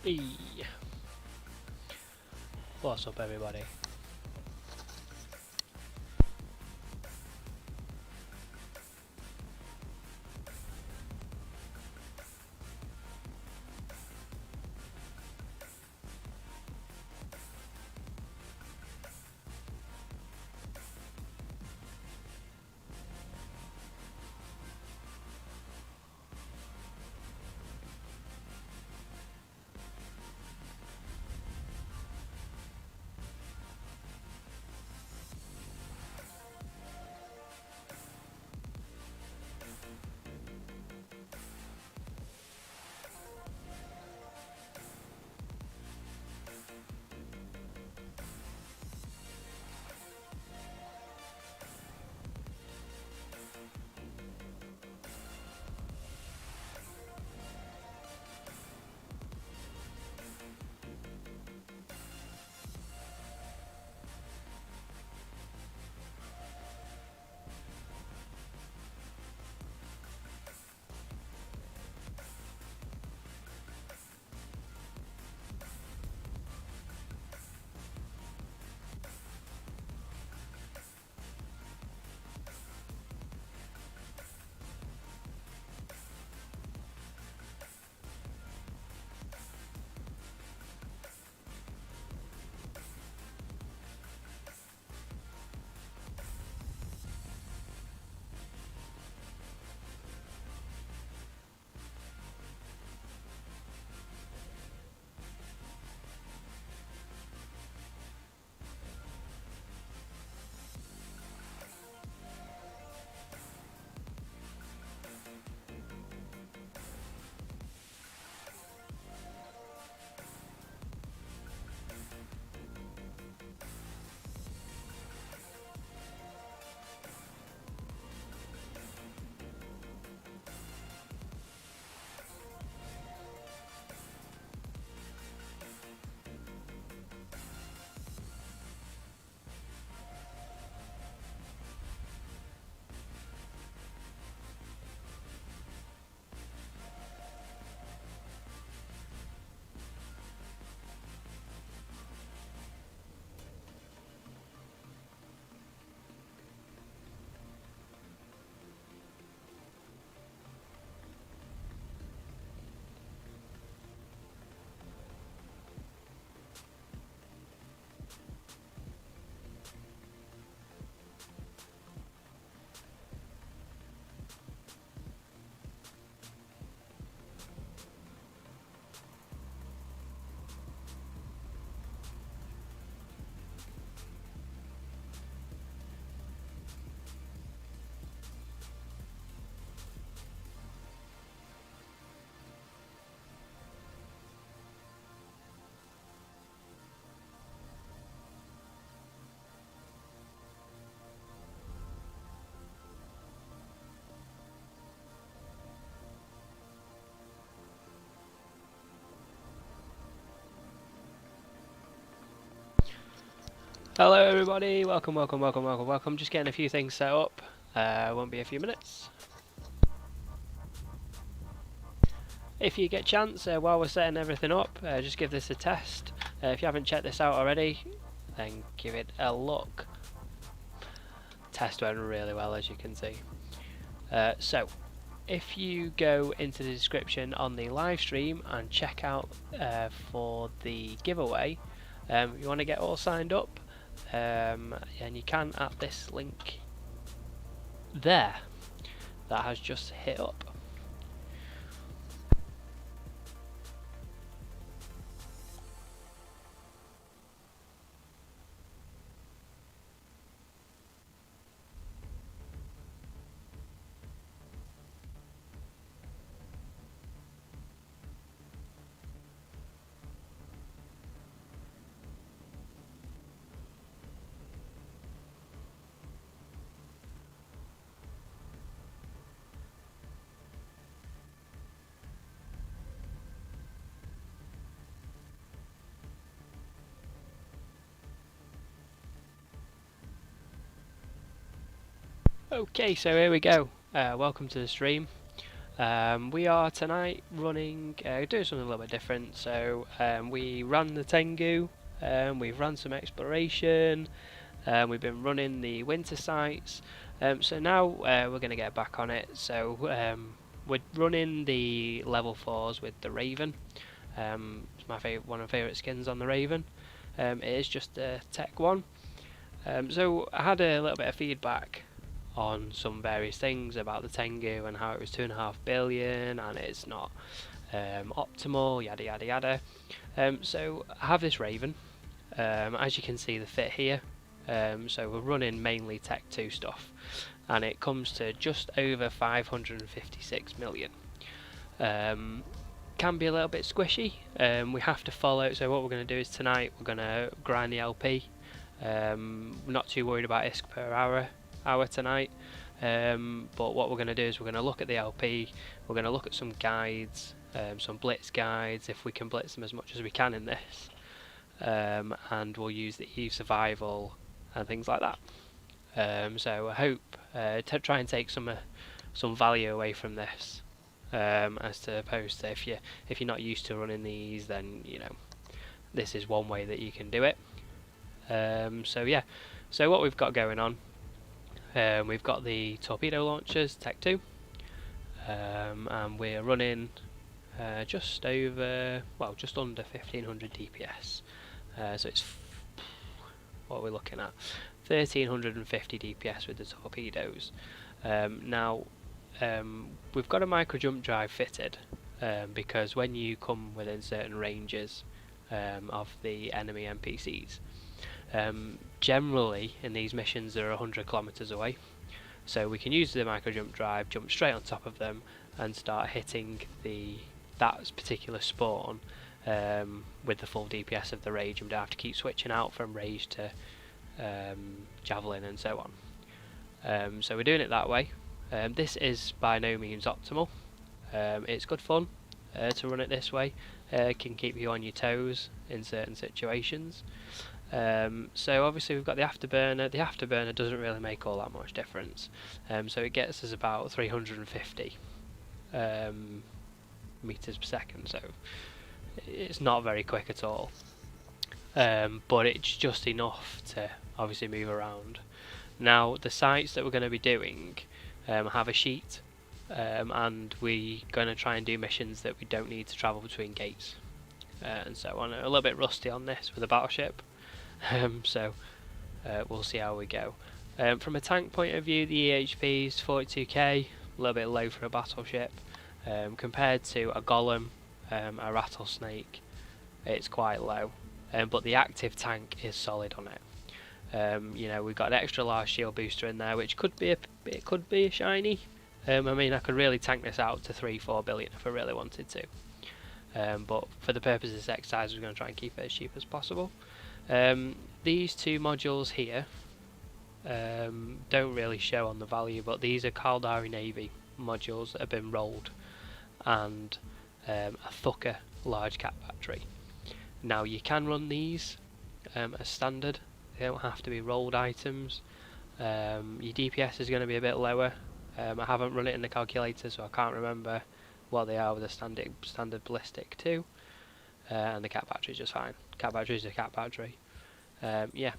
Hey. What's up, everybody? Hello, everybody. Welcome. Just getting a few things set up. Won't be a few minutes. If you get a chance, while we're setting everything up, just give this a test. If you haven't checked this out already, then give it a look. Test went really well, as you can see. So, if you go into the description on the live stream and check out for the giveaway, you want to get all signed up, and you can at this link there that has just hit up. Okay, so here we go. Welcome to the stream. We are tonight running, doing something a little bit different. So we ran the Tengu, we've run some exploration, we've been running the winter sites. So now we're going to get back on it. So we're running the level 4s with the Raven. It's my one of my favourite skins on the Raven. It is just a tech one. So I had a little bit of feedback on some various things about the Tengu and how it was 2.5 billion and it's not optimal, yada yada yada. So I have this Raven. As you can see, the fit here. So we're running mainly Tech 2 stuff, and it comes to just over 556 million. Can be a little bit squishy. We have to follow. So what we're going to do is tonight we're going to grind the LP. We're not too worried about ISK per hour tonight. But what we're going to do is we're going to look at the LP. We're going to look at some guides, some blitz guides, if we can blitz them as much as we can in this. And we'll use the Eve survival and things like that. So I hope to try and take some value away from this, as opposed to if you're not used to running these, then you know this is one way that you can do it. So yeah, so what we've got going on, we've got the torpedo launchers Tech 2, and we're running just under 1500 DPS. So it's what we're looking at, 1350 DPS with the torpedoes. Now we've got a micro jump drive fitted, because when you come within certain ranges of the enemy NPCs, generally in these missions they're 100 kilometers away, so we can use the micro jump drive, jump straight on top of them and start hitting that particular spawn with the full DPS of the rage, and we don't have to keep switching out from rage to javelin and so on. So we're doing it that way. This is by no means optimal. It's good fun to run it this way. It can keep you on your toes in certain situations. So obviously we've got the afterburner. The afterburner doesn't really make all that much difference. So it gets us about 350 meters per second. So it's not very quick at all. But it's just enough to obviously move around. Now the sites that we're going to be doing have a sheet, and we're going to try and do missions that we don't need to travel between gates, and so on. A little bit rusty on this with a battleship, so we'll see how we go. From a tank point of view, the EHP is 42k, a little bit low for a battleship. Compared to a golem, a rattlesnake, it's quite low, but the active tank is solid on it. You know, we've got an extra large shield booster in there, which could be a shiny. I mean, I could really tank this out to 3-4 billion if I really wanted to. But for the purpose of this exercise, we're going to try and keep it as cheap as possible. These two modules here don't really show on the value, but these are Caldari Navy modules that have been rolled, and a Thucker large cap battery. Now you can run these as standard. They don't have to be rolled items. Your DPS is going to be a bit lower. I haven't run it in the calculator, so I can't remember what they are with a standard ballistic 2. And the cat battery is just fine. Cat battery is a cat battery. Yeah.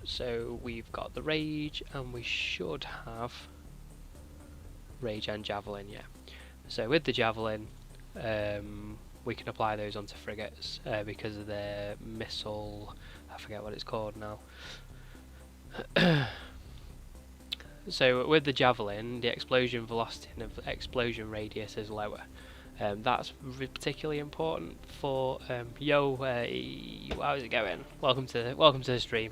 So we've got the rage, and we should have rage and javelin. Yeah. So with the javelin, we can apply those onto frigates because of their missile. I forget what it's called now. So with the javelin, the explosion velocity and the explosion radius is lower. That's particularly important for how's it going? Welcome to the stream.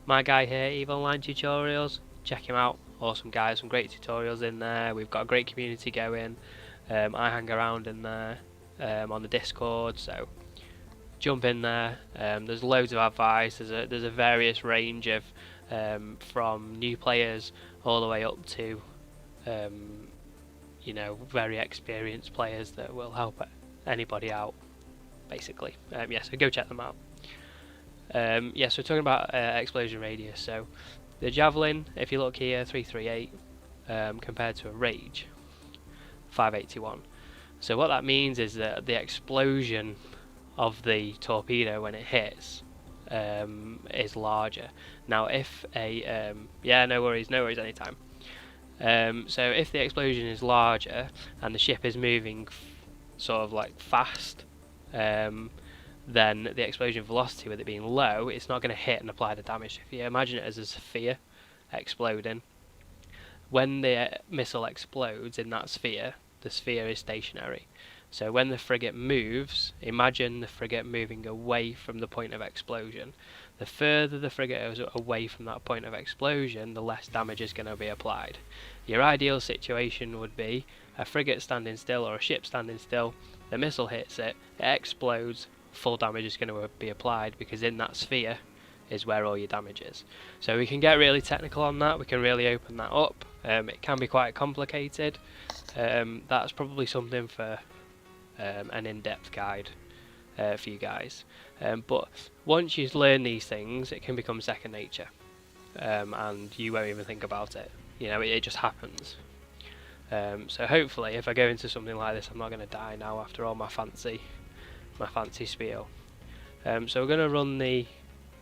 My guy here, Eve Online Tutorials. Check him out. Awesome guy, some great tutorials in there. We've got a great community going. I hang around in there on the Discord, so jump in there. There's loads of advice. There's a various range of from new players all the way up to you know, very experienced players that will help anybody out, basically. Yeah, so go check them out. Yeah, so talking about explosion radius. So the javelin, if you look here, 338. compared to a rage 581. So what that means is that the explosion of the torpedo when it hits is larger. Now if a yeah, no worries anytime. So if the explosion is larger and the ship is moving sort of like fast, then the explosion velocity with it being low, it's not going to hit and apply the damage. If you imagine it as a sphere exploding, when the missile explodes in that sphere, the sphere is stationary. So when the frigate moves, imagine the frigate moving away from the point of explosion. The further the frigate goes away from that point of explosion, the less damage is going to be applied. Your ideal situation would be a frigate standing still or a ship standing still, the missile hits it, it explodes, full damage is going to be applied because in that sphere is where all your damage is. So we can get really technical on that, we can really open that up. It can be quite complicated. That's probably something for an in-depth guide for you guys. But once you learn these things, it can become second nature, and you won't even think about it. You know, it just happens. So hopefully, if I go into something like this, I'm not going to die now after all my fancy spiel. So we're going to run the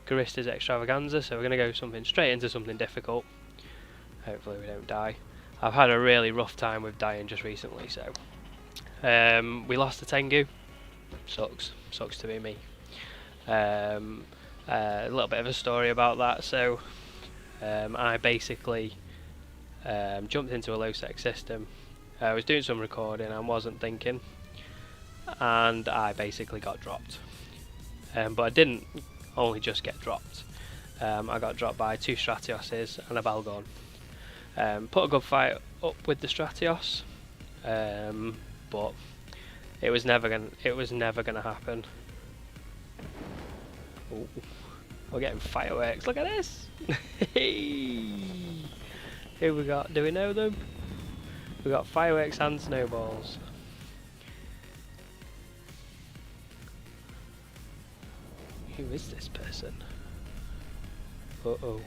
Garista's Extravaganza. So we're going to go straight into something difficult. Hopefully we don't die. I've had a really rough time with dying just recently, so we lost the Tengu. Sucks to be me. A little bit of a story about that. So I basically jumped into a low sec system. I was doing some recording and wasn't thinking, and I basically got dropped. But I didn't only just get dropped. I got dropped by 2 Stratioses and a Balgorn. Put a good fight up with the Stratios, but it was never gonna happen. Ooh, we're getting fireworks. Look at this. Who we got? Do we know them? We got fireworks and snowballs. Who is this person? Uh-oh.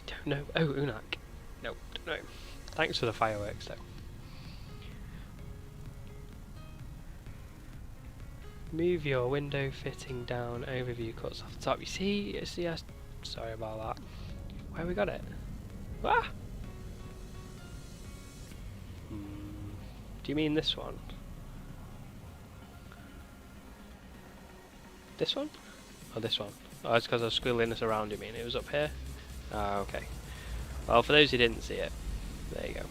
I don't know. Oh, Unak. No, don't know. Thanks for the fireworks, though. Move your window fitting down. Overview cuts off the top. You see, sorry about that. Where we got it? Ah! Do you mean this one? This one? Or this one? Oh, it's because I was squiggling this around, you mean? It was up here? Ah, okay. Well, for those who didn't see it, there you go.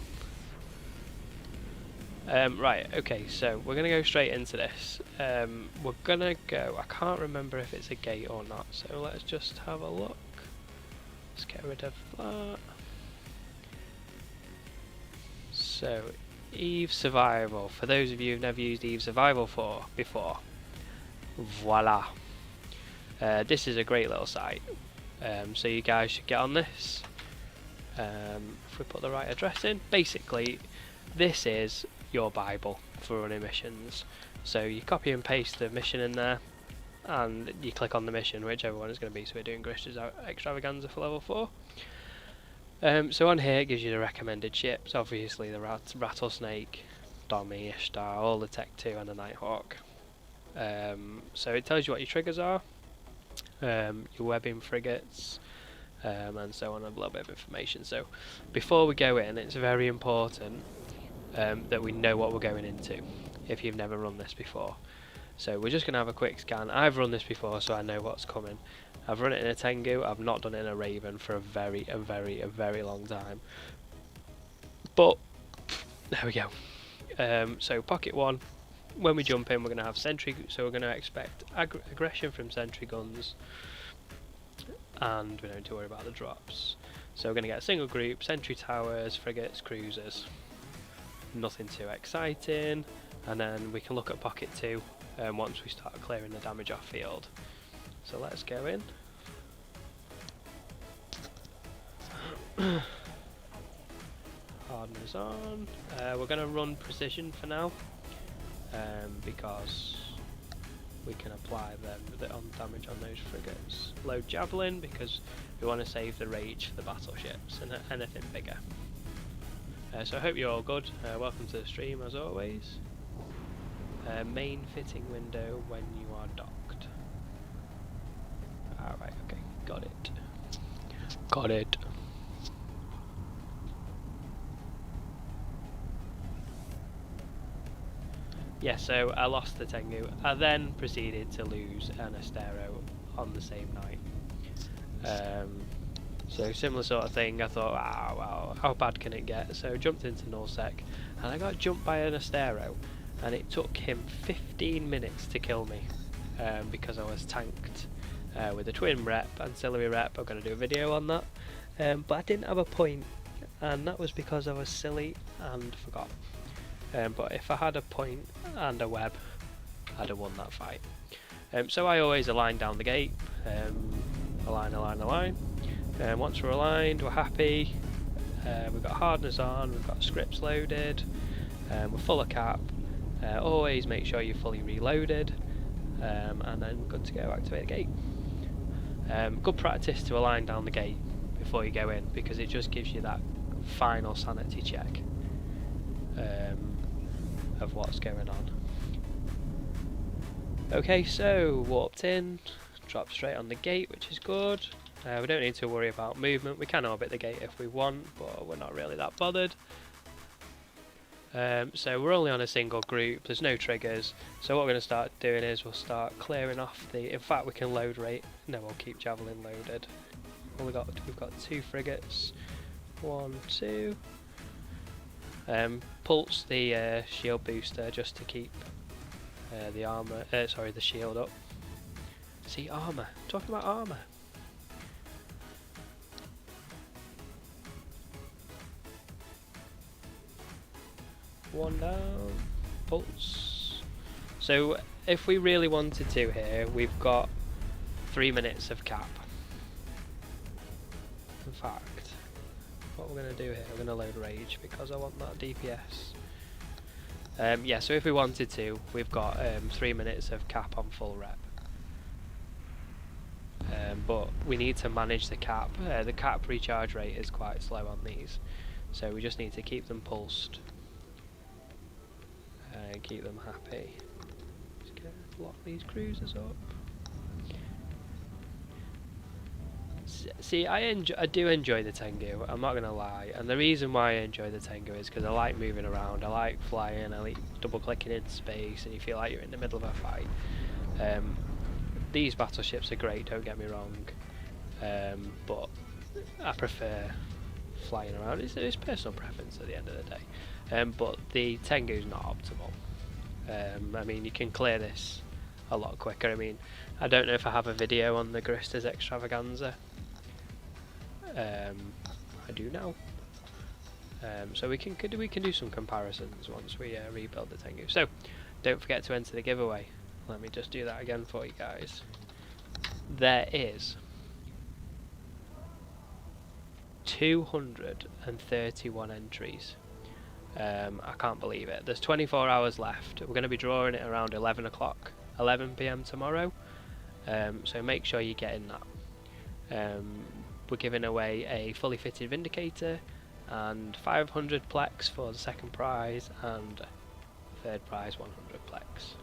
Right, okay, so we're going to go straight into this. We're going to go, I can't remember if it's a gate or not, so let's just have a look. Let's get rid of that. So, Eve Survival. For those of you who've never used Eve Survival before, voila. This is a great little site. So you guys should get on this. If we put the right address in, basically this is your Bible for running missions. So you copy and paste the mission in there, and you click on the mission, whichever one it's going to be. So we're doing Garista's Extravaganza for level 4. So on here it gives you the recommended ships, obviously the Rattlesnake, Dommy, Ishtar, all the Tech 2 and the Nighthawk. So it tells you what your triggers are, your webbing frigates, and so on, a little bit of information. So before we go in, it's very important that we know what we're going into if you've never run this before. So we're just going to have a quick scan. I've run this before, so I know what's coming. I've run it in a Tengu. I've not done it in a Raven for a very long time. But there we go. So pocket 1. When we jump in, we're going to have sentry. So we're going to expect aggression from sentry guns, and we don't need to worry about the drops. So we're going to get a single group, sentry towers, frigates, cruisers. Nothing too exciting. And then we can look at pocket 2 once we start clearing the damage off field. So let's go in. Hardeners on. We're going to run precision for now, because we can apply the on damage on those frigates. Load javelin because we want to save the rage for the battleships and anything bigger. So I hope you're all good. Welcome to the stream as always. Main fitting window when you are docked. Alright, okay, got it. Got it. Yeah, so I lost the Tengu. I then proceeded to lose an Astero on the same night. So similar sort of thing. I thought, wow, how bad can it get? So jumped into nullsec, and I got jumped by an Astero, and it took him 15 minutes to kill me because I was tanked with a twin rep, ancillary rep. I'm going to do a video on that, but I didn't have a point, and that was because I was silly and forgot. But if I had a point and a web, I'd have won that fight. So I always align down the gate, align. Once we're aligned, we're happy. We've got hardness on, we've got scripts loaded, we're full of cap. Always make sure you're fully reloaded, and then we're good to go. Activate the gate. Good practice to align down the gate before you go in, because it just gives you that final sanity check of what's going on. Okay, so warped in, dropped straight on the gate, which is good. We don't need to worry about movement. We can orbit the gate if we want, but we're not really that bothered. So we're only on a single group, there's no triggers, so what we're going to start doing is we'll start clearing off the... In fact, we can load rate. No, we'll keep javelin loaded. We've got 2 frigates. 1, 2. Pulse the shield booster just to keep the armor, the shield up. See, armor. I'm talking about armor. One down. Pulse. So if we really wanted to here, we've got 3 minutes of cap. In fact, what we're going to do here, we're going to load rage because I want that DPS. Yeah, so if we wanted to, we've got 3 minutes of cap on full rep. But we need to manage the cap. The cap recharge rate is quite slow on these, so we just need to keep them pulsed and keep them happy. Just get lock these cruisers up. See, I do enjoy the Tengu, I'm not going to lie, and the reason why I enjoy the Tengu is because I like moving around, I like flying, I like double clicking in space and you feel like you're in the middle of a fight. These battleships are great, don't get me wrong, but I prefer flying around. It's personal preference at the end of the day, but the Tengu's not optimal. I mean, you can clear this a lot quicker. I mean, I don't know if I have a video on the Garistas Extravaganza. I do now. So we can do some comparisons once we rebuild the Tengu. So don't forget to enter the giveaway. Let me just do that again for you guys. There is 231 entries. I can't believe it. There's 24 hours left. We're going to be drawing it around 11 PM tomorrow. So make sure you get in that. We're giving away a fully fitted Vindicator and 500 plex for the second prize, and third prize 100 plex.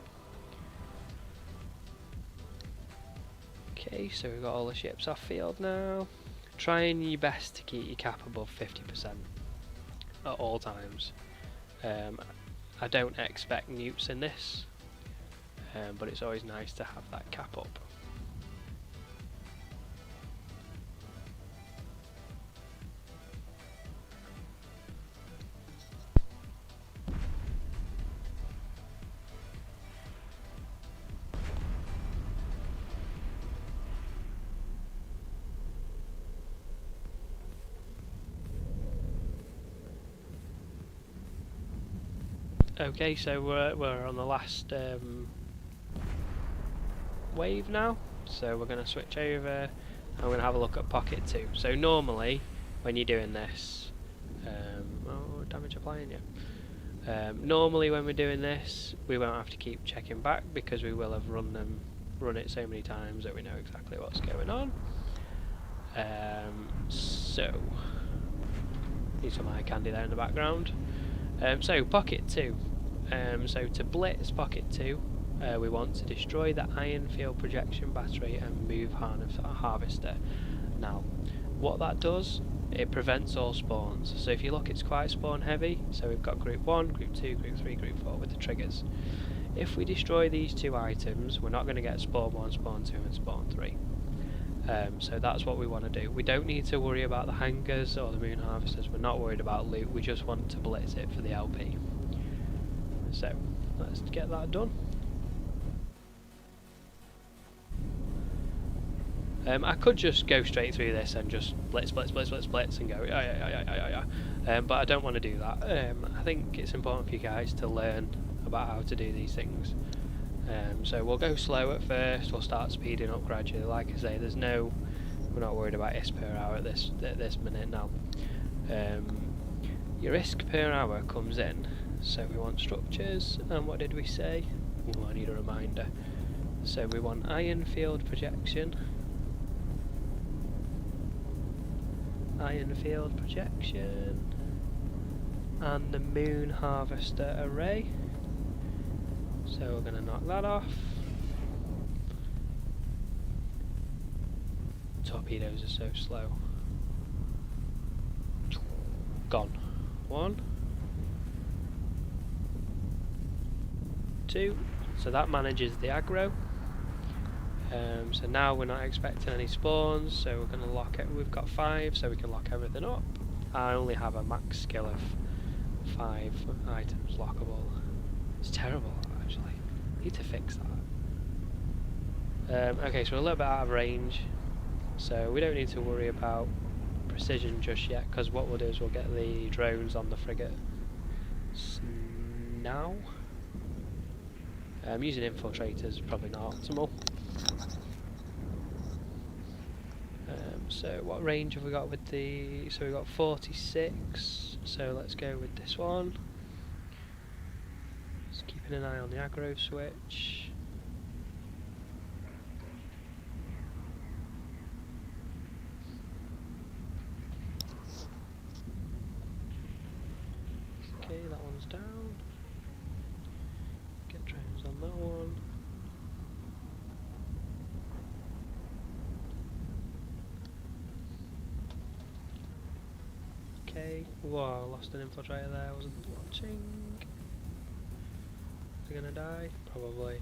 Okay, so we've got all the ships off field now. Trying your best to keep your cap above 50% at all times. I don't expect newts in this, but it's always nice to have that cap up. Okay, so we're on the last wave now, so we're going to switch over and we're going to have a look at Pocket 2. So normally, when you're doing this, oh, damage applying, Normally when we're doing this we won't have to keep checking back because we will have run it so many times that we know exactly what's going on. So need some eye candy there in the background. So pocket 2. So to blitz pocket 2 we want to destroy the iron field projection battery and move harvester. Now what that does, it prevents all spawns. So if you look, it's quite spawn heavy, so we've got group 1, group 2, group 3, group 4 with the triggers. If we destroy these 2 items, we're not going to get spawn 1, spawn 2 and spawn 3. So that's what we want to do. We don't need to worry about the hangers or the moon harvesters, we're not worried about loot, we just want to blitz it for the LP. So let's get that done. I could just go straight through this and just blitz and go yeah. But I don't want to do that. I think it's important for you guys to learn about how to do these things. So we'll go slow at first, we'll start speeding up gradually. Like I say, we're not worried about ISK per hour at this minute now. Your ISK per hour comes in, so we want structures, and what did we say? Oh, I need a reminder. So we want iron field projection, and the moon harvester array. So we're going to knock that off. Torpedoes are so slow. Gone. 1, 2. So that manages the aggro. So now we're not expecting any spawns, so we're going to lock it. We've got 5, so we can lock everything up. I only have a max skill of 5 items lockable. It's terrible, actually. Need to fix that. Okay, so we're a little bit out of range, so we don't need to worry about precision just yet, because what we'll do is we'll get the drones on the frigate now. Using infiltrators is probably not optimal. So what range have we got with the... So we've got 46, so let's go with this one. Just keeping an eye on the aggro switch. Okay, that one's down. Get drones on that one. Okay, whoa, I lost an infiltrator there, I wasn't watching. Is he gonna die? Probably.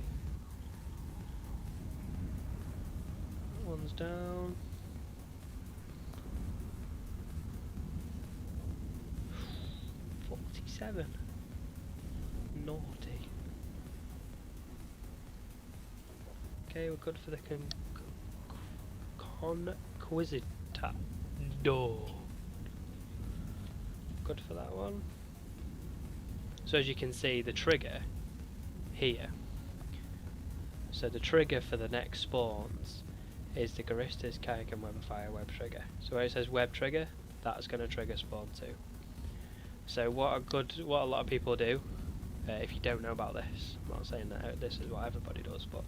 That one's down. $47. Naughty. Okay, we're good for the Conquistador. Good for that one. So as you can see, the trigger here. So the trigger for the next spawns is the Garistas, Kayak and Weatherfire web trigger. So where it says web trigger, that's going to trigger spawn 2. So what a lot of people do, if you don't know about this, I'm not saying that this is what everybody does, but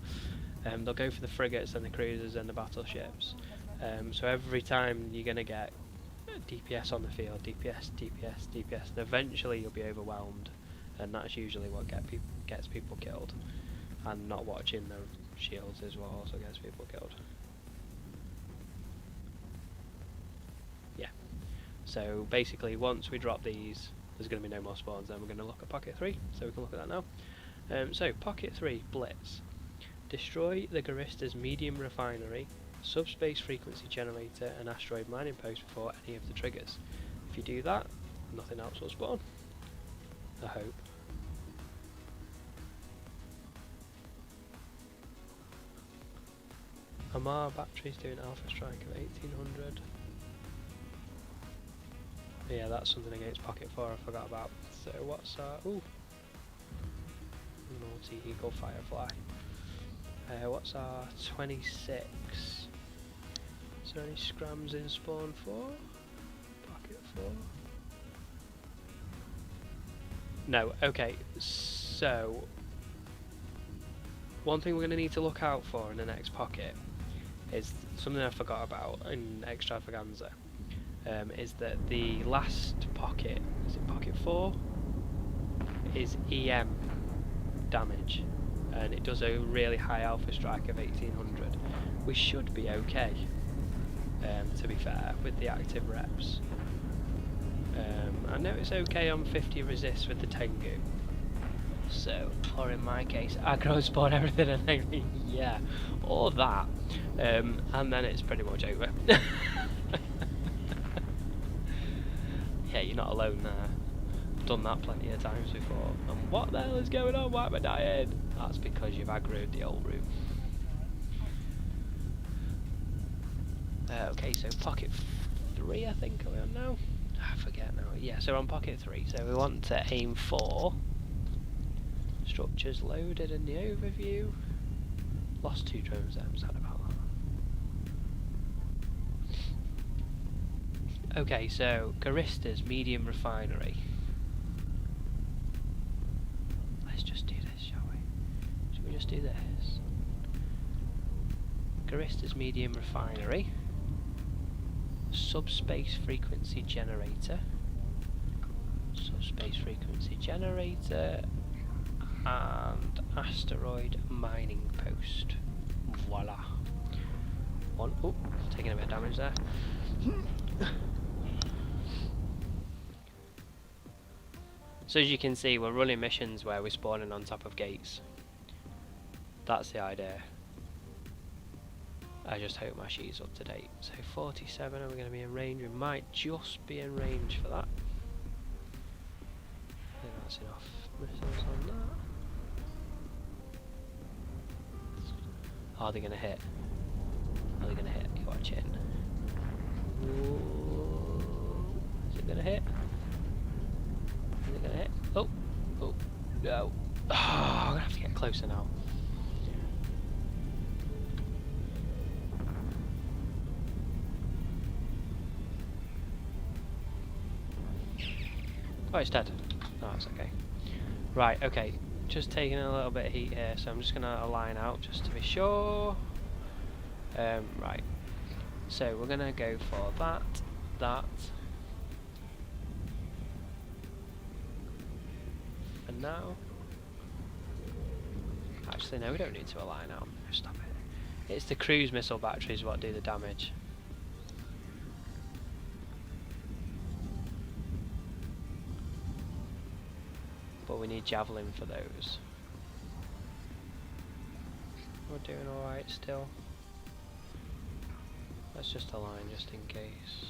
they'll go for the frigates and the cruisers and the battleships. So every time you're going to get DPS on the field, DPS, and eventually you'll be overwhelmed, and that's usually what gets people killed. And not watching the shields as well also gets people killed. Yeah. So basically, once we drop these, there's going to be no more spawns. Then we're going to look at pocket 3, so we can look at that now. So pocket 3, blitz. Destroy the Garistas medium refinery, subspace frequency generator and asteroid mining post before any of the triggers. If you do that, nothing else will spawn. I hope. Amar batteries doing alpha strike of 1800. Yeah, that's something against pocket 4 I forgot about. So what's our... Ooh! Naughty Eaglefirefly. What's our 26? Is there any scrams in spawn 4? Pocket 4? No, okay, so one thing we're going to need to look out for in the next pocket is something I forgot about in Extravaganza, is that the last pocket, is it pocket 4, is EM damage, and it does a really high alpha strike of 1800. We should be okay, to be fair, with the active reps. I know it's okay on 50 resist with the Tengu, so, or in my case, aggro spawn everything and everything, yeah, or that, and then it's pretty much over. Yeah, you're not alone there. I've done that plenty of times before. And what the hell is going on? Why am I dying? That's because you've aggroed the old room. Okay, so pocket 3 I think are we on now? I forget now. Yeah, so we're on pocket 3, so we want to aim for structures loaded in the overview. Lost 2 drones there, I'm sad about that. Okay, so Carista's medium refinery. Let's just do this, shall we? Should we just do this? Carista's medium refinery. Subspace frequency generator. Subspace frequency generator. And asteroid mining post. Voila. One. Oh, taking a bit of damage there. So as you can see, we're running missions where we're spawning on top of gates. That's the idea. I just hope my sheet's up to date. So 47, are we going to be in range? We might just be in range for that. I think that's enough missiles on that. Are they going to hit? Are they going to hit? You watch it. Ooh. Is it going to hit? Is it going to hit? Oh! Oh! No! Oh, I'm going to have to get closer now. Oh, it's dead. Oh, it's okay. Right, okay. Just taking a little bit of heat here, so I'm just going to align out just to be sure. Right. So we're going to go for that, that. And now. Actually, no, we don't need to align out. Stop it. It's the cruise missile batteries what do the damage. But we need javelin for those. We're doing alright still. Let's just align just in case.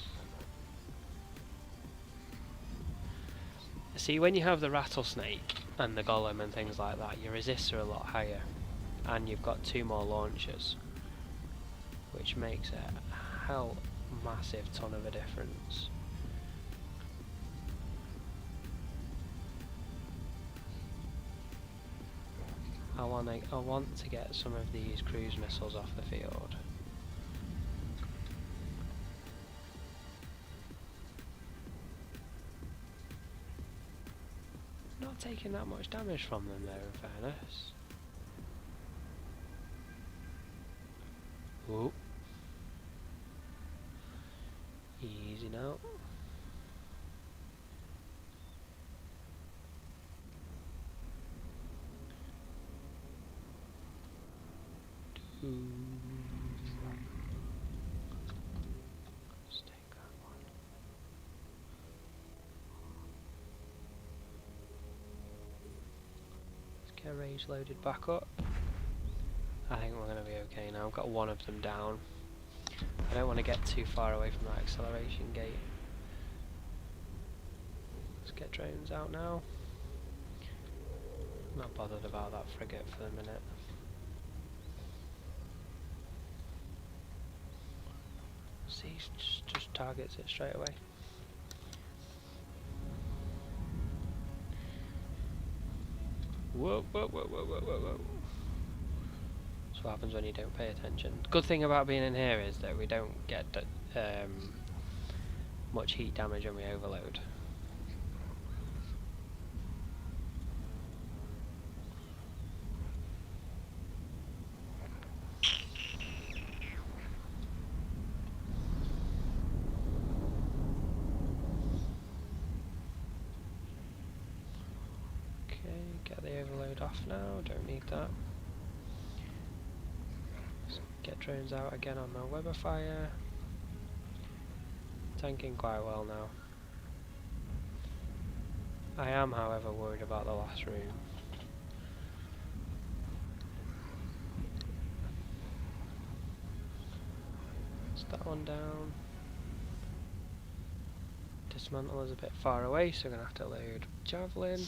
See, when you have the rattlesnake and the golem and things like that, your resists are a lot higher. And you've got 2 more launchers. Which makes a hell massive ton of a difference. I want to get some of these cruise missiles off the field. Not taking that much damage from them though, in fairness. Ooh. Easy now. Let's take that one. Let's get range loaded back up. I think we're going to be okay now. I've got one of them down. I don't want to get too far away from that acceleration gate. Let's get drones out now. Not bothered about that frigate for the minute. See, just targets it straight away. Whoa, whoa, whoa, whoa, whoa, whoa, whoa. That's what happens when you don't pay attention. Good thing about being in here is that we don't get much heat damage when we overload. off now, don't need that. Let's get drones out again on my Weber fire. Tanking quite well now. I am, however, worried about the last room. Let's that one down. Dismantle is a bit far away, so we're going to have to load javelin.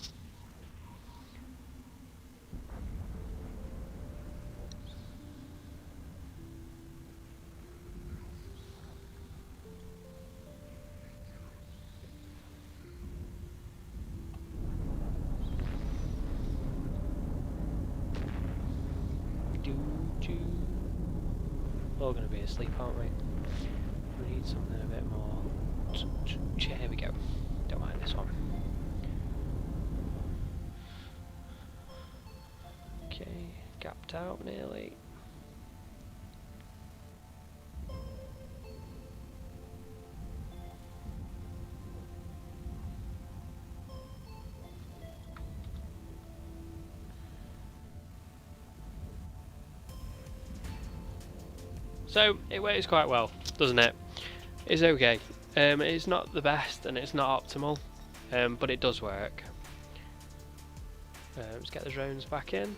We're all going to be asleep, aren't we? We need something a bit more. Here we go. Don't mind this one. Okay, gapped out nearly. So it works quite well, doesn't it? It's okay. It's not the best and it's not optimal, but it does work. Let's get the drones back in.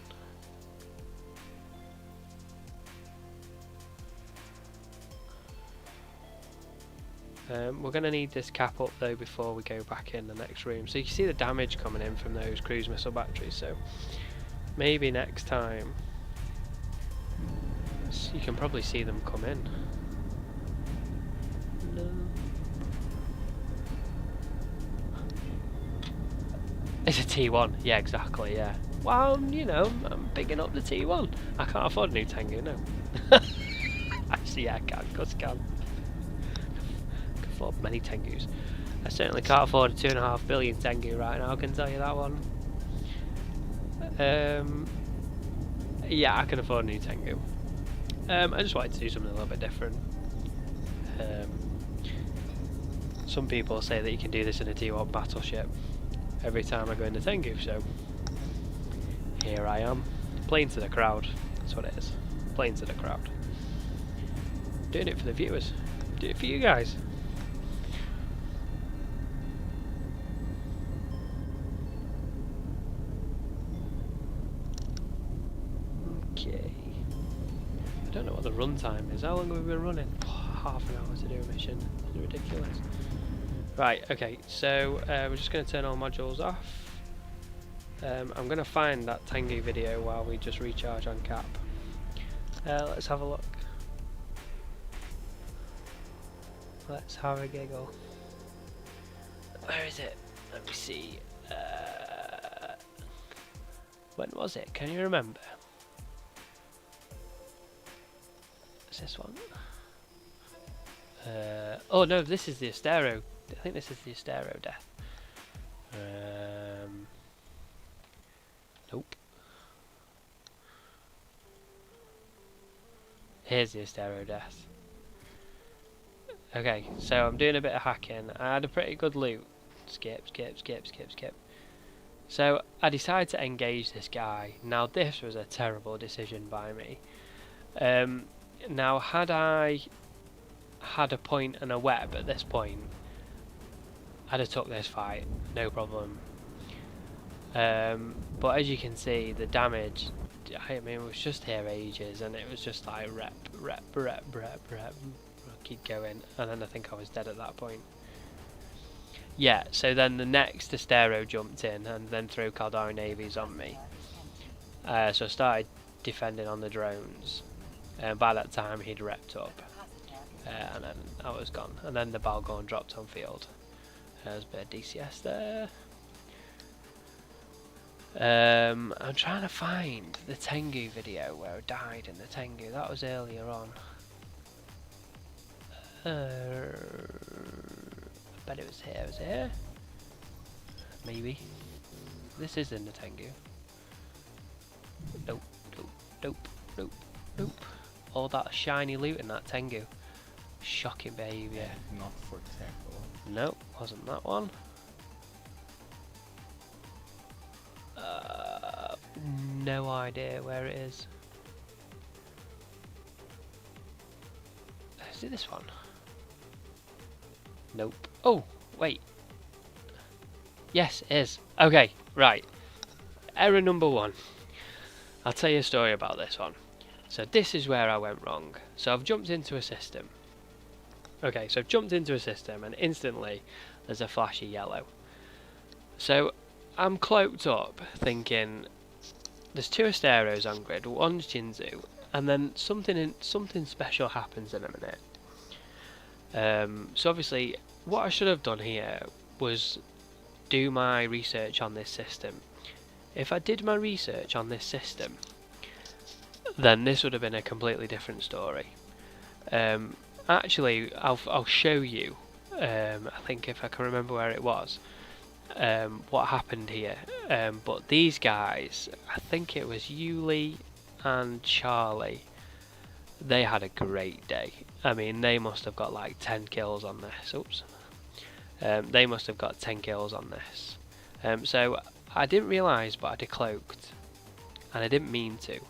We're going to need this cap up though before we go back in the next room. So you can see the damage coming in from those cruise missile batteries, so maybe next time you can probably see them come in. No. It's a T1, yeah, exactly, yeah. Well, you know, I'm picking up the T1. I can't afford a new Tengu, no. Actually, yeah, I can, of course I can. I can afford many Tengus. I certainly can't afford a 2.5 billion Tengu right now, I can tell you that one. Yeah, I can afford a new Tengu. I just wanted to do something a little bit different. Some people say that you can do this in a T1 battleship every time I go in the Tengu, so here I am, playing to the crowd. That's what it is, playing to the crowd. Doing it for the viewers, doing it for you guys. Okay. I don't know what the run time is. How long have we been running? Half an hour to do a mission. It's ridiculous. Right, okay, so we're just going to turn all modules off. I'm going to find that Tengu video while we just recharge on cap. Let's have a look. Let's have a giggle. Where is it? Let me see. When was it? Can you remember? This one? Oh no, this is the Astero. I think this is the Astero death. Nope. Here's the Astero death. Okay, so I'm doing a bit of hacking. I had a pretty good loot. Skip. So I decided to engage this guy. Now this was a terrible decision by me. Now had I had a point and a web at this point, I'd have took this fight, no problem. But as you can see, the damage, I mean, it was just here ages, and it was just like rep, keep going, and then I think I was dead at that point. Yeah, so then the next Astero jumped in and then threw Caldari navies on me. So I started defending on the drones. By that time he'd repped up, and then I was gone. And then the Balgorn dropped on field. There's a bit of DCS there. I'm trying to find the Tengu video where I died in the Tengu. That was earlier on. I bet it was here. Was it here? Maybe. This is in the Tengu. Nope. All that shiny loot in that Tengu. Shocking behaviour. Not for example. Nope, wasn't that one. no idea where it is. Is it this one? Nope. Oh, wait. Yes, it is. Okay, right. Error number 1. I'll tell you a story about this one. So this is where I went wrong. So I've jumped into a system. Okay, so I've jumped into a system and instantly there's a flashy yellow. So I'm cloaked up thinking there's 2 Asteros on grid, one's Jinzu, and then something special happens in a minute. So obviously what I should have done here was do my research on this system. If I did my research on this system, then this would have been a completely different story. Actually, I'll show you. I think if I can remember where it was, what happened here. But these guys, I think it was Yuli and Charlie. They had a great day. I mean, they must have got like 10 kills on this. Oops. They must have got 10 kills on this. So I didn't realise, but I decloaked, and I didn't mean to.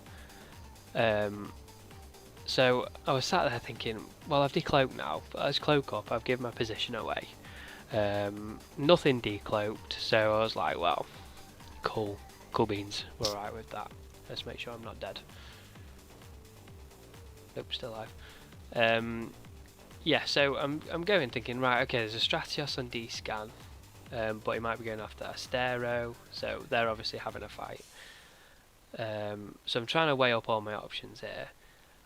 So I was sat there thinking, well, I've decloaked now, but let's cloak up. I've given my position away. Nothing decloaked, so I was like, well, cool beans. We're alright with that. Let's make sure I'm not dead. Nope, still alive. Yeah, so I'm going thinking, right, okay, there's a Stratios on D-scan, but he might be going after Astero, so they're obviously having a fight. So I'm trying to weigh up all my options here,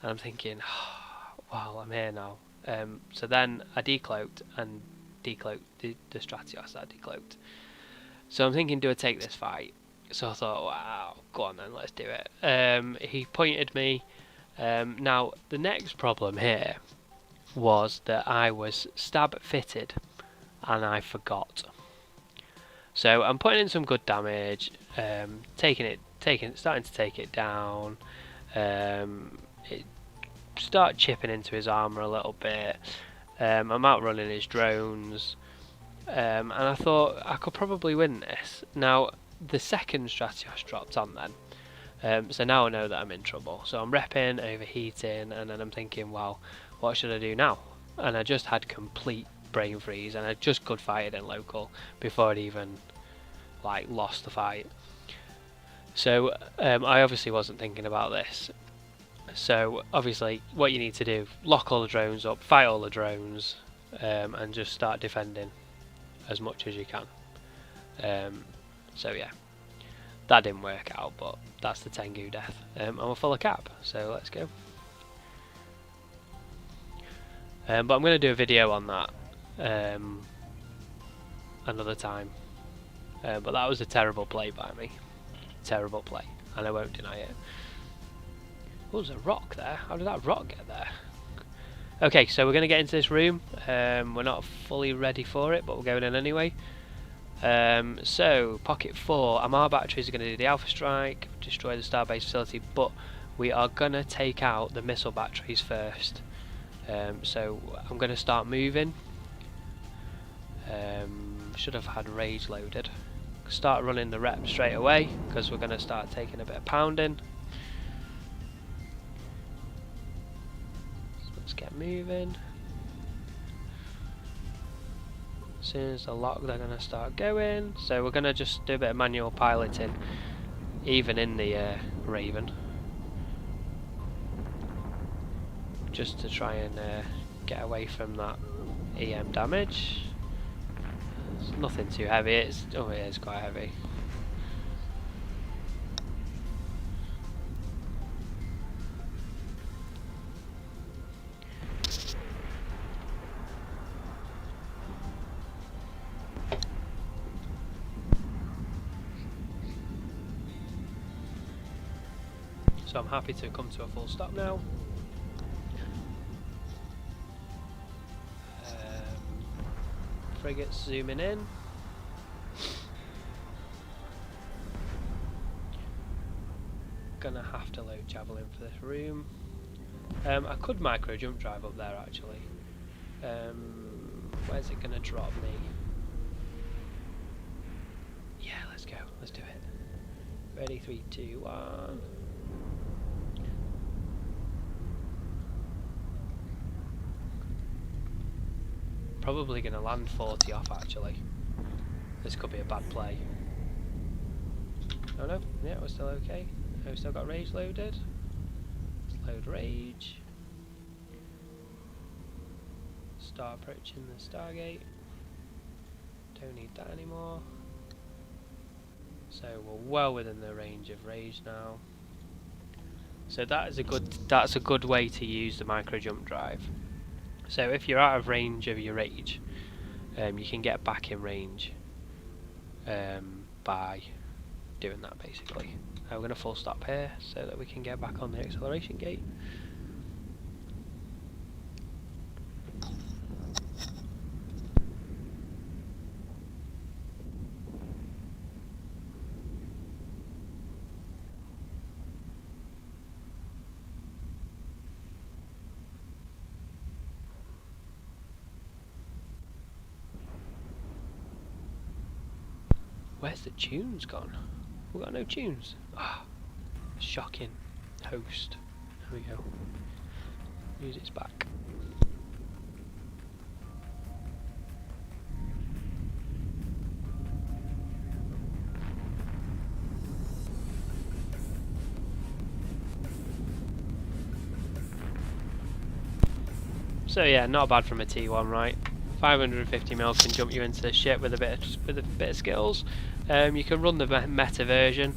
and I'm thinking, oh, well, I'm here now. So then I decloaked and decloaked the Stratios that I decloaked. So I'm thinking, do I take this fight? So I thought, wow, go on then, let's do it. He pointed me. Now, the next problem here was that I was stab fitted and I forgot. So I'm putting in some good damage, starting to take it down. Start chipping into his armor a little bit. I'm outrunning his drones, and I thought I could probably win this. Now the second Stratios dropped on then, so now I know that I'm in trouble. So I'm repping, overheating, and then I'm thinking, well, what should I do now? And I just had complete brain freeze, and I just could fight it in local before I'd even like lost the fight. So I obviously wasn't thinking about this. So obviously what you need to do, lock all the drones up, fight all the drones, and just start defending as much as you can. So yeah, that didn't work out, but that's the Tengu death. I'm a full of cap, so let's go. But I'm going to do a video on that another time. But that was a terrible play by me. Terrible play, and I won't deny it. Oh, there's a rock there. How did that rock get there? Okay, so we're going to get into this room. We're not fully ready for it, but we're going in anyway. So, pocket 4. Amar batteries are going to do the Alpha Strike, destroy the Starbase facility, but we are going to take out the missile batteries first. So, I'm going to start moving. Should have had Rage loaded. Start running the rep straight away, because we're going to start taking a bit of pounding. Let's get moving. As soon as the lock, they're going to start going. So we're going to just do a bit of manual piloting, even in the Raven, just to try and get away from that EM damage. It's nothing too heavy. It is quite heavy. So I'm happy to come to a full stop now. Frigates zooming in. Gonna have to load Javelin for this room. I could micro jump drive up there actually. Where's it gonna drop me? Yeah, let's go. Let's do it. Ready, 3, 2, 1. Probably going to land 40 off actually. This could be a bad play. Oh no, yeah, we're still okay. We've still got rage loaded. Let's load rage. Start approaching the Stargate. Don't need that anymore. So we're well within the range of rage now. So that's a good way to use the micro jump drive. So if you're out of range of your rage, you can get back in range by doing that basically. We're going to full stop here so that we can get back on the acceleration gate. Where's the tunes gone? We've got no tunes. Ah, shocking. Host. There we go. Music's back. So yeah, not bad from a T1, right? 550mm can jump you into the ship with a bit of skills. You can run the meta version.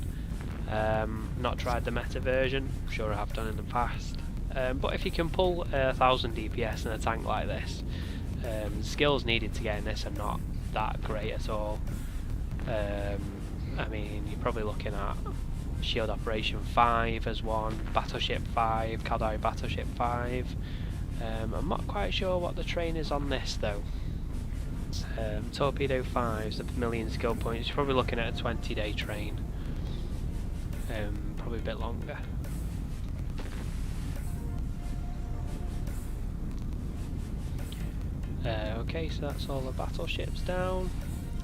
Not tried the meta version. I'm sure I have done in the past. But if you can pull 1000 DPS in a tank like this, the skills needed to get in this are not that great at all. I mean, you're probably looking at Shield Operation 5 as one, Battleship 5, Kaldari Battleship 5. I'm not quite sure what the train is on this though. Torpedo 5's a million skill points. You're probably looking at a 20-day train. Probably a bit longer. Okay, so that's all the battleships down.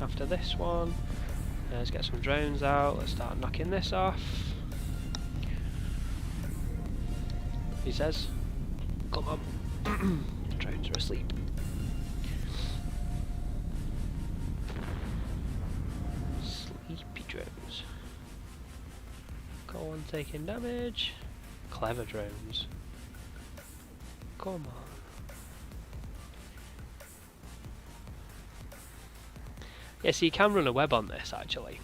After this one, let's get some drones out. Let's start knocking this off. He says, "Come on." Drones are asleep. Sleepy drones. Got one taking damage. Clever drones. Come on. Yeah, so you can run a web on this actually.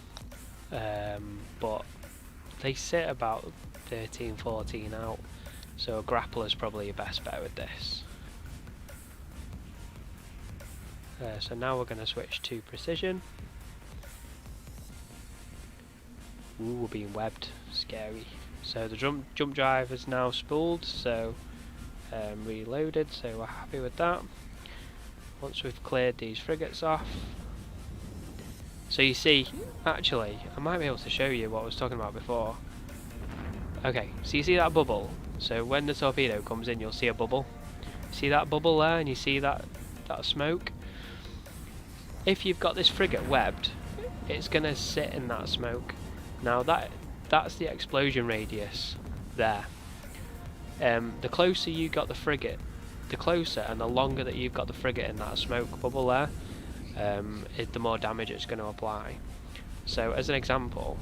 But they sit about 13, 14 out. So a grappler is probably your best bet with this. So now we're going to switch to precision. Ooh, we're being webbed. Scary. So the jump drive is now spooled, so reloaded, so we're happy with that. Once we've cleared these frigates off. So you see, actually, I might be able to show you what I was talking about before. Okay, so you see that bubble? So when the torpedo comes in, you'll see a bubble. See that bubble there, and you see that smoke? If you've got this frigate webbed, it's going to sit in that smoke. Now that's the explosion radius there. The closer you got the frigate, the closer and the longer that you've got the frigate in that smoke bubble there, the more damage it's going to apply. So as an example,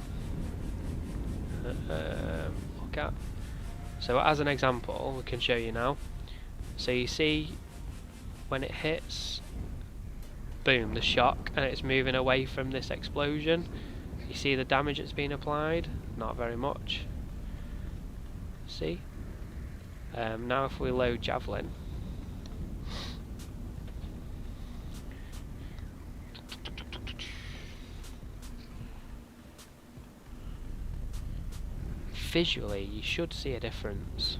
look at. So as an example, we can show you now. So you see when it hits, boom, the shock, and it's moving away from this explosion. You see the damage that's been applied? Not very much. See? Now if we load Javelin, visually you should see a difference.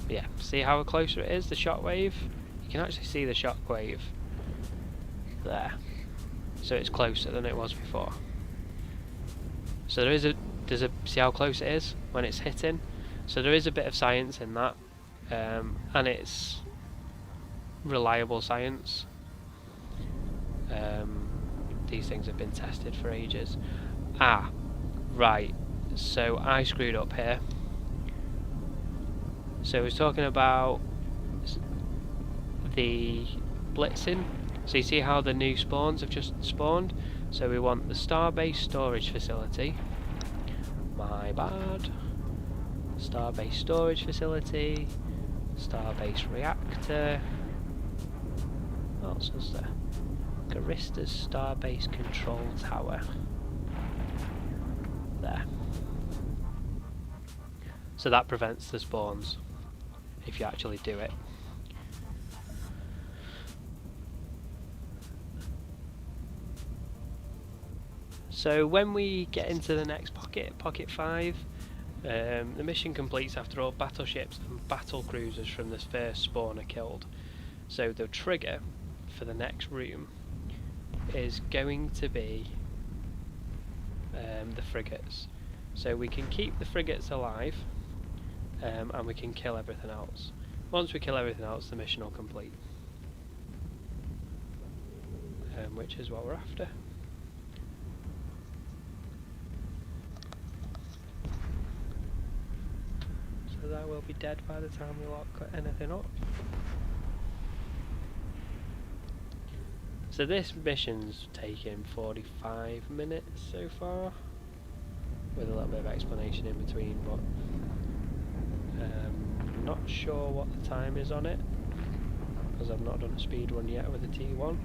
Yeah, see how closer it is, the shockwave? You can actually see the shockwave there. So it's closer than it was before. So there's a see how close it is when it's hitting? So there is a bit of science in that, and it's reliable science. these things have been tested for ages. Ah, right, so I screwed up here. So we're talking about the blitzing. So you see how the new spawns have just spawned? So we want the Starbase storage facility. My bad. Starbase storage facility. Starbase reactor. What else was there? Garista's Starbase control tower. There. So that prevents the spawns if you actually do it. So when we get into the next pocket 5, the mission completes after all battleships and battle cruisers from this first spawn are killed. So the trigger for the next room is going to be the frigates. So we can keep the frigates alive, and we can kill everything else. Once we kill everything else, the mission will complete, which is what we're after. So that will be dead by the time we lock anything up. So this mission's taken 45 minutes so far, with a little bit of explanation in between, but not sure what the time is on it, because I've not done a speed run yet with the T1.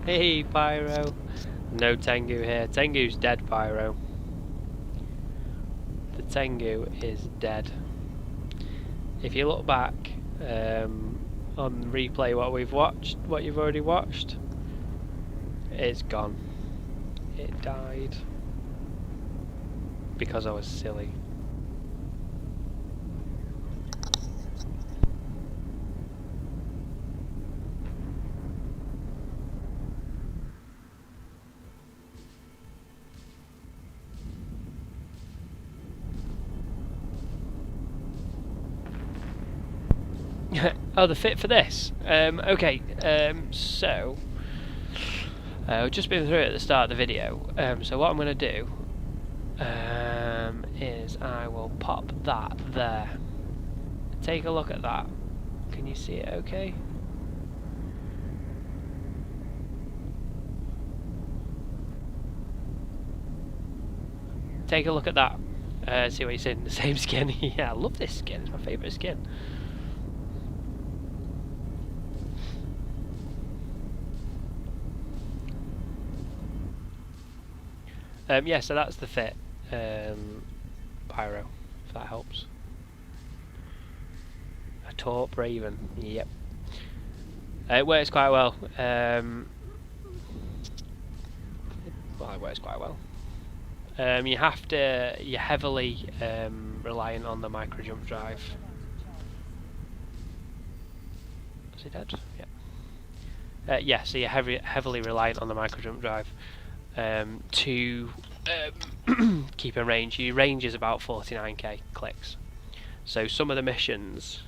Hey Pyro! No Tengu here. Tengu's dead, Pyro. The Tengu is dead. If you look back on replay what you've already watched, it's gone. It died because I was silly. Oh, the fit for this. Okay, so I've just been through it at the start of the video. So what I'm going to do is I will pop that there. Take a look at that. Can you see it okay? Take a look at that. See what you're saying. The same skin. Yeah, I love this skin. It's my favourite skin. Yeah, so that's the fit, Pyro, if that helps. A taupe raven, yep. It works quite well. Well, it works quite well. You're heavily reliant on the micro jump drive. Is he dead? Yeah. Yeah, so you're heavily reliant on the micro jump drive. To keep in range. Your range is about 49k clicks. So some of the missions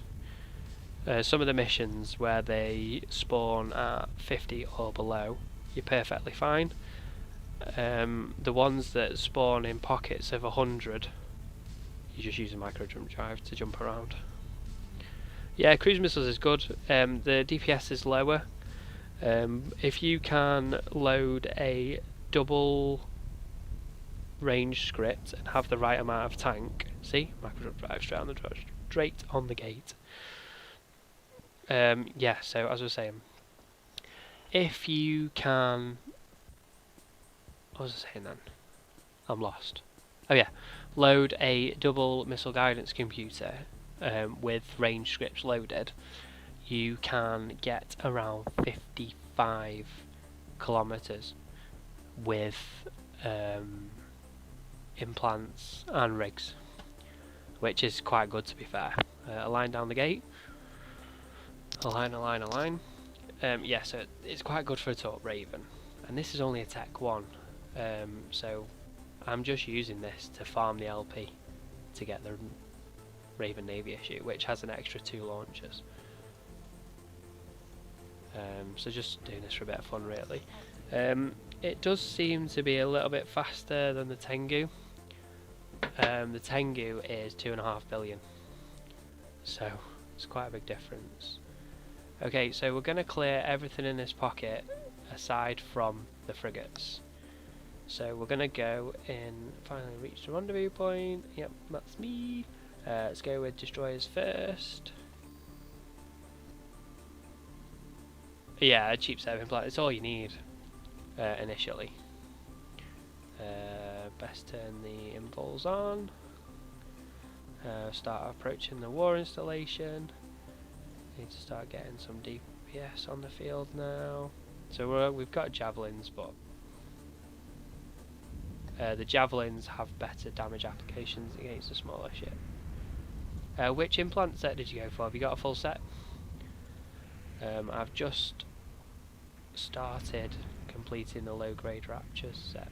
where they spawn at 50 or below, you're perfectly fine. The ones that spawn in pockets of 100 You just use a micro jump drive to jump around. Yeah, cruise missiles is good. The DPS is lower. If you can load a double range script and have the right amount of tank, see, micro jump drive straight on the gate. Yeah, so as I was saying, if you can, what was I saying then? I'm lost. Oh yeah, load a double missile guidance computer with range scripts loaded, you can get around 55 kilometers with implants and rigs, which is quite good to be fair. Align down the gate. Align. Yeah, so it's quite good for a Taupe Raven, and this is only a Tech 1, so I'm just using this to farm the LP to get the Raven Navy issue, which has an extra 2 launchers. So just doing this for a bit of fun really. It does seem to be a little bit faster than the Tengu. The Tengu is 2.5 billion, so it's quite a big difference. Okay, so we're going to clear everything in this pocket aside from the frigates. So we're going to go in, finally reach the rendezvous point. Yep, that's me. Let's go with destroyers first. Yeah, a cheap set of implants, it's all you need initially. Best turn the invuls on. Start approaching the war installation. Need to start getting some DPS on the field now. So we've got javelins, but the javelins have better damage applications against a smaller ship. Which implant set did you go for? Have you got a full set? I've just started completing the low grade Raptures set.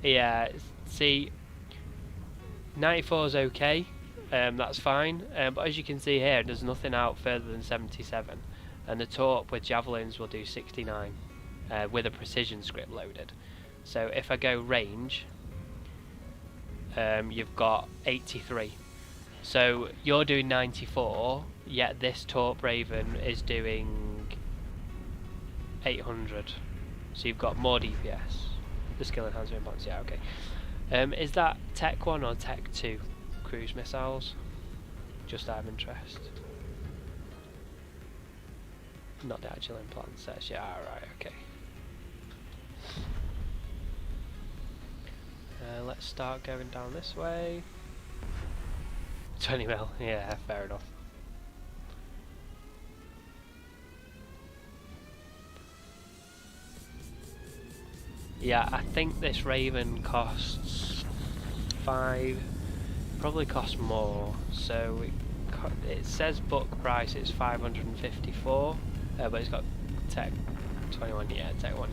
Yeah, see, 94 is okay, that's fine, but as you can see here, there's nothing out further than 77, and the Taupe with javelins will do 69 with a precision script loaded. So if I go range, you've got 83. So you're doing 94, yet this Taupe Raven is doing 800. So you've got more DPS. The skill enhancer implants, yeah, okay. Is that Tech 1 or Tech 2 cruise missiles? Just out of interest. Not the actual implant sets, yeah, alright, okay. Let's start going down this way. 20 mil, yeah, fair enough. Yeah, I think this Raven costs 5, probably costs more, so it says book price is 554, but it's got Tech 21, yeah, Tech 1,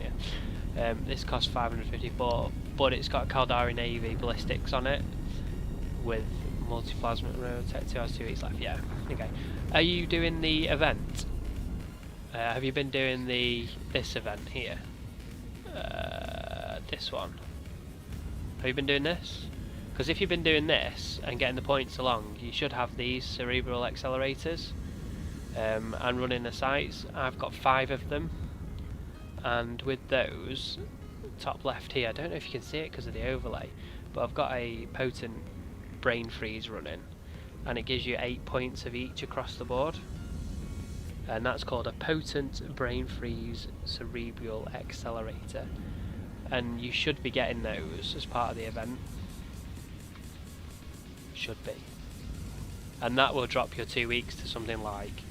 yeah. This costs 554, but it's got Caldari Navy ballistics on it, with multi-plasma Tech 2 has 2 weeks left, yeah, okay. Are you doing the event? Have you been doing this event here? This one. Have you been doing this? Because if you've been doing this and getting the points along, you should have these cerebral accelerators and running the sites. I've got 5 of them, and with those, top left here, I don't know if you can see it because of the overlay, but I've got a potent brain freeze running, and it gives you 8 points of each across the board, and that's called a potent brain freeze cerebral accelerator, and you should be getting those as part of the event. Should be, and that will drop your 2 weeks to something like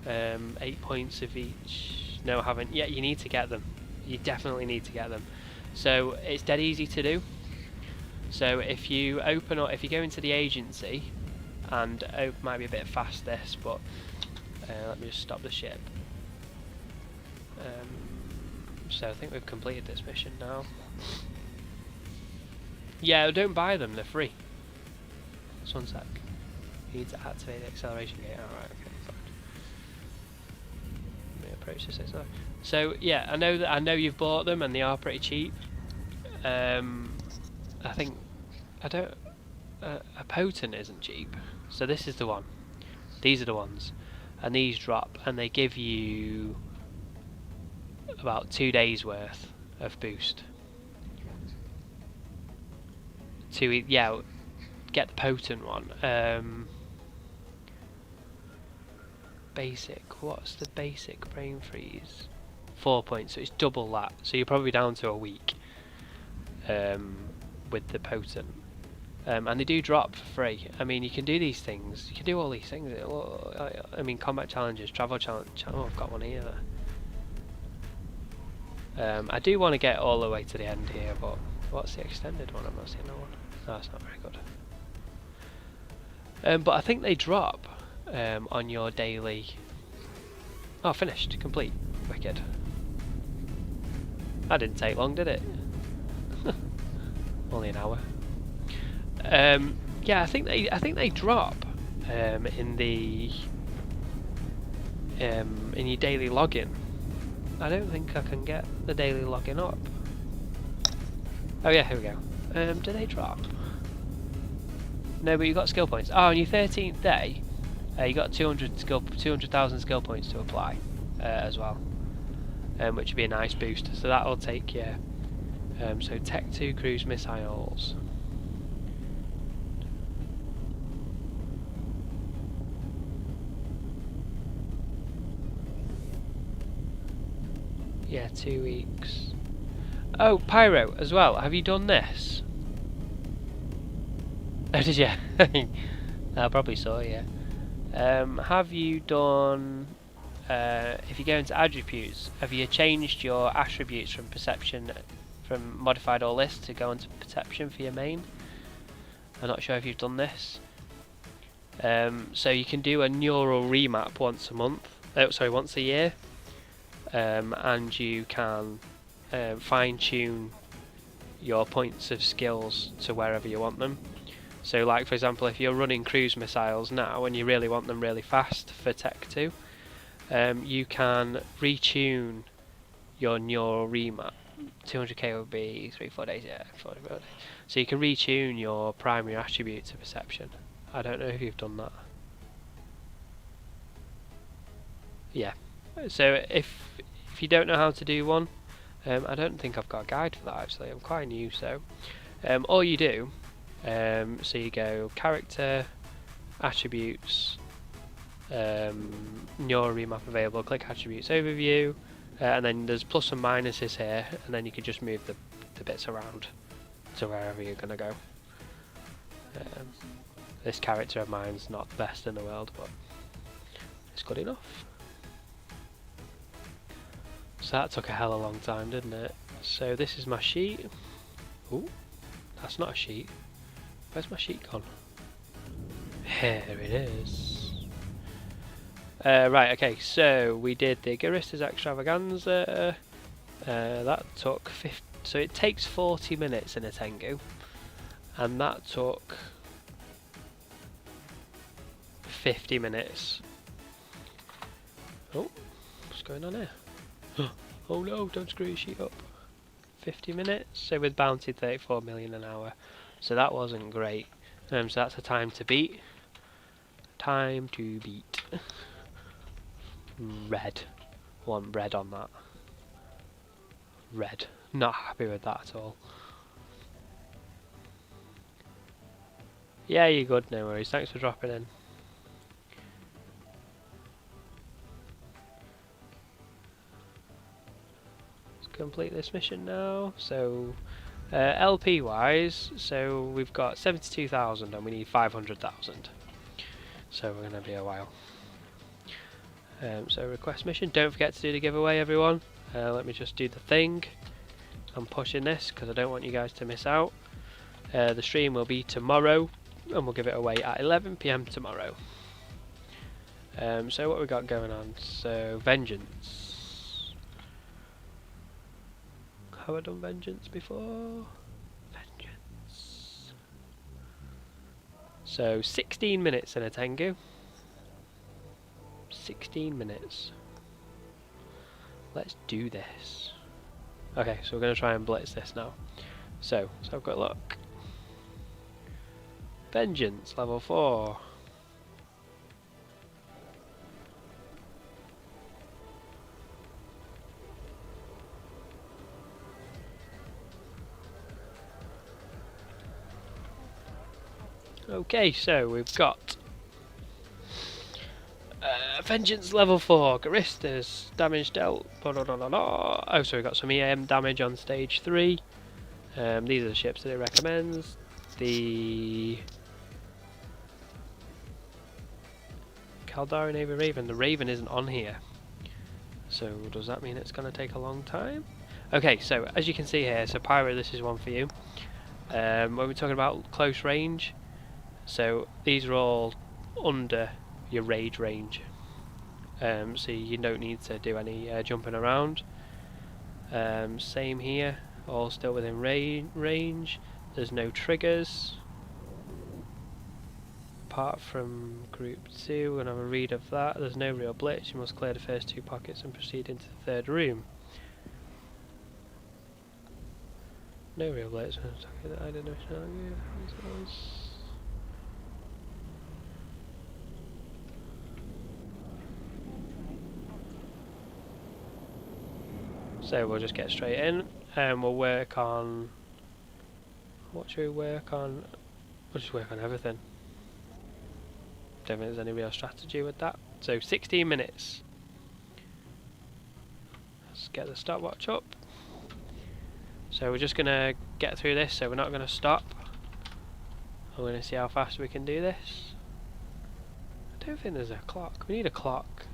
8 points of each. No, I haven't yet. You need to get them. You definitely need to get them. So it's dead easy to do. So if you open up, if you go into the agency, and might be a bit fast this, but let me just stop the ship. So I think we've completed this mission now. Yeah, don't buy them, they're free. Just one sec. need to activate the acceleration gate. Alright, okay, fine. Let me approach this now. So yeah, I know you've bought them and they are pretty cheap. I think a potent isn't cheap. So this is the one. These are the ones, and these drop, and they give you about 2 days worth of boost. Yeah, get the potent one. Basic. What's the basic brain freeze? 4 points, so it's double that. So you're probably down to a week with the potent. And they do drop for free. I mean, you can do these things. You can do all these things. I mean, combat challenges, travel challenge. Oh, I've got one here. I do want to get all the way to the end here, but what's the extended one? I'm not seeing that one. No, it's not very good. But I think they drop on your daily. Oh, finished, complete, wicked. That didn't take long, did it? Only an hour. Yeah, I think they drop in your daily login. I don't think I can get the daily login up. Oh yeah, here we go. Do they drop? No, but you got skill points. Oh, on your 13th day, you got 200,000 skill points to apply as well, which would be a nice boost. So that will take you. So Tech 2 cruise missiles. Yeah, 2 weeks. Oh, Pyro as well. Have you done this? Oh, did you? I probably saw, yeah. Have you done... if you go into attributes, have you changed your attributes from perception, from modified or list to go into perception for your main? I'm not sure if you've done this. So you can do a neural remap once a month. Once a year. And you can fine-tune your points of skills to wherever you want them. So like for example, if you're running cruise missiles now and you really want them really fast for Tech 2, you can retune your neural remap. 200k would be 3-4 days, yeah, 4 days. So you can retune your primary attribute to perception. I don't know if you've done that. Yeah. So if you don't know how to do one, I don't think I've got a guide for that actually. I'm quite new, so all you do, so you go character, attributes, neural remap available. Click attributes overview, and then there's plus and minuses here, and then you can just move the bits around to wherever you're gonna go. This character of mine's not the best in the world, but it's good enough. So that took a hell of a long time, didn't it? So this is my sheet. Ooh, that's not a sheet. Where's my sheet gone? Here it is. Right, okay, so we did the Garistas Extravaganza. That took 50, so it takes 40 minutes in a Tengu. And that took 50 minutes. Oh, what's going on here? Oh no, don't screw your sheet up. 50 minutes, so with bounty 34 million an hour. So that wasn't great. So that's a time to beat. Time to beat. Red. Want red on that. Red. Not happy with that at all. Yeah, you're good, no worries. Thanks for dropping in. Complete this mission now. So LP wise, so we've got 72,000 and we need 500,000, so we're gonna be a while. So request mission, don't forget to do the giveaway everyone. Let me just do the thing. I'm pushing this because I don't want you guys to miss out. The stream will be tomorrow and we'll give it away at 11 PM tomorrow. So what we got going on? So Vengeance. Have I done Vengeance before? Vengeance. So 16 minutes in a Tengu. 16 minutes. Let's do this. Okay, so we're going to try and blitz this now. So I've got a look. Vengeance, level 4. Okay, so we've got Vengeance level 4, Garistas, damage dealt, blah, blah, blah, blah, blah. Oh, so we've got some EM damage on stage 3. These are the ships that it recommends. The Caldari Navy Raven. The Raven isn't on here. So does that mean it's going to take a long time? Okay, so as you can see here, so Pyro, this is one for you. When we're talking about close range, so these are all under your rage range. So you don't need to do any jumping around. Same here, all still within range. There's no triggers. Apart from group 2, we're going to have a read of that. There's no real blitz. You must clear the first 2 pockets and proceed into the 3rd room. No real blitz. I don't know. So we'll just get straight in and we'll work on... What should we work on? We'll just work on everything. Don't think there's any real strategy with that. So 16 minutes. Let's get the stopwatch up. So we're just going to get through this, so we're not going to stop. We're going to see how fast we can do this. I don't think there's a clock. We need a clock.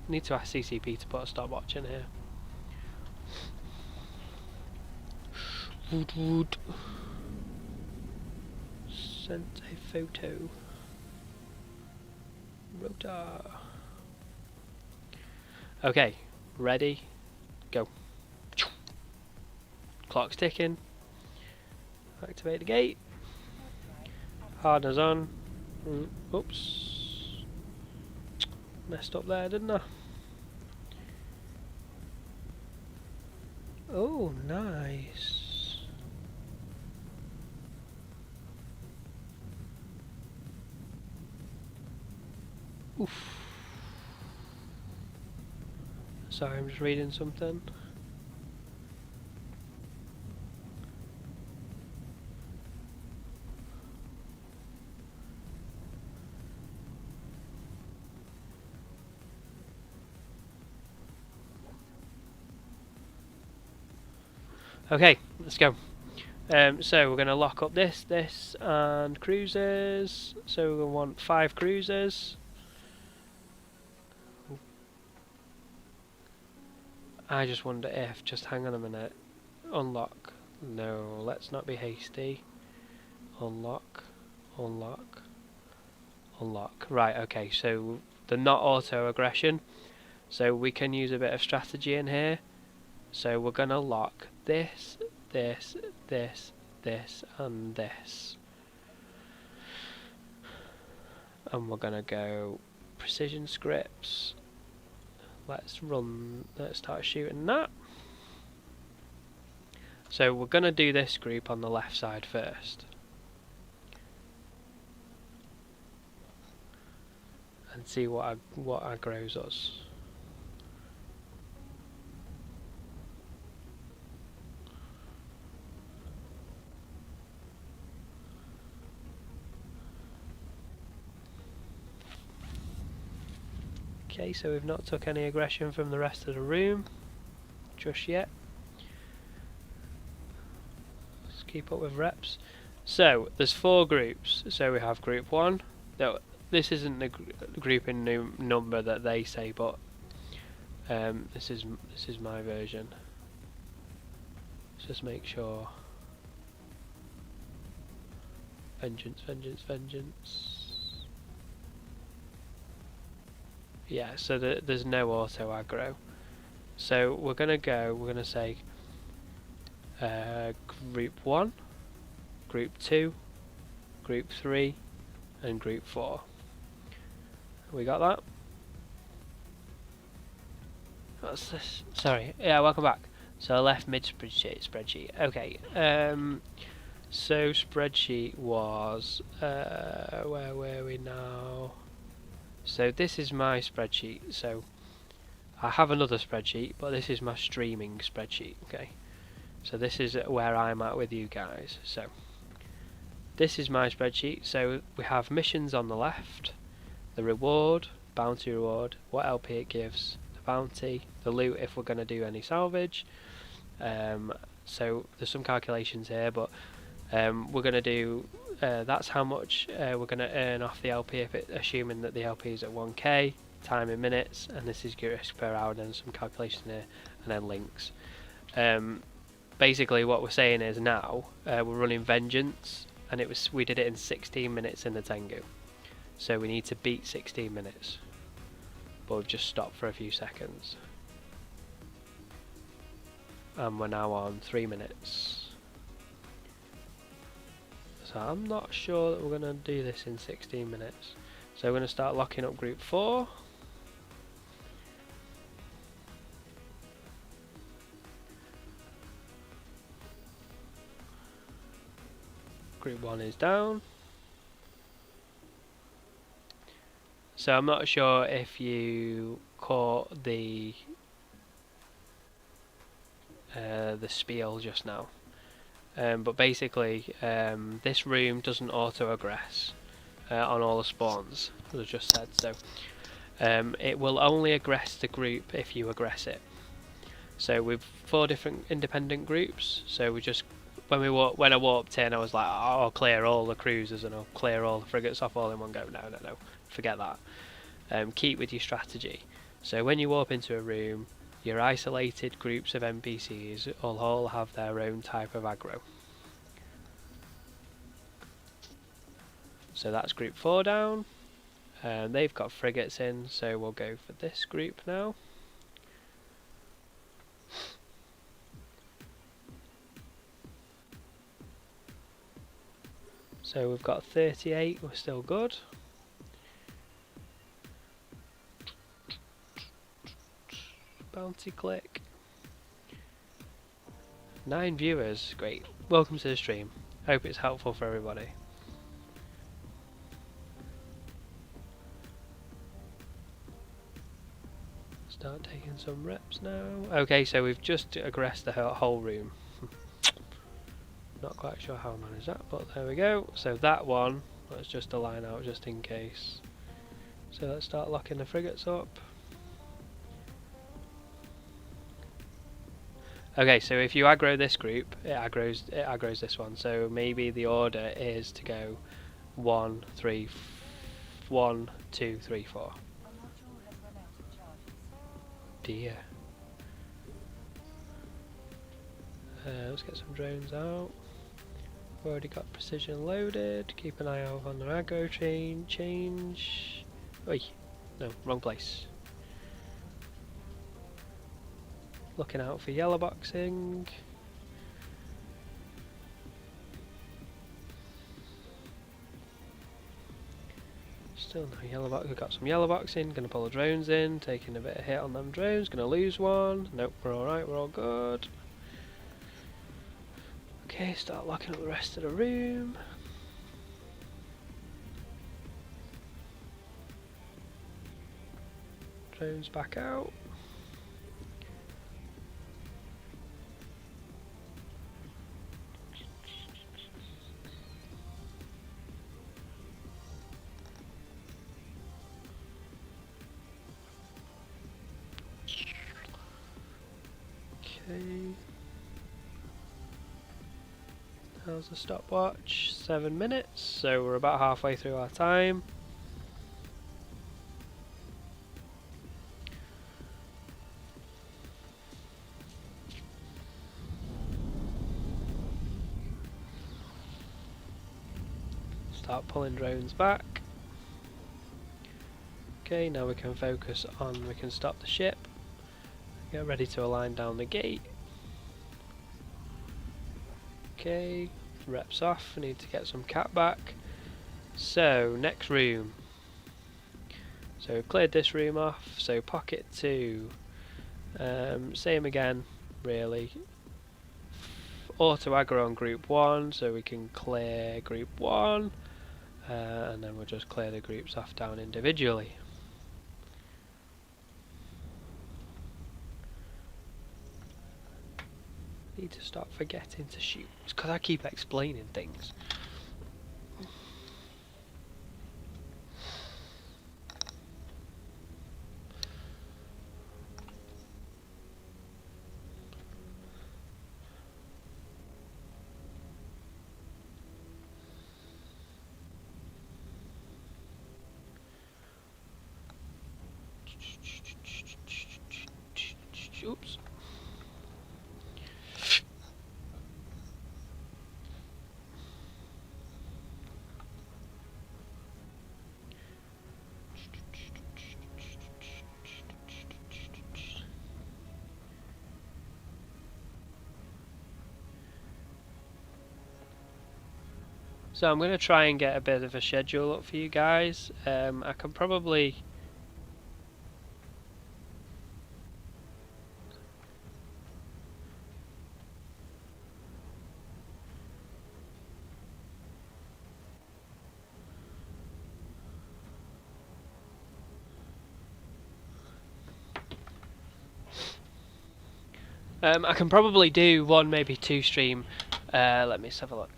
We need to ask CCP to put a stopwatch in here. Wood. Sent a photo. Rotor. Okay, ready, go. Clock's ticking. Activate the gate. Hardeners on. Oops. Messed up there, didn't I? Oh, nice. Oof. Sorry, I'm just reading something. Okay, let's go. So we're going to lock up this, and cruisers. So we want 5 cruisers. I just wonder if, just hang on a minute, unlock, no, let's not be hasty, unlock, unlock, unlock, right, okay, so they're not auto aggression, so we can use a bit of strategy in here, so we're going to lock this, this, this, this, and this, and we're going to go precision scripts. Let's start shooting that. So we're going to do this group on the left side first. And see what aggroes us. Okay, so we've not took any aggression from the rest of the room just yet. Let's keep up with reps. So there's 4 groups. So we have group 1. No, this isn't the grouping number that they say, but this is my version. Let's just make sure. Vengeance, vengeance, vengeance. Yeah, so there's no auto aggro. So we're going to say group 1, group 2, group 3 and group 4. We got that? What's this? Sorry, yeah, welcome back. So left mid spreadsheet. Okay, so spreadsheet was, where were we now? So this is my spreadsheet. So I have another spreadsheet, but this is my streaming spreadsheet. Okay, so this is where I'm at with you guys. So this is my spreadsheet. So we have missions on the left, the reward, bounty reward, what LP it gives, the bounty, the loot if we're going to do any salvage. So there's some calculations here, but we're going to do that's how much we're going to earn off the LP if assuming that the LP is at 1k, time in minutes, and this is risk per hour, and then some calculation here, and then links. Basically what we're saying is now we're running Vengeance, and we did it in 16 minutes in the Tengu, so we need to beat 16 minutes, but we've just stopped for a few seconds, and we're now on 3 minutes. So I'm not sure that we're going to do this in 16 minutes. So we're going to start locking up group 4. Group 1 is down. So I'm not sure if you caught the spiel just now. But basically, this room doesn't auto-aggress on all the spawns, as I just said. So it will only aggress the group if you aggress it. So with 4 different independent groups. So we just when I walked in, I was like, oh, I'll clear all the cruisers and I'll clear all the frigates off all in one go. No, forget that. Keep with your strategy. So when you warp into a room, your isolated groups of NPCs will all have their own type of aggro. So that's group 4 down, and they've got frigates in, so we'll go for this group now. So we've got 38, we're still good. Bounty click. 9 viewers, great. Welcome to the stream. Hope it's helpful for everybody. Start taking some reps now. Okay, so we've just aggressed the whole room. Not quite sure how I managed that, but there we go. So that one, let's just align out just in case. So let's start locking the frigates up. Okay, so if you aggro this group, it aggroes this one. So maybe the order is to go 1, 2, 3, 4. Dear. Let's get some drones out. We've already got precision loaded. Keep an eye out on the aggro change. Oi, no, wrong place. Looking out for yellow boxing. Still no yellow box. We've got some yellow boxing. Gonna pull the drones in. Taking a bit of hit on them drones. Gonna lose one. Nope, we're alright. We're all good. Okay, start locking up the rest of the room. Drones back out. Okay. How's the stopwatch? 7 minutes, so we're about halfway through our time. Start pulling drones back. Okay, now we can focus on, we can stop the ship. Get ready to align down the gate. Okay, reps off, we need to get some cap back. So next room. So we've cleared this room off. So pocket 2. Same again, really. Auto aggro on group 1, so we can clear group 1, and then we'll just clear the groups off down individually. Need to stop forgetting to shoot. It's because I keep explaining things. Oops. So I'm going to try and get a bit of a schedule up for you guys. I can probably... I can probably do one, maybe 2 stream. Let me just have a look.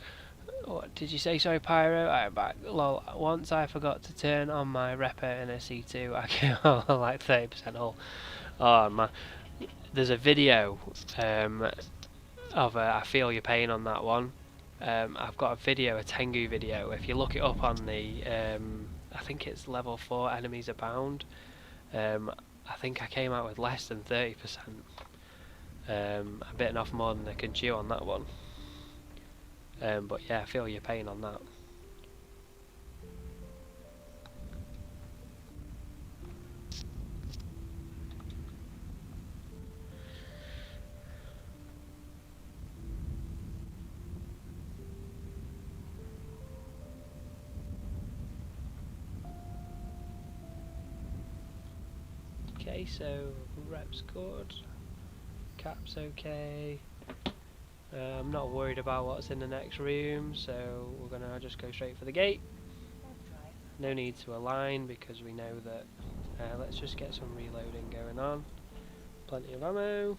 What did you say? Sorry, Pyro. Alright, back. Lol. Once I forgot to turn on my repper in a C2, I came like 30% hull. Oh man, there's a video of I feel your pain on that one. I've got a video, a Tengu video. If you look it up on the, I think it's level 4 enemies abound. I think I came out with less than 30%. I'm bitten off more than I can chew on that one. But yeah, I feel your pain on that. Okay, so rep's good, cap's okay. I'm not worried about what's in the next room, so we're gonna just go straight for the gate. No need to align because we know that. Let's just get some reloading going on. Plenty of ammo.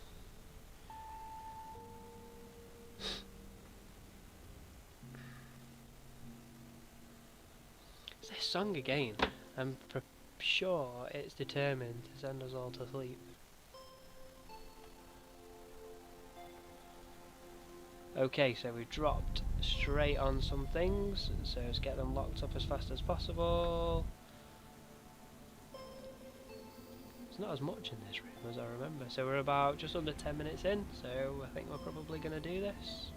It's this song again. I'm sure it's determined to send us all to sleep. Okay, so we've dropped straight on some things, so let's get them locked up as fast as possible. There's not as much in this room as I remember, so we're about just under 10 minutes in, so I think we're probably going to do this.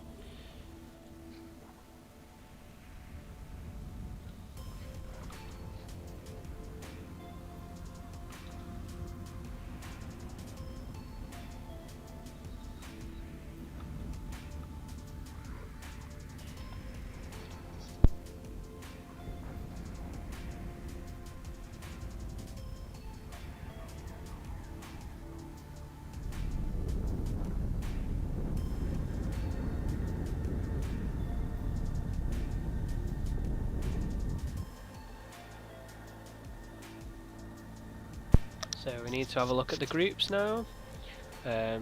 So we need to have a look at the groups now.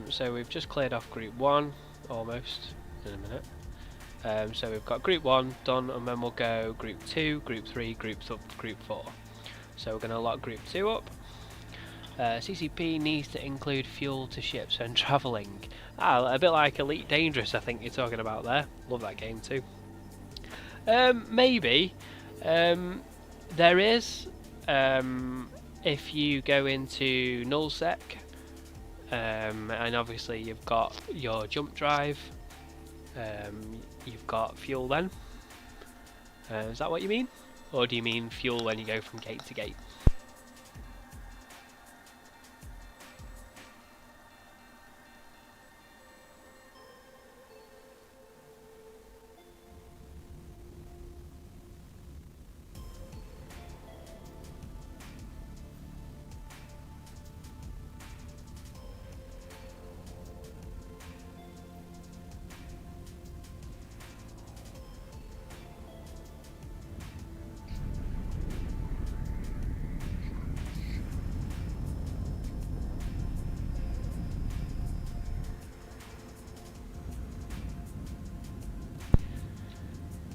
So we've just cleared off group 1, almost, in a minute. So we've got group 1 done, and then we'll go group 2, group 3, group 4. So we're going to lock group 2 up. CCP needs to include fuel to ships when travelling. A bit like Elite Dangerous I think you're talking about there. Love that game too. Maybe. There is... if you go into nullsec, and obviously you've got your jump drive, you've got fuel then. Is that what you mean? Or do you mean fuel when you go from gate to gate?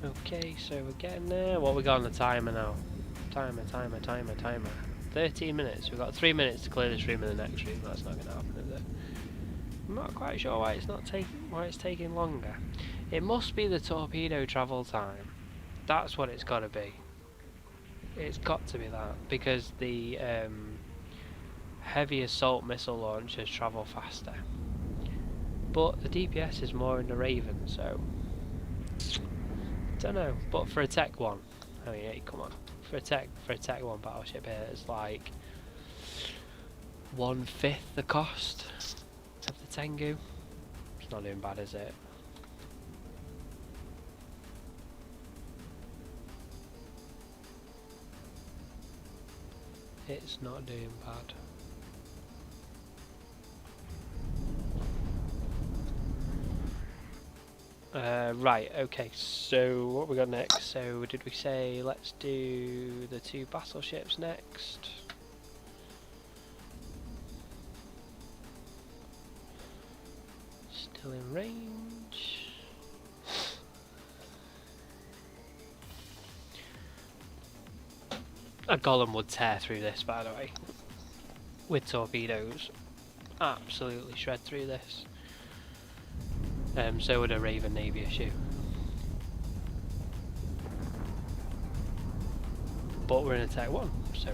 Okay, so we're getting there. What we got on the timer now? Timer. 13 minutes. We've got 3 minutes to clear this room in the next room. That's not going to happen, is it? I'm not quite sure why it's taking longer. It must be the torpedo travel time. That's what it's got to be. It's got to be that, because the heavy assault missile launchers travel faster. But the DPS is more in the Raven, so don't know. But for a Tech 1, I mean, hey, come on. For a Tech 1 battleship here, it's like 1/5 the cost of the Tengu. It's not doing bad, is it? It's not doing bad. Right, okay, so what we got next? So did we say let's do the 2 battleships next? Still in range. A golem would tear through this, by the way. With torpedoes. Absolutely shred through this. So would a Raven Navy issue. But we're in a Tech 1, so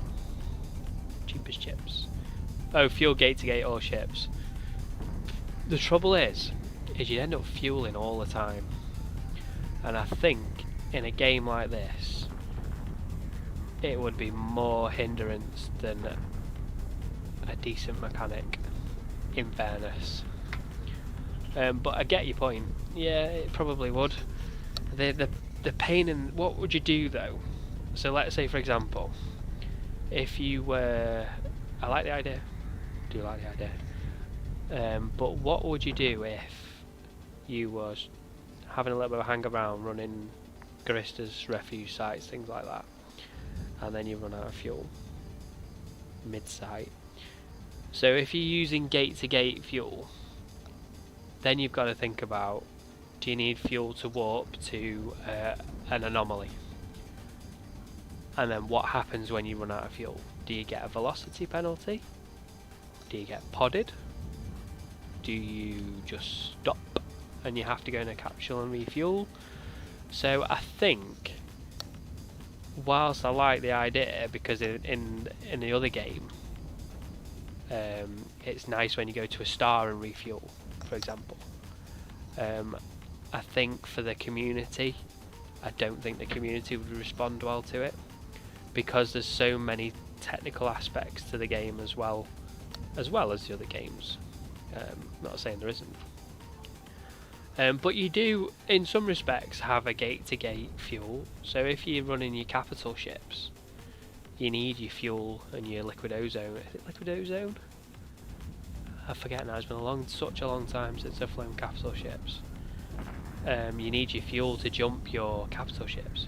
cheap as chips. Oh, fuel gate to gate or ships. The trouble is you end up fueling all the time. And I think in a game like this, it would be more hindrance than a decent mechanic, in fairness. But I get your point. Yeah, it probably would. The pain in... What would you do though? So let's say, for example, if you were... I like the idea. I do like the idea. But what would you do if you was having a little bit of a hang around, running Garistas, refuge sites, things like that, and then you run out of fuel mid-site? So if you're using gate-to-gate fuel, then you've got to think about, do you need fuel to warp to an anomaly? And then what happens when you run out of fuel? Do you get a velocity penalty? Do you get podded? Do you just stop and you have to go in a capsule and refuel? So I think, whilst I like the idea, because in the other game, it's nice when you go to a star and refuel, for example. I think for the community, I don't think the community would respond well to it, because there's so many technical aspects to the game as well as the other games. Not saying there isn't. But you do, in some respects, have a gate-to-gate fuel. So if you're running your capital ships, you need your fuel and your liquid ozone. Is it liquid ozone? I forget now. It's been such a long time since I've flown capital ships. You need your fuel to jump your capital ships.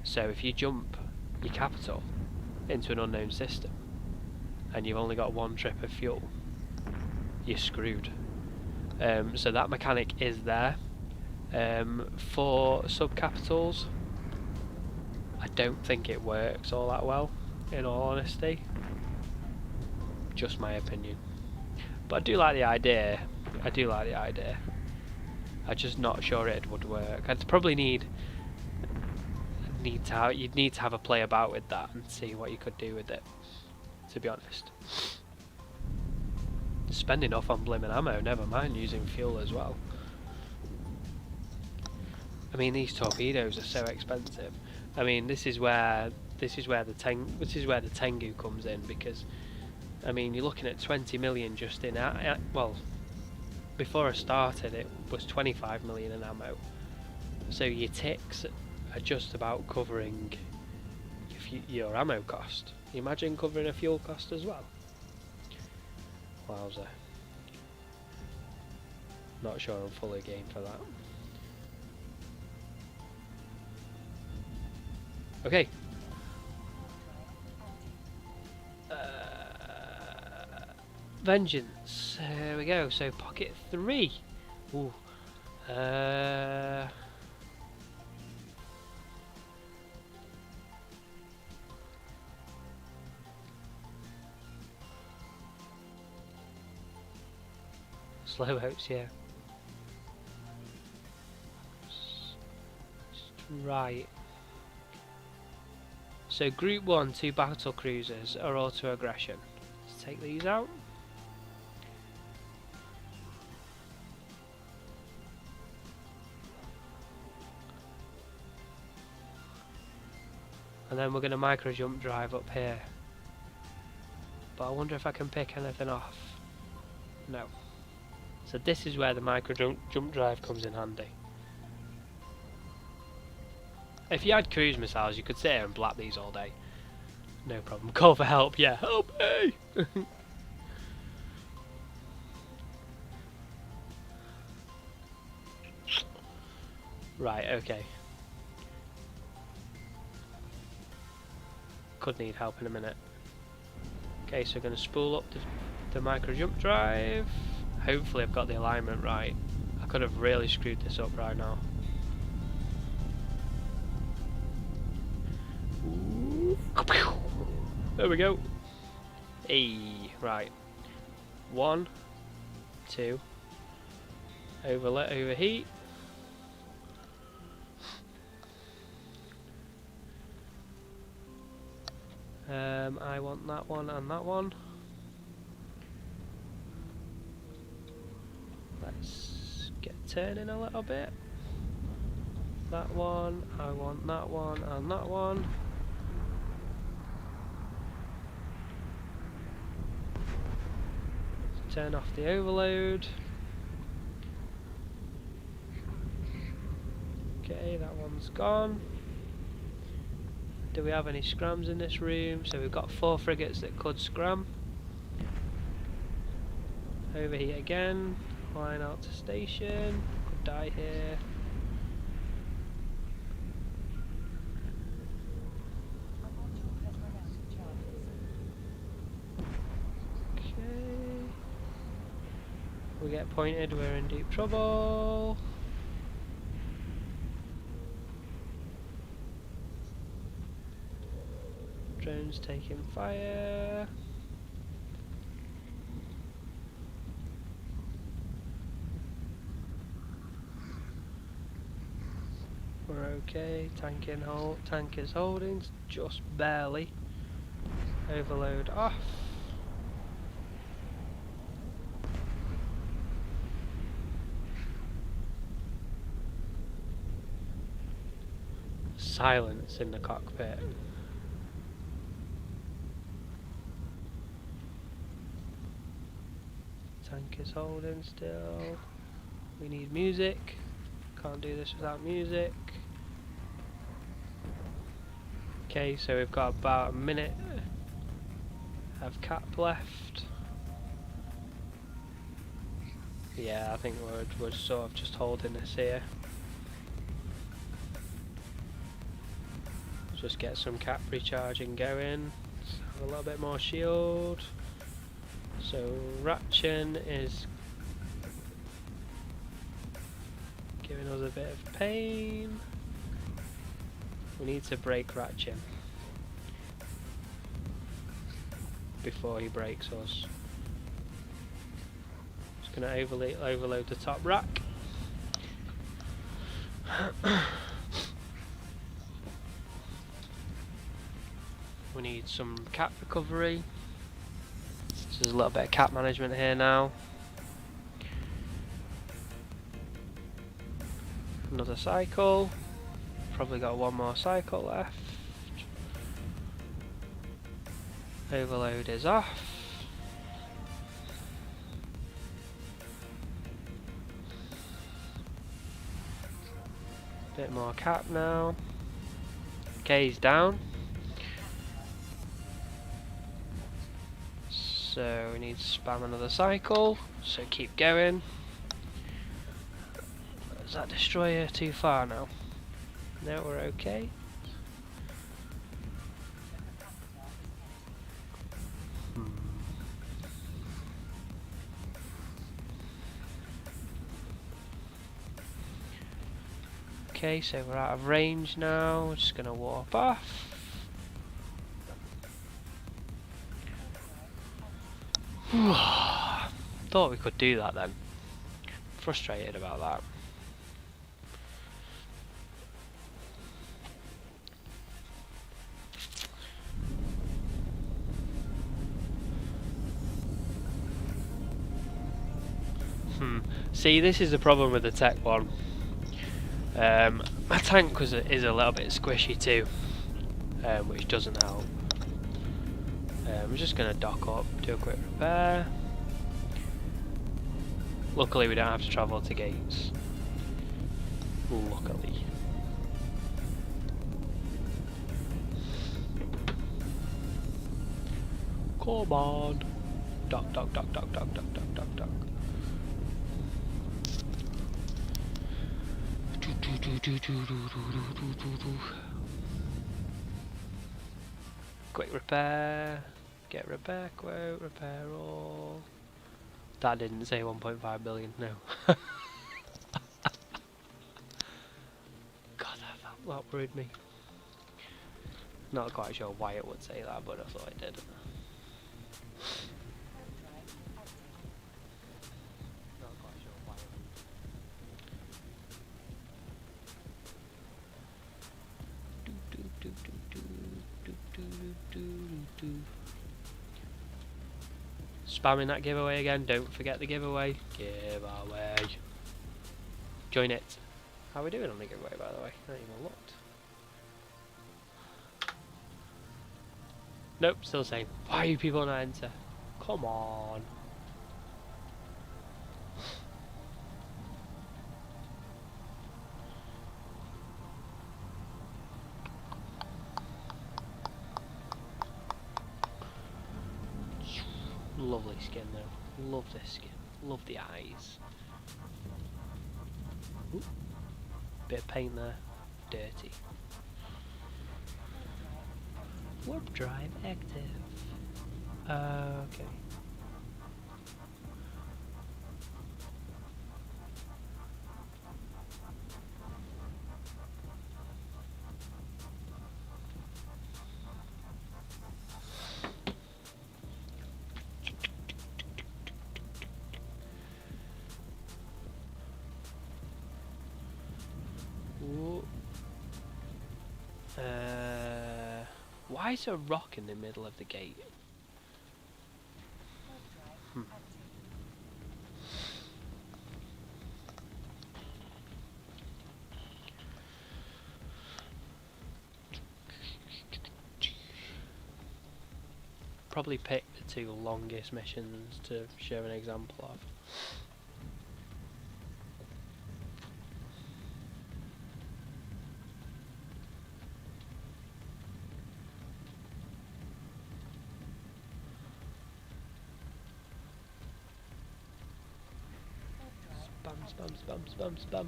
So if you jump your capital into an unknown system and you've only got 1 trip of fuel, you're screwed. So that mechanic is there. For sub-capitals, I don't think it works all that well, in all honesty. Just my opinion. But I do like the idea. I'm just not sure it would work. I'd probably you'd need to have a play about with that and see what you could do with it, to be honest. Spending off on blimmin' ammo, never mind using fuel as well. I mean, these torpedoes are so expensive. I mean, this is where the Tengu comes in, because I mean, you're looking at 20 million just in well, before I started it was 25 million in ammo. So your ticks are just about covering your ammo cost. Imagine covering a fuel cost as well. Wowza. Not sure I'm fully game for that. Okay. Vengeance. There we go. So pocket 3. Ooh. Slow boats, yeah. Right. So group 1, 2 battle cruisers are auto aggression. Let's take these out. And then we're going to micro jump drive up here. But I wonder if I can pick anything off. No. So this is where the micro jump drive comes in handy. If you had cruise missiles, you could sit here and blap these all day. No problem. Call for help, yeah. Help me! Right, okay. Could need help in a minute. Okay, so we're going to spool up the micro jump drive. Hopefully I've got the alignment right. I could have really screwed this up right now. There we go. Hey, right. 1, 2. Overheat. I want that one and that one. Let's get turning a little bit. That one, I want that one and that one. Turn off the overload. Okay, that one's gone. Do we have any scrams in this room? So we've got 4 frigates that could scram. Overheat again. Line out to station. Could die here. Okay. We get pointed, we're in deep trouble. Drones taking fire. We're okay. Tank is holding, just barely. Overload off. Silence in the cockpit. Tank is holding still. We need music. Can't do this without music. Okay, so we've got about a minute of cap left. Yeah, I think we're sort of just holding this here. Just get some cap recharging going. Let's have a little bit more shield. So Ratchin is giving us a bit of pain. We need to break Ratchin before he breaks us. Just gonna overload the top rack. We need some cap recovery. So there's a little bit of cap management here now. Another cycle. Probably got one more cycle left. Overload is off. Bit more cap now. K's down. So we need to spam another cycle, so keep going. Is that destroyer too far now? No, we're okay. Okay, so we're out of range now. We're just gonna warp off. Thought we could do that then. frustrated about that. See, this is the problem with the tech one. My tank is a little bit squishy too, which doesn't help. I'm just going to dock up, do a quick repair. Luckily we don't have to travel to gates. Luckily. Come on! Dock, dock, dock, dock, dock, dock, dock, dock, dock. Quick repair. Get repair quote, repair all. That didn't say 1.5 billion, no. God, that worried me. Not quite sure why it would say that, but I thought it did. Not quite sure why it would. Spamming that giveaway again, don't forget the giveaway. Giveaway. Join it. How are we doing on the giveaway, by the way? I haven't even looked. Nope, still the same. Why are you people not enter? Come on. Lovely skin though. Love this skin. Love the eyes. Ooh. Bit of paint there. Dirty. Warp drive active. Okay. Why is there a rock in the middle of the gate? Probably pick the two longest missions to show an example of. Spam.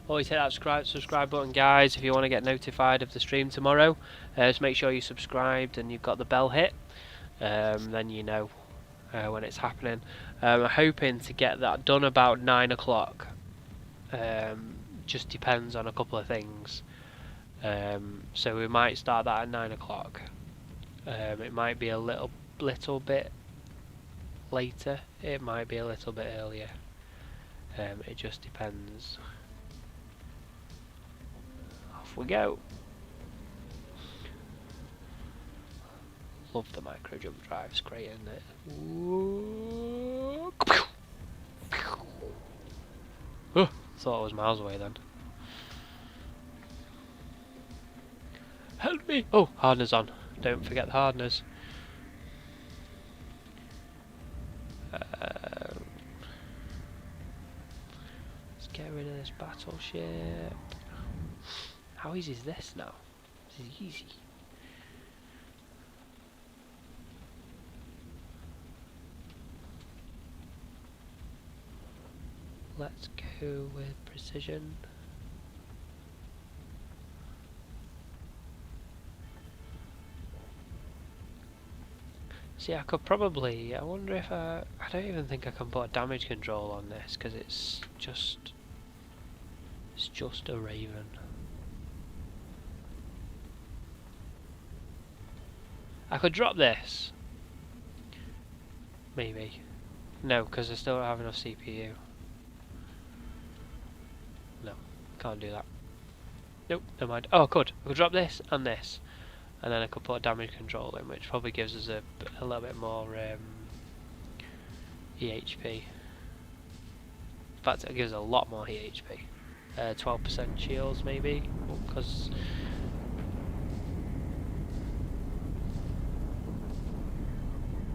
Always hit that subscribe button, guys, if you want to get notified of the stream tomorrow. Just make sure you're subscribed and you've got the bell hit, then you know when it's happening. I'm hoping to get that done about 9 o'clock. Just depends on a couple of things. So we might start that at 9 o'clock. It might be a little bit later. It might be a little bit earlier. It just depends. Off we go. Love the micro jump drive, it's great, isn't it? Oh, thought I was miles away then. Help me! Oh, harness on. Don't forget the harness. Get rid of this battleship. How easy is this now? This is easy. Let's go with precision. See, I could probably, I wonder if I don't even think I can put a damage control on this because it's just a Raven. I could drop this. Maybe. No, because I still don't have enough CPU. Can't do that. Nope, never mind. Oh, I could drop this, and then I could put a damage control in, which probably gives us a little bit more EHP. In fact, it gives a lot more EHP. 12% shields maybe, because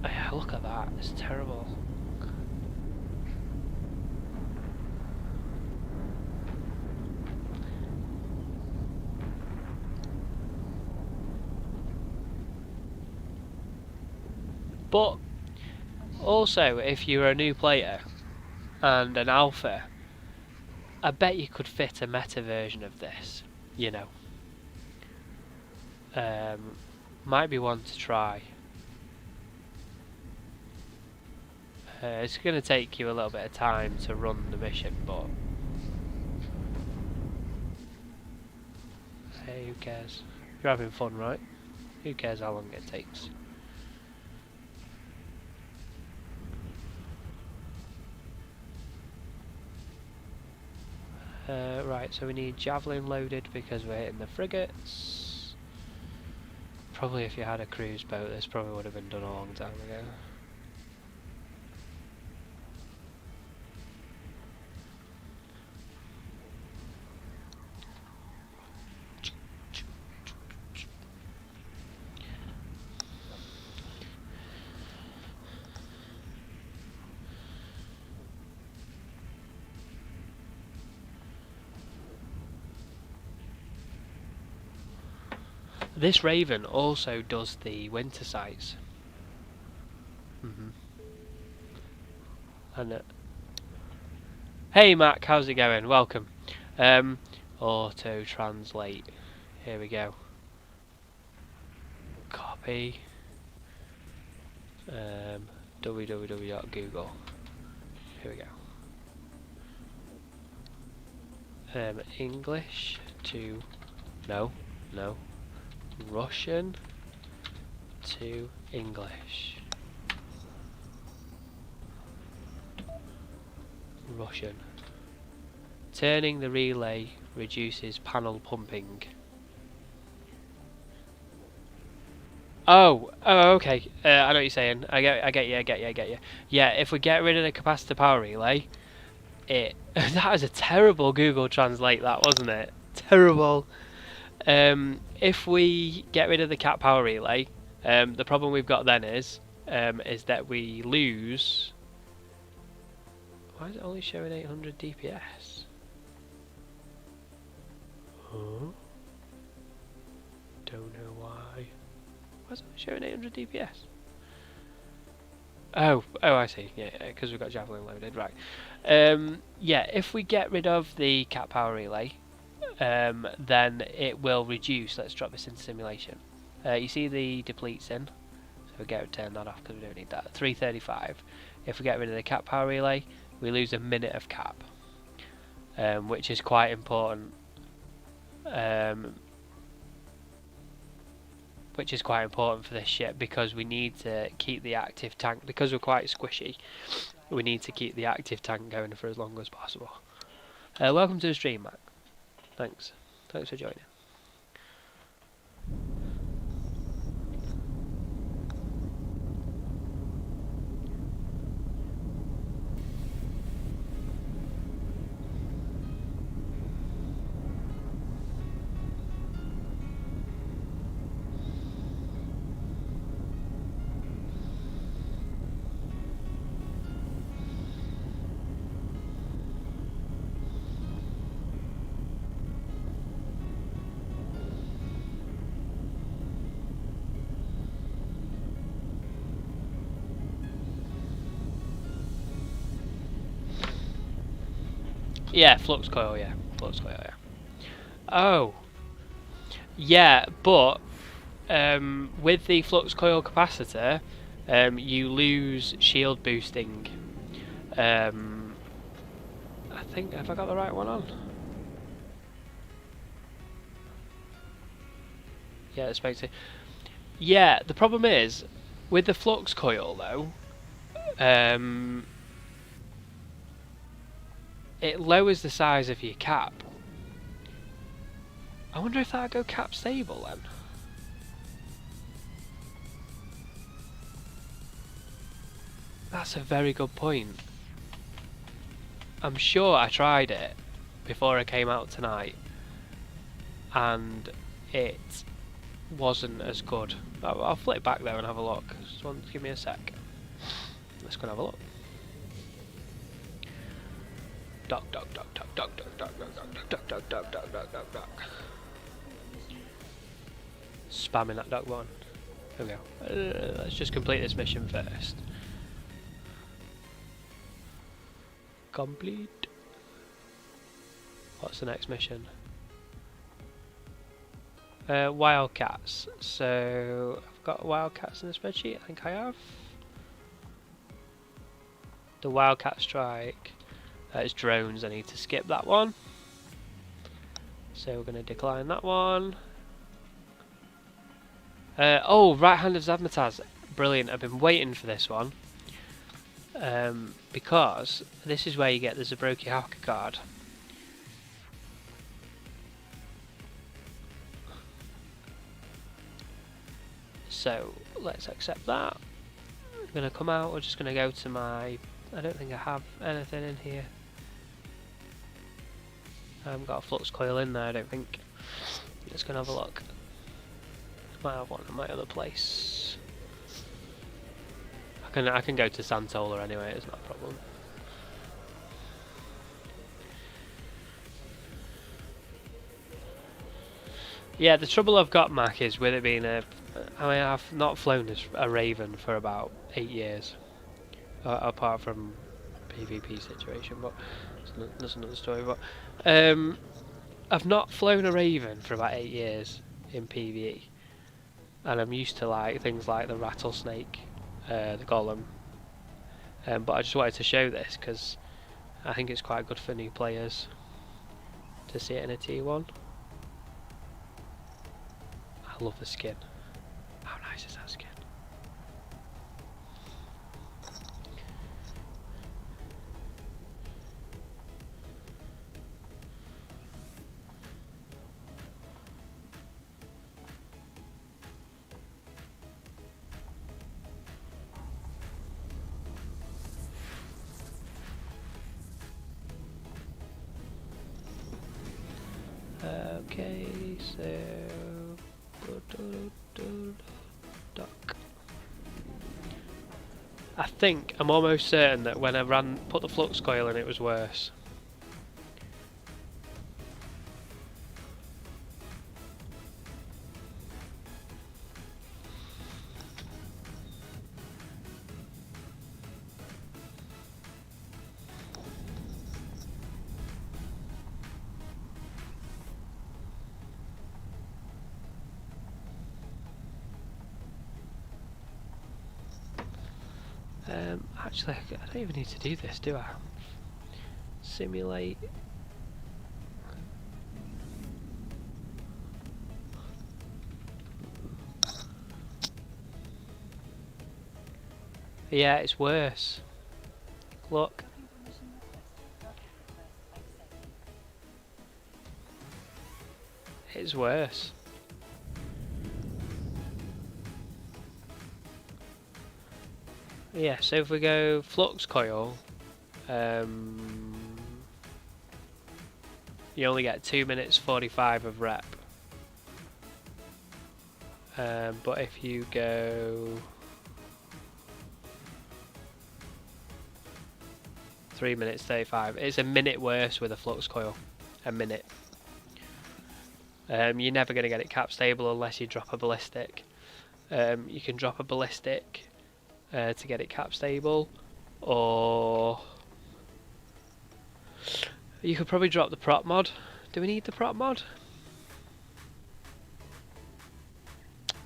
yeah, look at that, it's terrible. But also, if you're a new player and an alpha, I bet you could fit a meta version of this, you know. Might be one to try. It's going to take you a little bit of time to run the mission, but hey, who cares? You're having fun, right? Who cares how long it takes? Right, so we need javelin loaded because we're hitting the frigates. Probably if you had a cruise boat, this probably would have been done a long time ago. This Raven also does the winter sights. And hey Mac, how's it going? Welcome. Auto translate. Here we go. Copy. www.google. Here we go. English to no. Russian to English. Russian. Turning the relay reduces panel pumping. Oh, okay. I know what you're saying. I get you. Yeah, if we get rid of the capacitor power relay, that was a terrible Google Translate, that wasn't it? Terrible. If we get rid of the cat power relay, the problem we've got then is that we lose. Why is it only showing 800 DPS? Huh? Don't know why. Why is it only showing 800 DPS? Oh, I see. Yeah, because we've got javelin loaded, right? Yeah, if we get rid of the cat power relay, then it will reduce. Let's drop this into simulation. You see the depletes in, so we turn that off because we don't need that. 335. If we get rid of the cap power relay, we lose a minute of cap, which is quite important. Which is quite important for this ship because we need to keep the active tank, because we're quite squishy. We need to keep the active tank going for as long as possible. Welcome to the stream, Mac. Thanks for joining. Yeah, flux coil, yeah. Oh. Yeah, but with the flux coil capacitor, you lose shield boosting. I think, have I got the right one on? Yeah, it's supposed to. Yeah, the problem is, with the flux coil though, it lowers the size of your cap. I wonder if that'd go cap stable then. That's a very good point. I'm sure I tried it before I came out tonight and it wasn't as good. I'll flip back there and have a look. Just give me a sec. Let's go and have a look. Duck, duck, duck, duck, duck, duck, duck, duck, duck, duck, duck, duck, duck, duck, duck, duck. Spamming that duck one. There we go. Let's just complete this mission first. Complete. What's the next mission? Wildcats. So I've got wildcats in the spreadsheet. I think I have. The wildcat strike. It's drones. I need to skip that one. So we're going to decline that one. Oh, right hand of Zabmataz. Brilliant. I've been waiting for this one. Because this is where you get the Zabroki Haka card. So let's accept that. I'm going to come out. We're just going to go to my... I don't think I have anything in here. I haven't got a flux coil in there, I don't think. Let's go and have a look. Might have one in my other place. I can go to Santola anyway, it's not a problem. Yeah, the trouble I've got, Mac, is with it being a... I mean, I've not flown as a Raven for about 8 years. Apart from PvP situation, but that's another story. But I've not flown a Raven for about 8 years in PvE. And I'm used to like things like the rattlesnake, the golem. But I just wanted to show this because I think it's quite good for new players to see it in a T1. I love the skin. How nice is that skin? Okay, so duck. I think I'm almost certain that when I put the flux coil in, it was worse. Actually, I don't even need to do this, do I? Simulate. Yeah, it's worse. Look. It's worse. Yeah, so if we go flux coil, you only get 2 minutes 45 of rep. But if you go 3 minutes 35, it's a minute worse with a flux coil. A minute. You're never going to get it cap stable unless you drop a ballistic. You can drop a ballistic to get it cap stable, or you could probably drop the prop mod. Do we need the prop mod?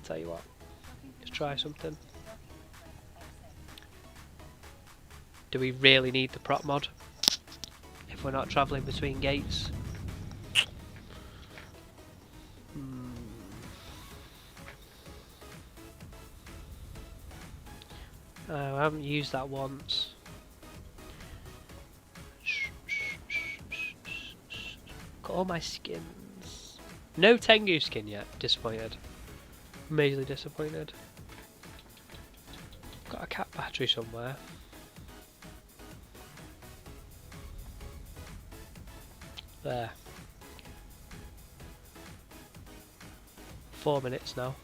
Tell you what, let's try something. Do we really need the prop mod if we're not travelling between gates? I haven't used that once. Got all my skins. No Tengu skin yet. Disappointed. Majorly disappointed. Got a cat battery somewhere. There. 4 minutes now.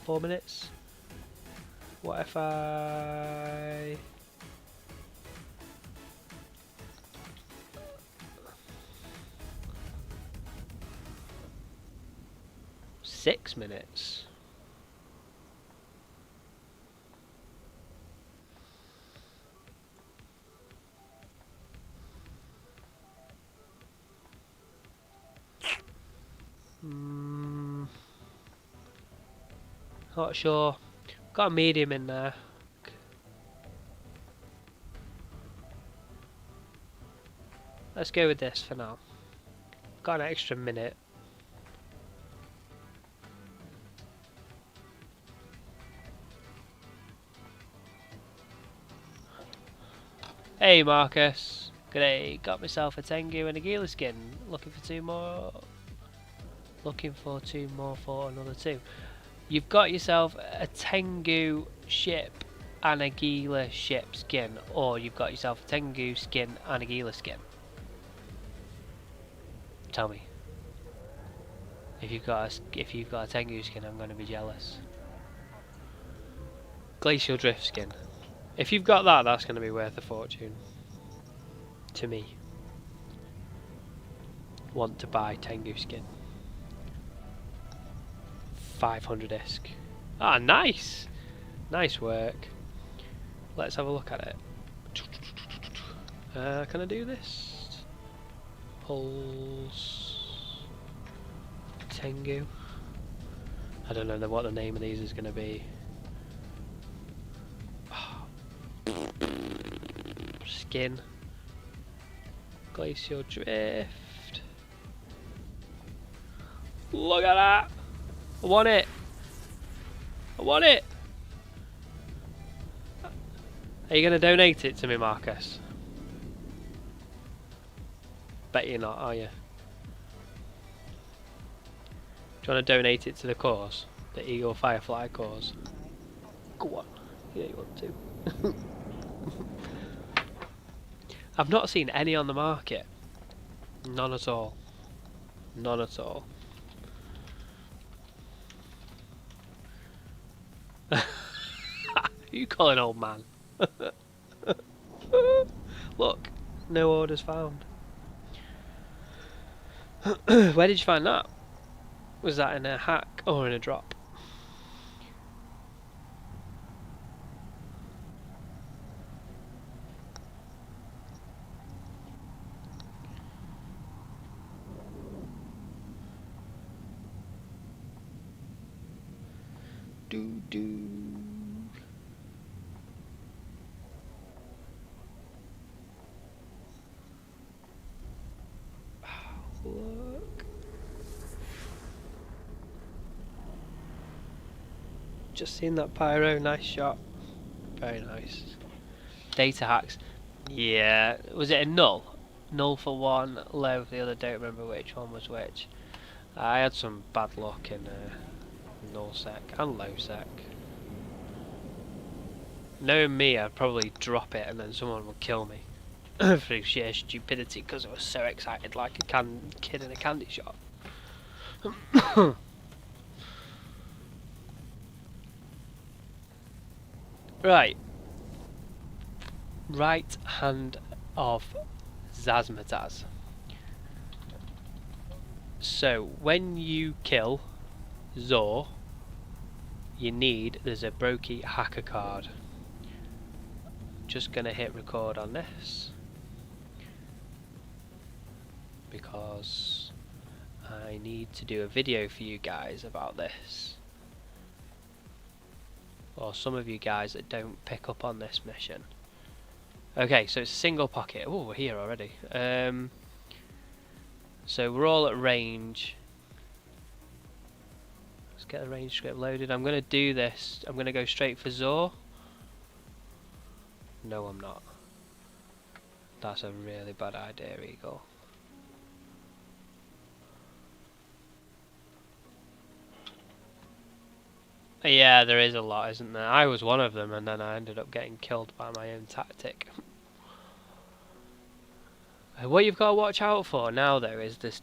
4 minutes. What if I... Six minutes. Not sure. Got a medium in there. Let's go with this for now. Got an extra minute. Hey Marcus. G'day. Got myself a Tengu and a Gila skin. Looking for 2 more. Looking for 2 more for another 2. You've got yourself a Tengu ship and a Gila ship skin, or you've got yourself a Tengu skin and a Gila skin. Tell me. If you've got a Tengu skin, I'm going to be jealous. Glacial Drift skin. If you've got that, that's going to be worth a fortune. To me. Want to buy Tengu skin. 500 ISK. Ah, nice! Nice work. Let's have a look at it. Can I do this? Pulse. Tengu. I don't know what the name of these is going to be. Skin. Glacial Drift. Look at that! I want it! I want it! Are you going to donate it to me, Marcus? Bet you're not, are you? Do you want to donate it to the cause? The Eaglefirefly cause? Go on. Yeah, you want to. I've not seen any on the market. None at all. None at all. You call an old man? Look, no orders found. Where did you find that? Was that in a hack or in a drop? Do. Look. Just seen that pyro, nice shot. Very nice. Data hacks. Yeah, was it a null? Null for one, low for the other, don't remember which one was which. I had some bad luck in null sec and low sec. Knowing me, I'd probably drop it and then someone would kill me. Through sheer stupidity because I was so excited like a kid in a candy shop. Right. Right hand of Zazmataz. So when you kill Zor, there's a Brokey hacker card. Just gonna hit record on this because I need to do a video for you guys about this, or some of you guys that don't pick up on this mission. Okay, so it's a single pocket. Oh, we're here already. So we're all at range. Let's get the range script loaded. I'm gonna do this. I'm gonna go straight for Zor. No, I'm not. That's a really bad idea, Eagle. Yeah, there is a lot, isn't there? I was one of them, and then I ended up getting killed by my own tactic. What you've got to watch out for now, though, is the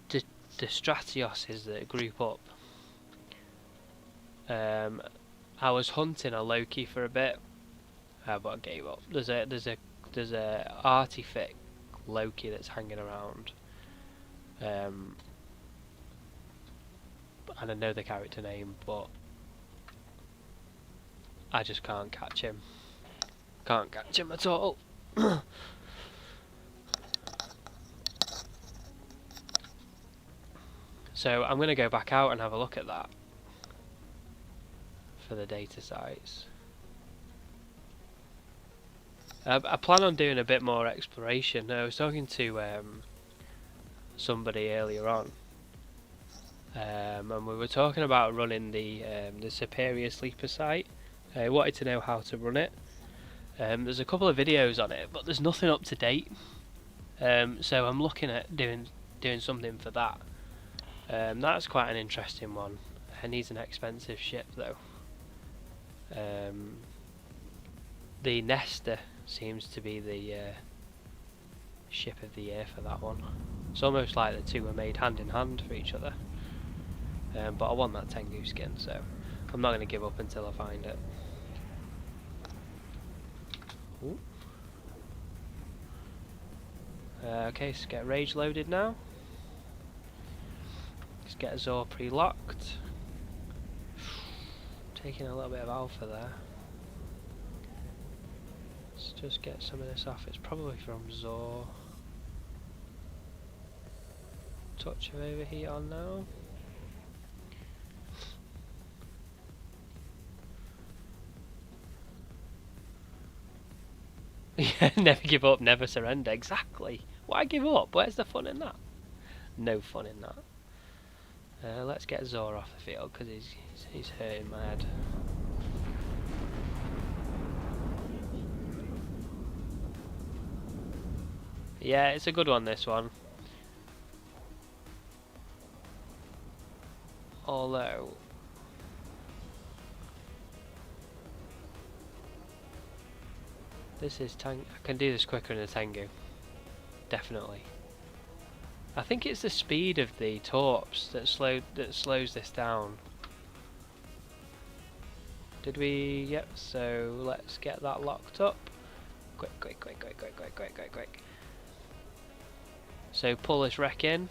Stratioses that group up. I was hunting a Loki for a bit, but I gave up. There's a artifact Loki that's hanging around. And I know the character name, but I just can't catch him. Can't catch him at all. So I'm going to go back out and have a look at that for the data sites. I plan on doing a bit more exploration. I was talking to somebody earlier on, and we were talking about running the Superior Sleeper site. I wanted to know how to run it. There's a couple of videos on it, but there's nothing up to date. So I'm looking at doing something for that. That's quite an interesting one. It needs an expensive ship though. The Nesta seems to be the ship of the year for that one. It's almost like the two are made hand in hand for each other. But I want that Tengu skin, so I'm not going to give up until I find it. Ooh. Okay, so get Rage loaded now. Let's get Azor pre-locked. Taking a little bit of alpha there. Let's just get some of this off. It's probably from Zor. Touch of overheat on now. Yeah, never give up, never surrender. Exactly. Why give up? Where's the fun in that? No fun in that. Let's get Zor off the field because he's hurting my head. Yeah, it's a good one, this one. Although this is I can do this quicker in a Tengu. Definitely. I think it's the speed of the torps that slows this down. Did we? Yep. So let's get that locked up. Quick. So pull this wreck in.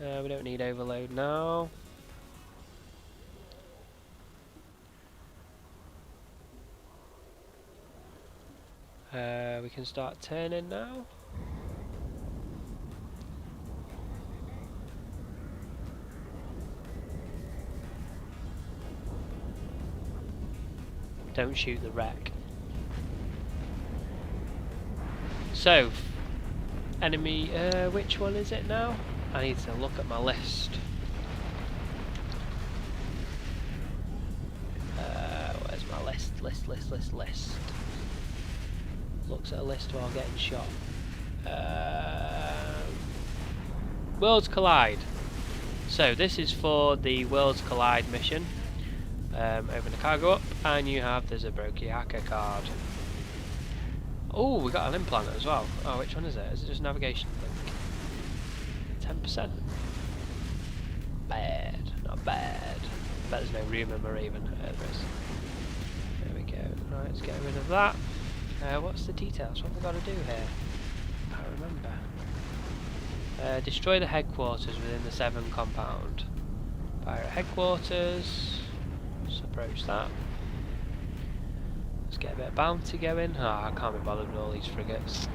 We don't need overload now. We can start turning now. Don't shoot the wreck. So, enemy, which one is it now? I need to look at my list. Where's my list? List. Looks at a list while getting shot. Worlds Collide. So this is for the Worlds Collide mission. Open the cargo up, and there's a Brokiaka card. Oh, we got an implant as well. Oh, which one is it? Is it just navigation link? 10%. Bad, not bad. Bet there's no room in Maraven. There is. There we go. Right, let's get rid of that. What's the details? What have we got to do here? I can't remember. Destroy the headquarters within the 7 compound. Pirate headquarters. Let's approach that. Let's get a bit of bounty going. I can't be bothered with all these frigates.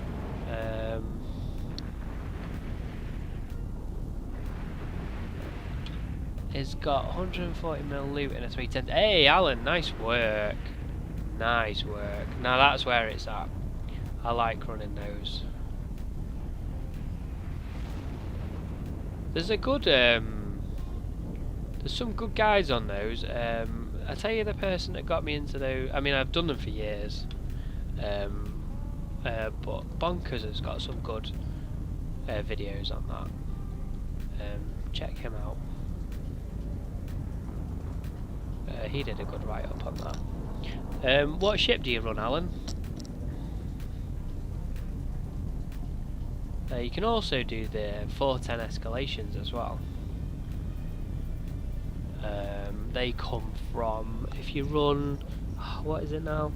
It's got 140mm loot in a 310. Hey, Alan, nice work. Nice work. Now that's where it's at. I like running those. There's a good there's some good guides on those. I tell you, the person that got me into those, I mean, I've done them for years, but Bonkers has got some good videos on that. Check him out. He did a good write-up on that. What ship do you run, Alan? You can also do the 410 escalations as well. They come from, if you run, what is it now?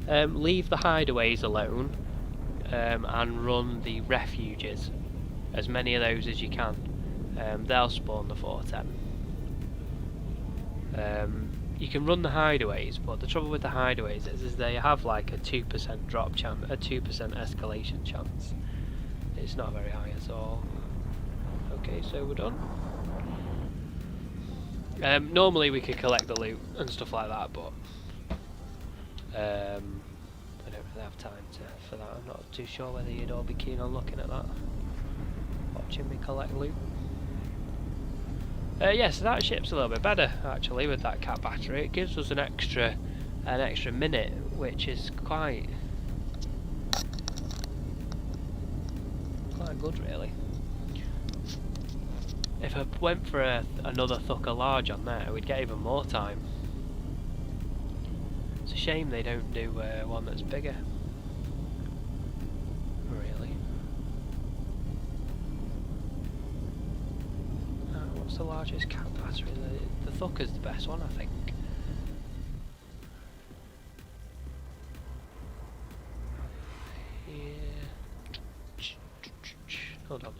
Leave the hideaways alone and run the refuges, as many of those as you can. They'll spawn the 410. You can run the hideaways, but the trouble with the hideaways is they have like a 2% drop chance, a 2% escalation chance. It's not very high at all. Okay, so we're done. Normally we could collect the loot and stuff like that, but I don't really have time for that. I'm not too sure whether you'd all be keen on looking at that, watching me collect loot. Yeah, so that ship's a little bit better actually with that cat battery. It gives us an extra minute, which is quite good really. If I went for another Thucker large on there, we'd get even more time. It's a shame they don't do one that's bigger. Really. What's the largest cat battery? The Thucker's the best one, I think. Yeah. Hold on.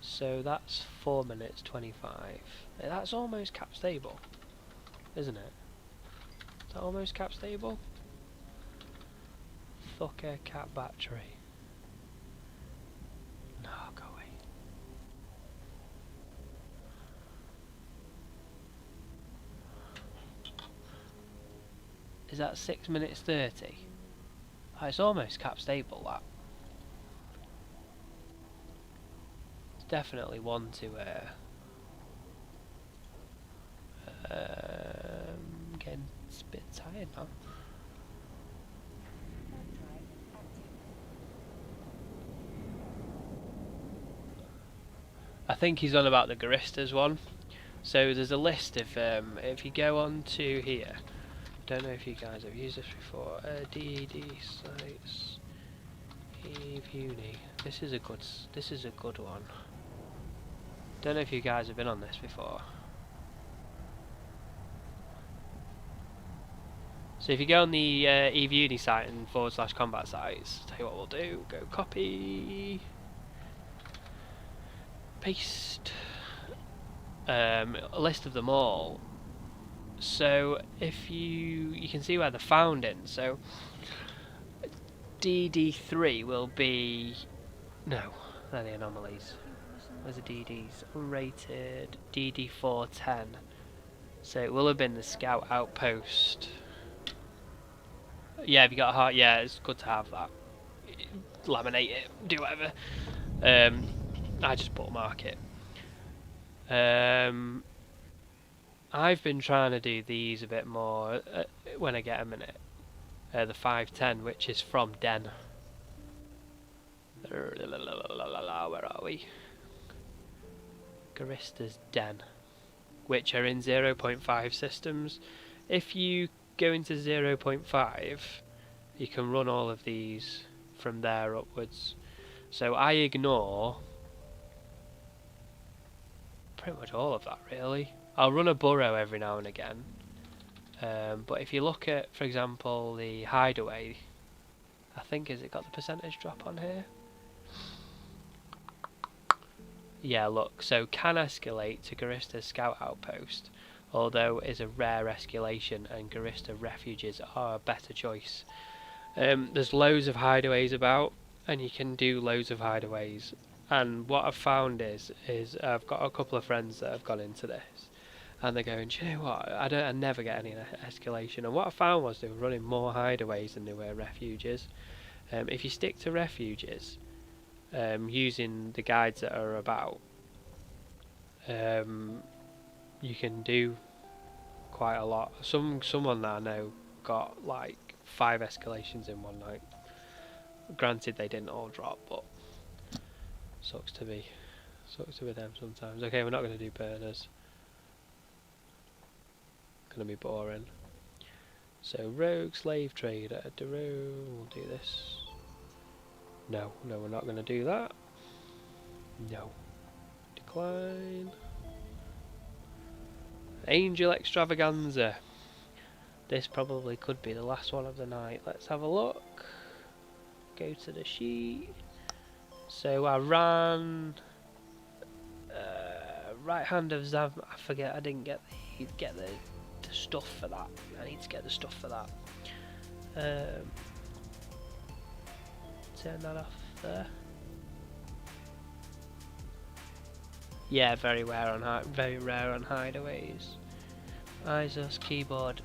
So that's 4 minutes 25. That's almost cap stable, isn't it? Is that almost cap stable? Thucker cat battery. No, go away. Is that 6 minutes 30? Oh, it's almost cap stable, that. It's definitely one to getting a bit tired now. I think he's on about the Garistas one. So there's a list of, if you go on to here, I don't know if you guys have used this before, DED sites, Uni. This is a good one. Don't know if you guys have been on this before. So if you go on the Uni site and /combat sites, tell you what we'll do, go copy, paste, a list of them all. So if you can see where they're found in. So DD3 will be, no, they're the anomalies. Where's the DDs? Unrated DD410. So it will have been the scout outpost. Yeah, if you got a heart, yeah, it's good to have that. Laminate it, do whatever. I just bookmark it. I've been trying to do these a bit more when I get a minute. The 510, which is from Den. Where are we? Garista's Den, which are in 0.5 systems. If you go into 0.5, you can run all of these from there upwards. So I ignore pretty much all of that really. I'll run a burrow every now and again, but if you look at, for example, the hideaway, I think, has it got the percentage drop on here? Yeah, look, so can escalate to Garista's scout outpost, although is a rare escalation and Garista refuges are a better choice. There's loads of hideaways about, and you can do loads of hideaways, and what I've found is I've got a couple of friends that have gone into this, and they're going, do you know what, I never get any escalation, and what I found was they were running more hideaways than they were refuges. If you stick to refuges, using the guides that are about, you can do quite a lot. Someone that I know got like 5 escalations in one night. Granted, they didn't all drop, but sucks to be Sucks with them sometimes. Okay, we're not going to do burners. Going to be boring. So rogue slave trader. We'll do this. No, we're not going to do that. No. Decline. Angel extravaganza. This probably could be the last one of the night. Let's have a look. Go to the sheet. So I ran right hand of Zav. I forget. I didn't get the stuff for that. I need to get the stuff for that. Turn that off there. Yeah, very rare on hideaways. Isos keyboard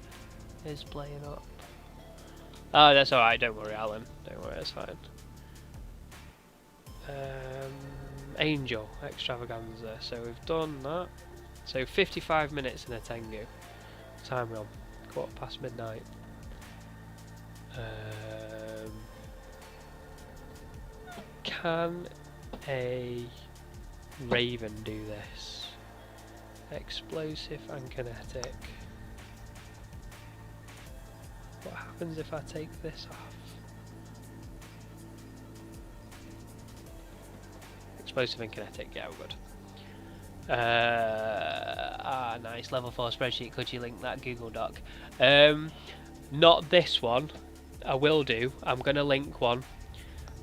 is playing up. Oh, that's alright, don't worry, Alan. Don't worry, that's fine. Angel extravaganza. So we've done that. So 55 minutes in a Tengu. Time run. midnight. Can a Raven do this? Explosive and kinetic. What happens if I take this off? Explosive and kinetic, yeah, we're good. Nice, level 4 spreadsheet, could you link that Google Doc? Not this one, I will do, I'm going to link one.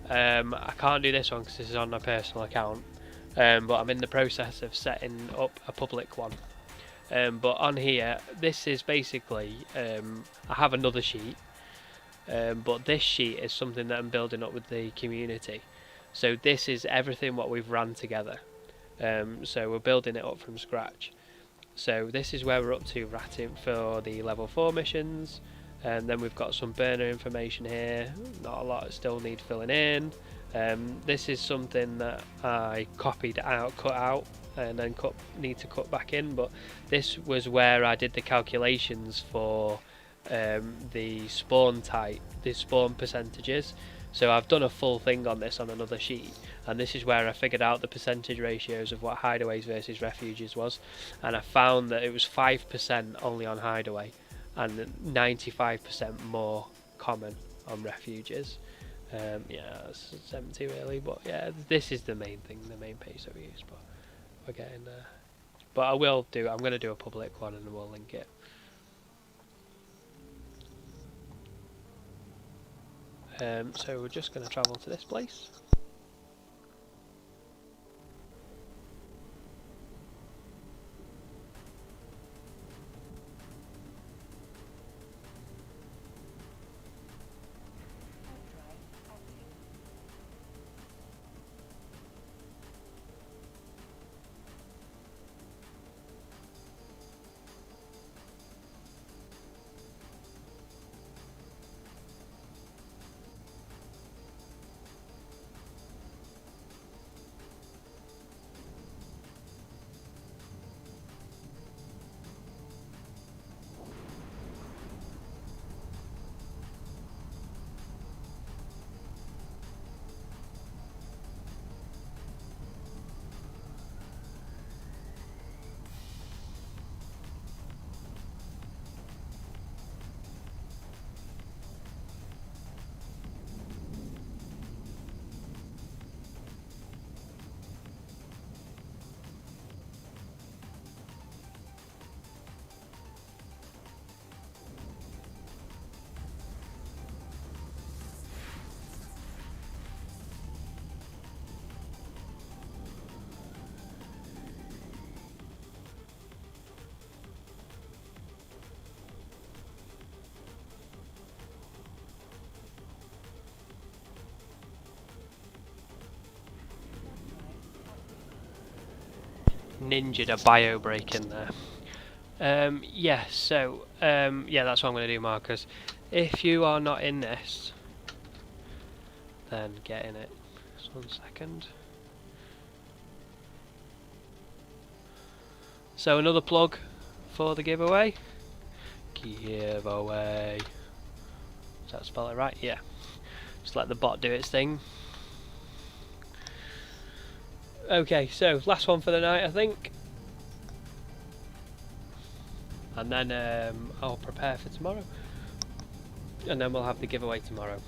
I can't do this one because this is on my personal account, but I'm in the process of setting up a public one. But on here, this is basically, I have another sheet, but this sheet is something that I'm building up with the community. So this is everything what we've ran together. So we're building it up from scratch. So this is where we're up to ratting for the level 4 missions. And then we've got some burner information here. Not a lot still need filling in. This is something that I copied out, cut out, and then need to cut back in. But this was where I did the calculations for the spawn type, the spawn percentages. So I've done a full thing on this on another sheet, and this is where I figured out the percentage ratios of what hideaways versus refuges was, and I found that it was 5% only on hideaway and 95% more common on refuges. Yeah, it's 70 really, but yeah, this is the main thing, the main page that we use, but we're getting there. But I'm going to do a public one and we'll link it. So we're just going to travel to this place. Ninja'd a bio break in there. Yeah, so yeah, that's what I'm going to do, Marcus. If you are not in this, then get in it. Just 1 second. So another plug for the giveaway. Giveaway. Does that spell it right? Yeah. Just let the bot do its thing. Okay, so last one for the night, I think. And then I'll prepare for tomorrow. And then we'll have the giveaway tomorrow.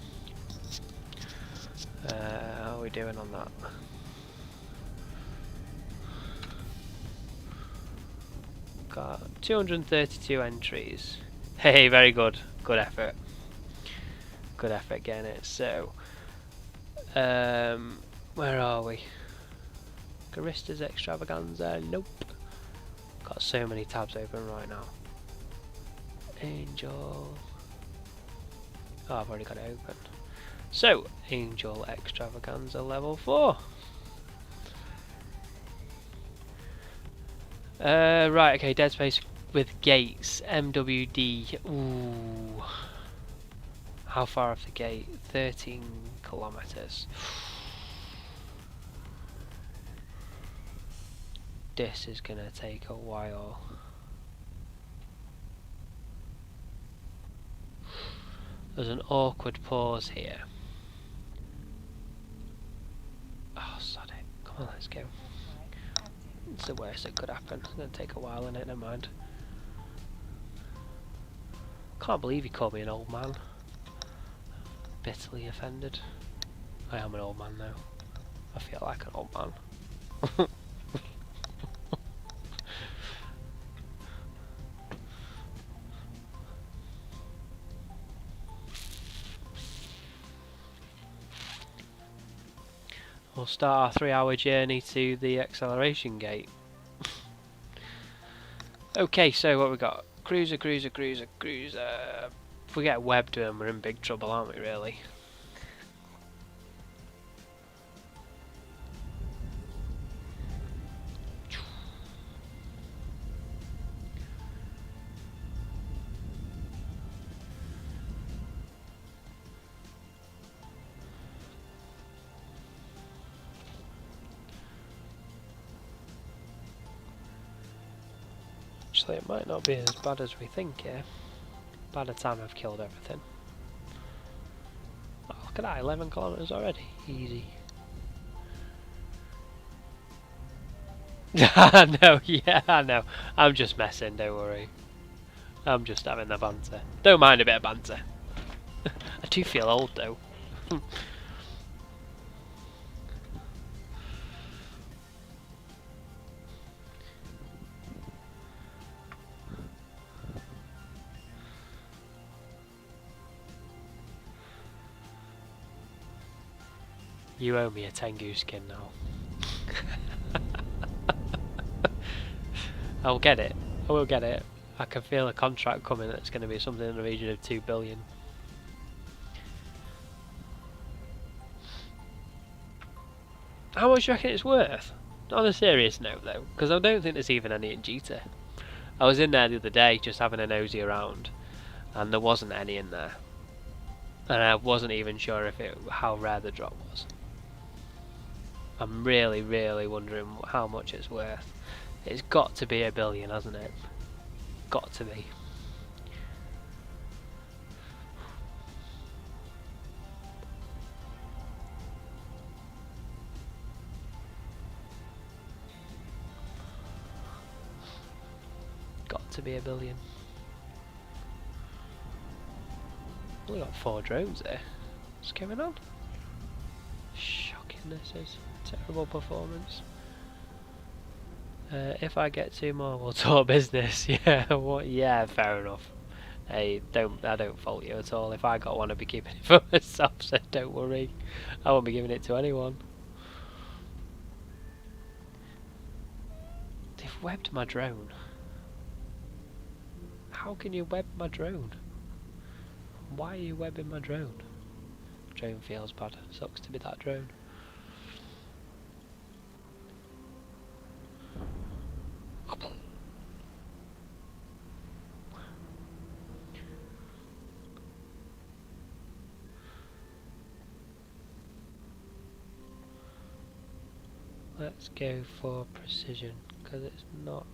How are we doing on that? Got 232 entries. Hey, very good. Good effort. Good effort getting it. So, where are we? Garista's Extravaganza. Nope. Got so many tabs open right now. Angel. Oh, I've already got it open. So, Angel Extravaganza level 4. Right, okay, Dead Space with gates. MWD. Ooh. How far off the gate? 13 kilometers. This is gonna take a while. There's an awkward pause here. Oh, sod it. Come on, let's go. It's the worst that could happen. It's gonna take a while, innit? Never mind. Can't believe he called me an old man. Bitterly offended. I am an old man now. I feel like an old man. We'll start our 3-hour journey to the acceleration gate. Okay, so what we got? Cruiser, cruiser, cruiser, cruiser. If we get web to him, we're in big trouble, aren't we, really? Actually, it might not be as bad as we think here. By the time I've killed everything. Oh, look at that, 11 kilometers already. Easy. I know, yeah, I know. I'm just messing, don't worry. I'm just having the banter. Don't mind a bit of banter. I do feel old though. You owe me a Tengu skin now. I'll get it. I will get it. I can feel a contract coming that's going to be something in the region of 2 billion. How much do you reckon it's worth? On a serious note though, because I don't think there's even any in Jita. I was in there the other day just having a nosy around and there wasn't any in there. And I wasn't even sure if how rare the drop was. I'm really, really wondering how much it's worth. It's got to be 1 billion, hasn't it? Got to be. Got to be 1 billion. We got 4 drones there. What's going on? Shocking this is. Terrible performance. If I get 2 more, we'll talk business. Yeah, what? Yeah, fair enough. Hey, I don't fault you at all. If I got one, I'd be keeping it for myself. So don't worry, I won't be giving it to anyone. They've webbed my drone. How can you web my drone? Why are you webbing my drone? Drone feels bad. Sucks to be that drone. Let's go for precision, because it's not...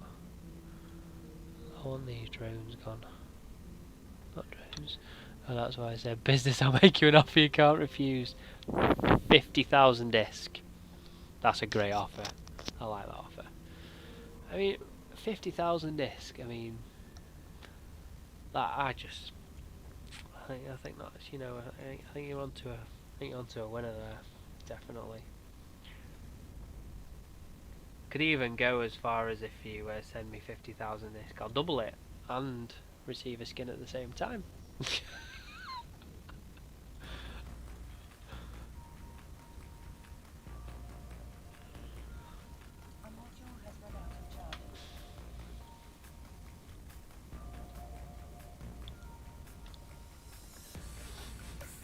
I want these drones gone. Not drones. Oh, that's why I said business, I'll make you an offer you can't refuse. 50,000 disc. That's a great offer. I like that offer. I mean, 50,000 disc. I mean, that I think that's, you know, I think you're onto a winner there, definitely. Could even go as far as if you send me 50,000 disc, I'll double it and receive a skin at the same time.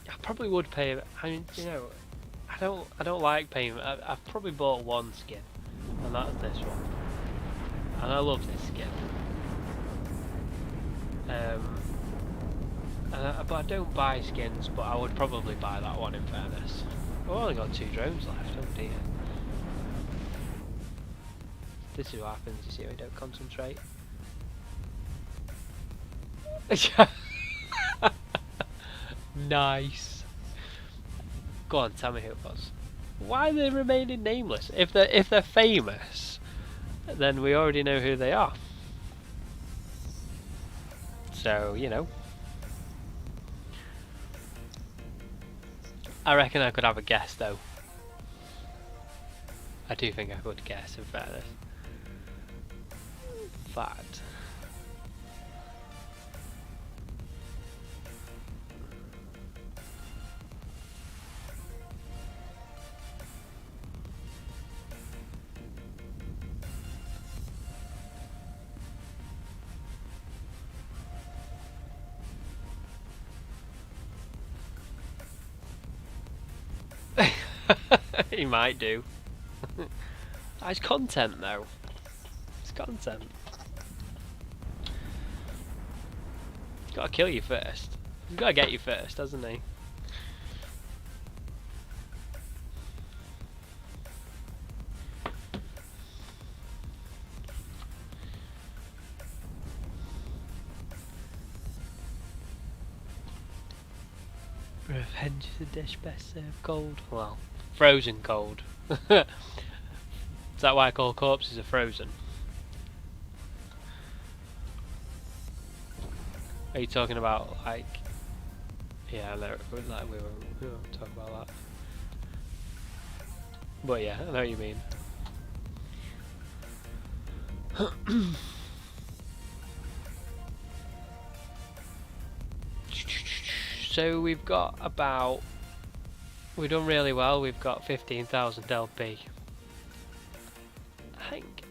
I probably would pay. I mean, you know, I don't like paying. I've probably bought one skin, and that's this one, and I love this skin. But I don't buy skins, but I would probably buy that one in fairness. I've only got 2 drones left, oh dear. This is what happens, you see, we don't concentrate. Nice. Go on, tell me who it was. Why are they remaining nameless? If they're famous, then we already know who they are. So, you know. I reckon I could have a guess though. I do think I could guess in fairness. Fact. He might do. It's content though. It's content. He's got to kill you first. He's got to get you first, hasn't he? Revenge is a dish best served cold. Well, frozen cold. Is that why I call corpses are frozen? Are you talking about like? Yeah, no, like we won't talk about that. But yeah, I know what you mean. So we've got about. We've done really well. We've got 15,000 LP. I think.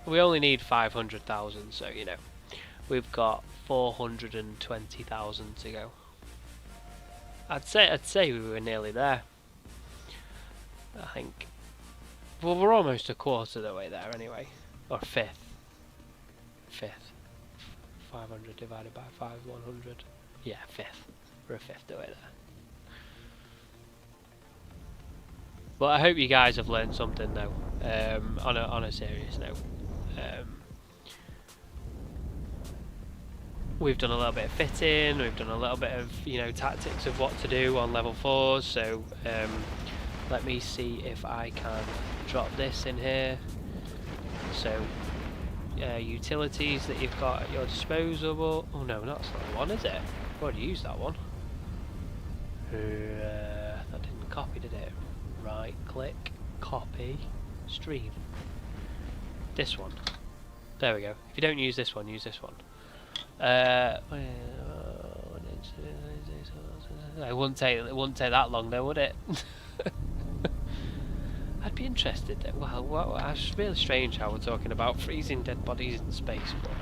We only need 500,000, so you know, we've got 420,000 to go. I'd say we were nearly there. I think. Well, we're almost a quarter of the way there anyway, or fifth. 500 divided by 5, 100. Yeah, fifth. We're a fifth of the way there. But I hope you guys have learned something though. On a serious note. We've done a little bit of fitting, we've done a little bit of, you know, tactics of what to do on level 4s, so let me see if I can drop this in here. So utilities that you've got at your disposal. Oh no, that's not the one, is it? I've already used that one. That didn't copy, did it? Right click, copy, stream. This one. There we go. If you don't use this one, use this one. It wouldn't take that long though, would it? I'd be interested. Well, it's really strange how we're talking about freezing dead bodies in space. But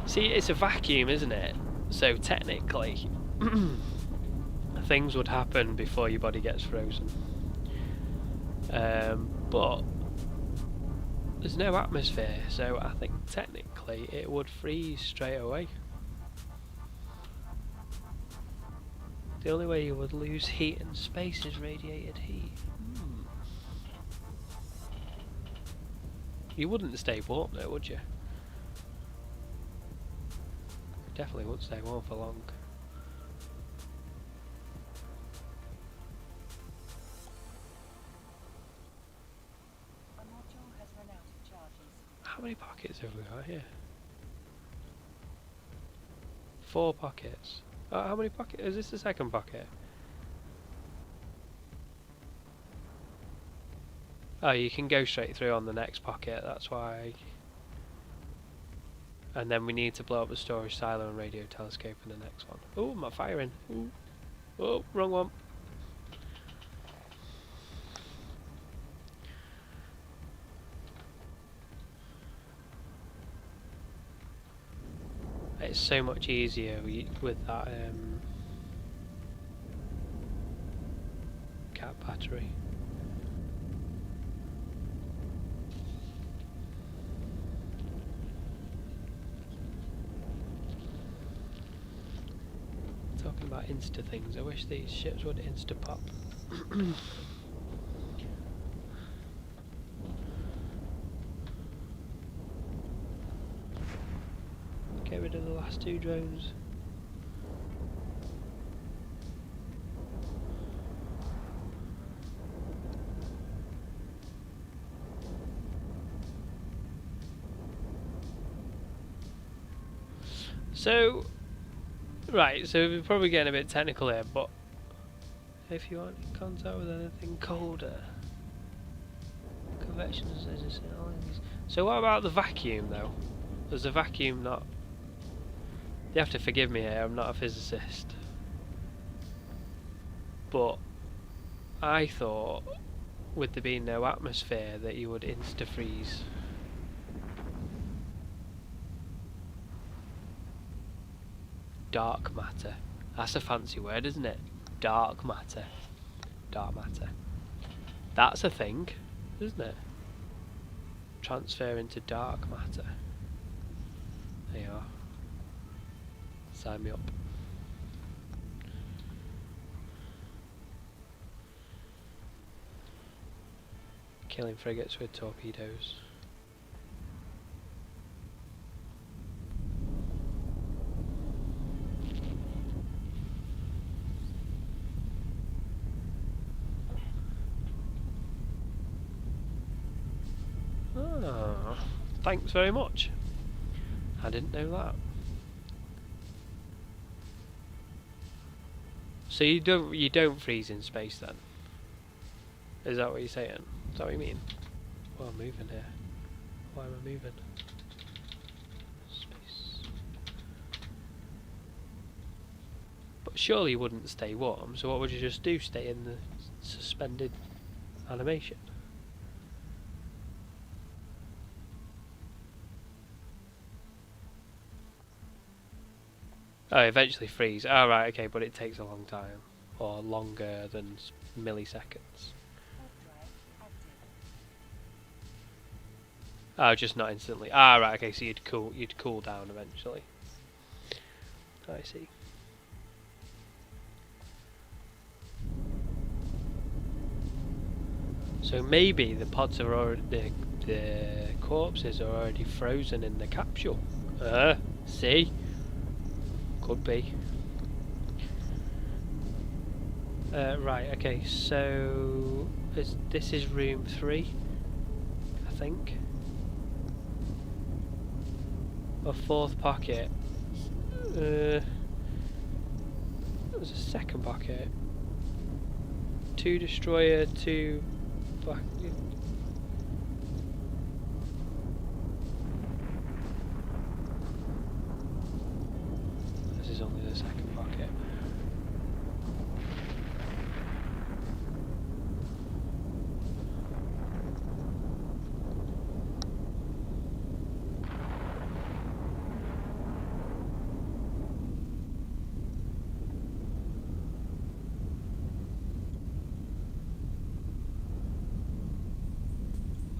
see, it's a vacuum, isn't it? So technically, things would happen before your body gets frozen. But there's no atmosphere, so I think technically it would freeze straight away. The only way you would lose heat in space is radiated heat. You wouldn't stay warm though, would you? You definitely wouldn't stay warm for long. How many pockets have we got here? 4 pockets. How many pockets? Is this the second pocket? Oh, you can go straight through on the next pocket, that's why. And then we need to blow up the storage silo and radio telescope in the next one. Oh, I'm not firing. Ooh. Oh, wrong one. It's so much easier with that cat battery. Talking about insta things, I wish these ships would insta pop. Get rid of the last 2 drones. So, right, so we're probably getting a bit technical here, but if you want in contact with anything colder, convection. So what about the vacuum though? Does the vacuum not? You have to forgive me here, I'm not a physicist. But I thought with there being no atmosphere that you would insta-freeze. Dark matter. That's a fancy word, isn't it? Dark matter. Dark matter. That's a thing, isn't it? Transfer into dark matter. There you are. Sign me up. Killing frigates with torpedoes. Ah, thanks very much. I didn't know that. So you don't freeze in space then? Is that what you're saying? Is that what you mean? Oh, I'm moving here. Why am I moving? Space. But surely you wouldn't stay warm, so what would you just do? Stay in the suspended animation? Oh, eventually freeze. Oh, right, okay, but it takes a long time. Or longer than milliseconds. Oh, just not instantly. Ah, right, okay, so you'd cool down eventually. I see. So maybe the pods are already, the corpses are already frozen in the capsule. See? Could be. Right, okay, so this is room 3, I think. A 4th pocket. There's a 2nd pocket. 2 destroyer, 2 back. This is only the 2nd pocket.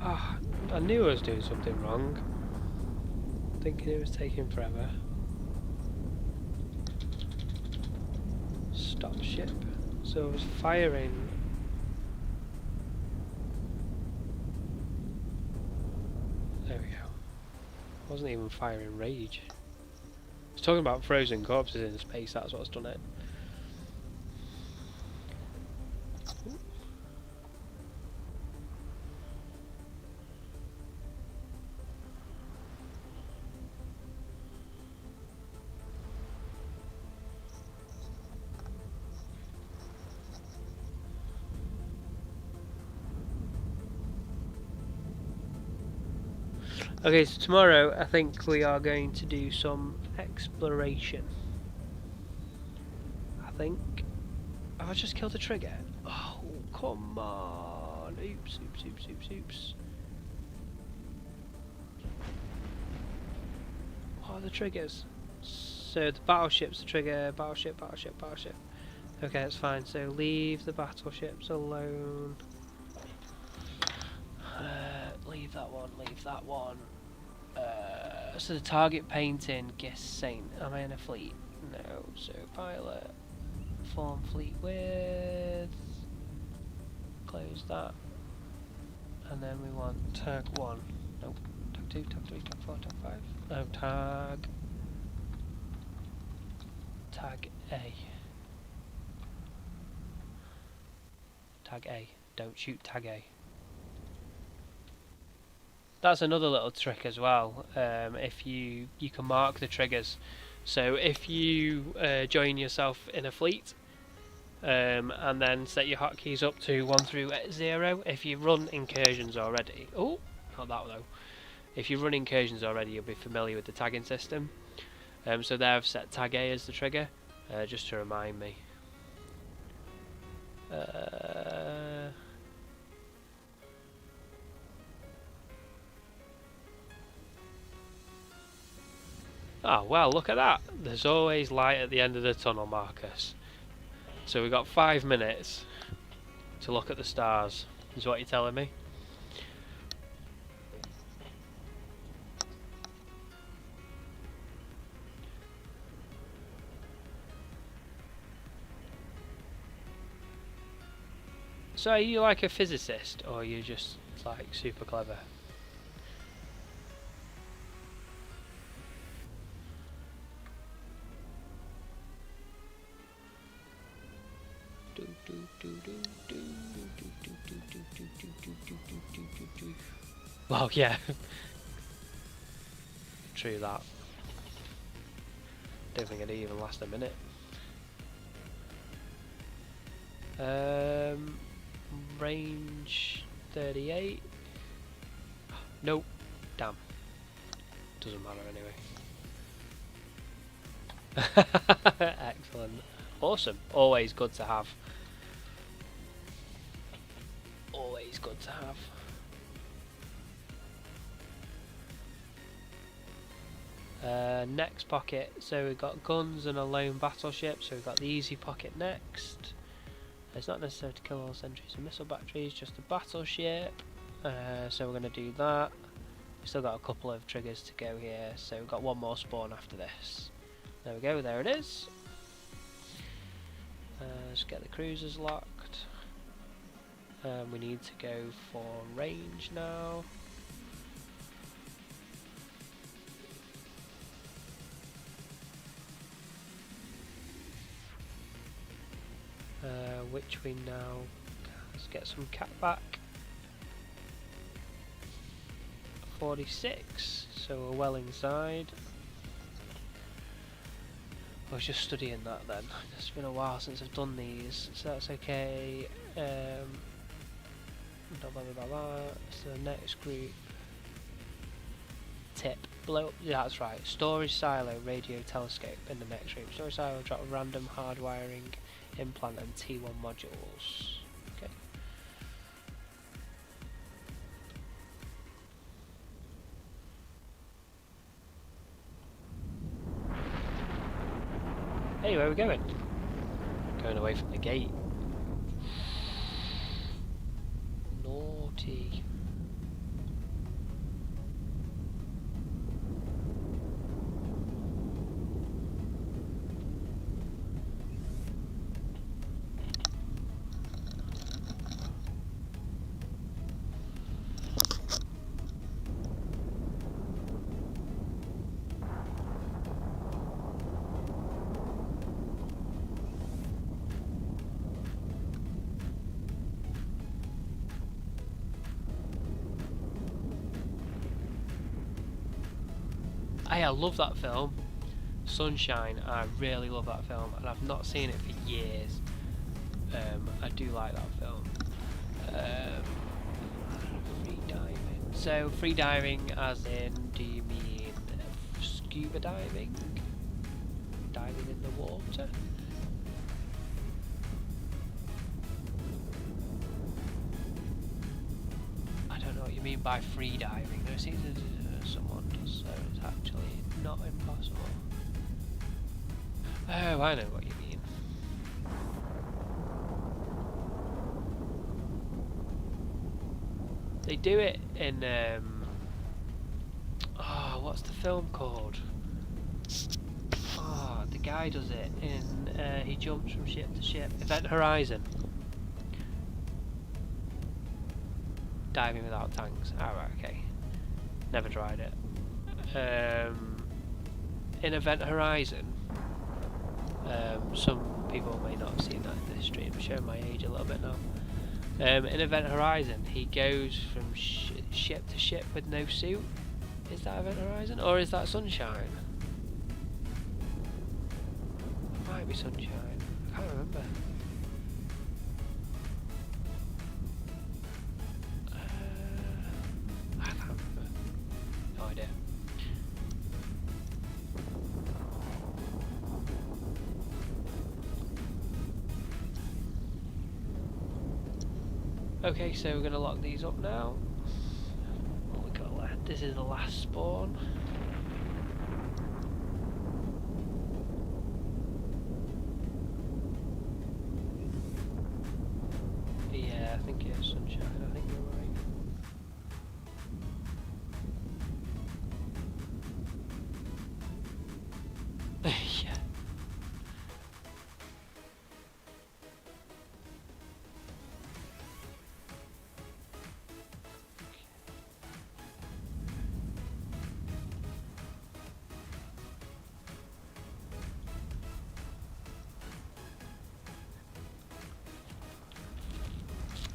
Ah, I knew I was doing something wrong. Thinking it was taking forever. Stop ship. So I was firing. There we go. I wasn't even firing rage. I was talking about frozen corpses in space, that's what's done it. Okay, so tomorrow I think we are going to do some exploration. I think. Have I just killed a trigger? Oh, come on. Oops, oops, oops, oops, oops. What are the triggers? So the battleship's the trigger. Battleship, battleship, battleship. Okay, that's fine. So leave the battleships alone. Leave that one, leave that one. So the target painting, guess Saint. Am I in a fleet? No. So pilot. Form fleet with. Close that. And then we want tag 1. Nope. Tag 2, tag 3, tag 4, tag 5. No, tag. Tag A. Tag A. Don't shoot tag A. That's another little trick as well. If you can mark the triggers. So if you join yourself in a fleet and then set your hotkeys up to 1 through 0, if you run incursions already, oh, not that though. If you run incursions already, you'll be familiar with the tagging system. So there I've set tag A as the trigger, just to remind me. Oh, well, look at that. There's always light at the end of the tunnel, Marcus. So we've got 5 minutes to look at the stars, is what you're telling me? So are you like a physicist, or are you just like super clever? Well, yeah. True that. Don't think it'd even last a minute. Range 38. Nope. Damn. Doesn't matter anyway. Excellent. Awesome. Always good to have. Always good to have. Next pocket, so we've got guns and a lone battleship, so we've got the easy pocket next. It's not necessary to kill all sentries and missile batteries, just a battleship, so we're going to do that. We've still got a couple of triggers to go here, so we've got one more spawn after this. There we go, there it is. Let's get the cruisers locked. We need to go for range now. Which we now, let's get some cat back. 46, so we're well inside. I was just studying that then. It's been a while since I've done these, so that's okay. Blah, blah, blah, blah. So the next group. Tip. Blow up, yeah, that's right. Storage silo, radio telescope in the next group. Storage silo, drop random hardwiring implant and T1 modules. Okay. Hey, where are we going? Going away from the gate. Naughty. Hey, I love that film, Sunshine. I really love that film, and I've not seen it for years. I do like that film. 3 diamonds. So free diving as in, do you mean scuba diving? Diving in the water? I don't know what you mean by free diving. There seems someone does, so it's actually not impossible. Oh, I know what you mean. They do it in oh, what's the film called? Oh, the guy does it in he jumps from ship to ship. Event Horizon. Diving without tanks. Oh, right, okay. Never tried it. In Event Horizon, some people may not have seen that in this stream. I'm showing my age a little bit now. In Event Horizon, he goes from ship to ship with no suit. Is that Event Horizon, or is that Sunshine? It might be Sunshine. I can't remember. I can't remember. No idea. Okay, so we're going to lock these up now. What we got left? This is the last spawn. Yeah, I think it's Sunshine. I think you're right. Yeah.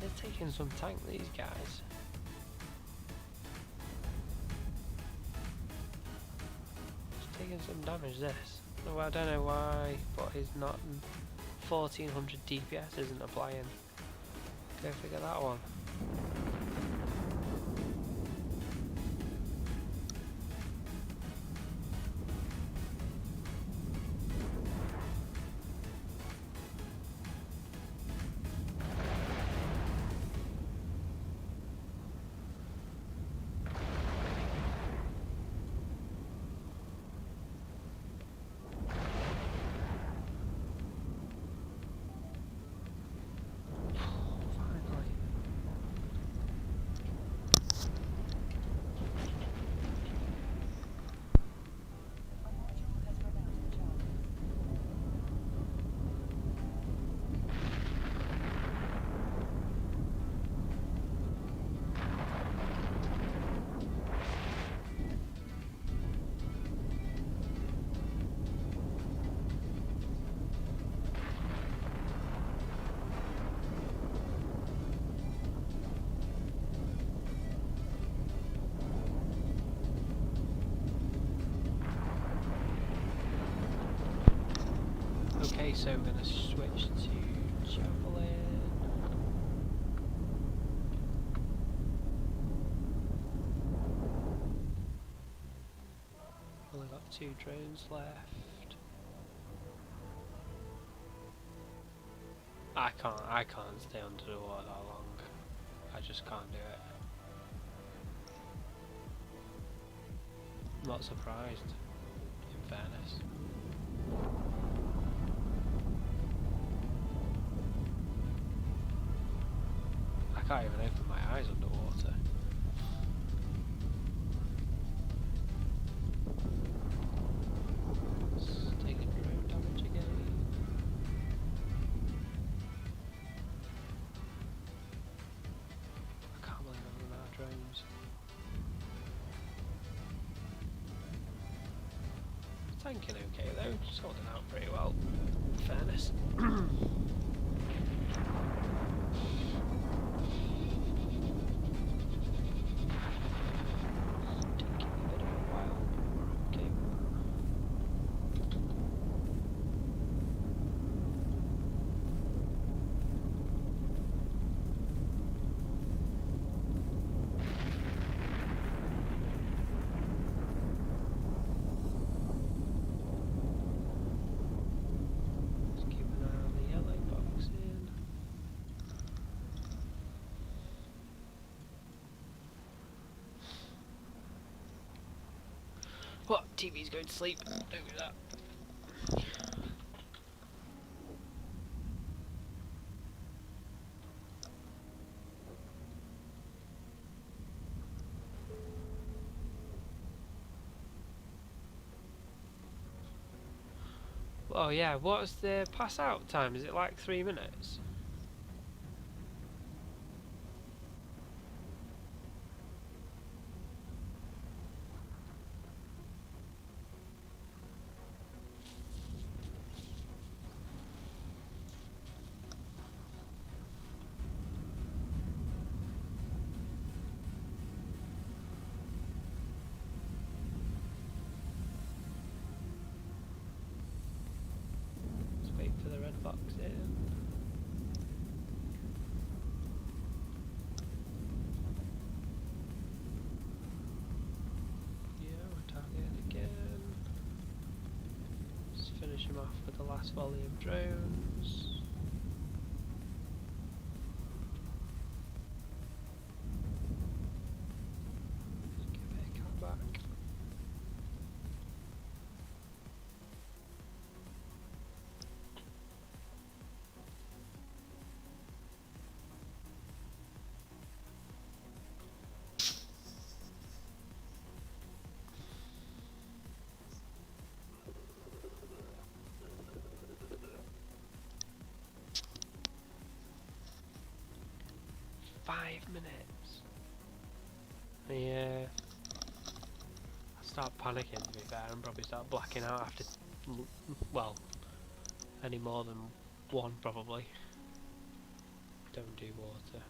They're taking some tank, these guys. It's taking some damage, this. Well, I don't know why, but he's not. 1400 DPS isn't applying. Go figure that one. Okay, so we're going to switch to Javelin. Only got 2 drones left. I can't stay under the water that long. I just can't do it. I'm not surprised, in fairness. I can't even open my eyes underwater. It's taking drone damage again. I can't believe I'm running out of drones. Tanking okay though, just holding out pretty well, in fairness. What? TV's going to sleep. Don't do that. Oh yeah, what's the pass out time? Is it like 3 minutes? Let's wait for the red box in. Finish him off with the last volley of drones. Give it a cut back. Yeah. I start panicking, to be fair, and probably start blacking out after, well, any more than one probably. Don't do water.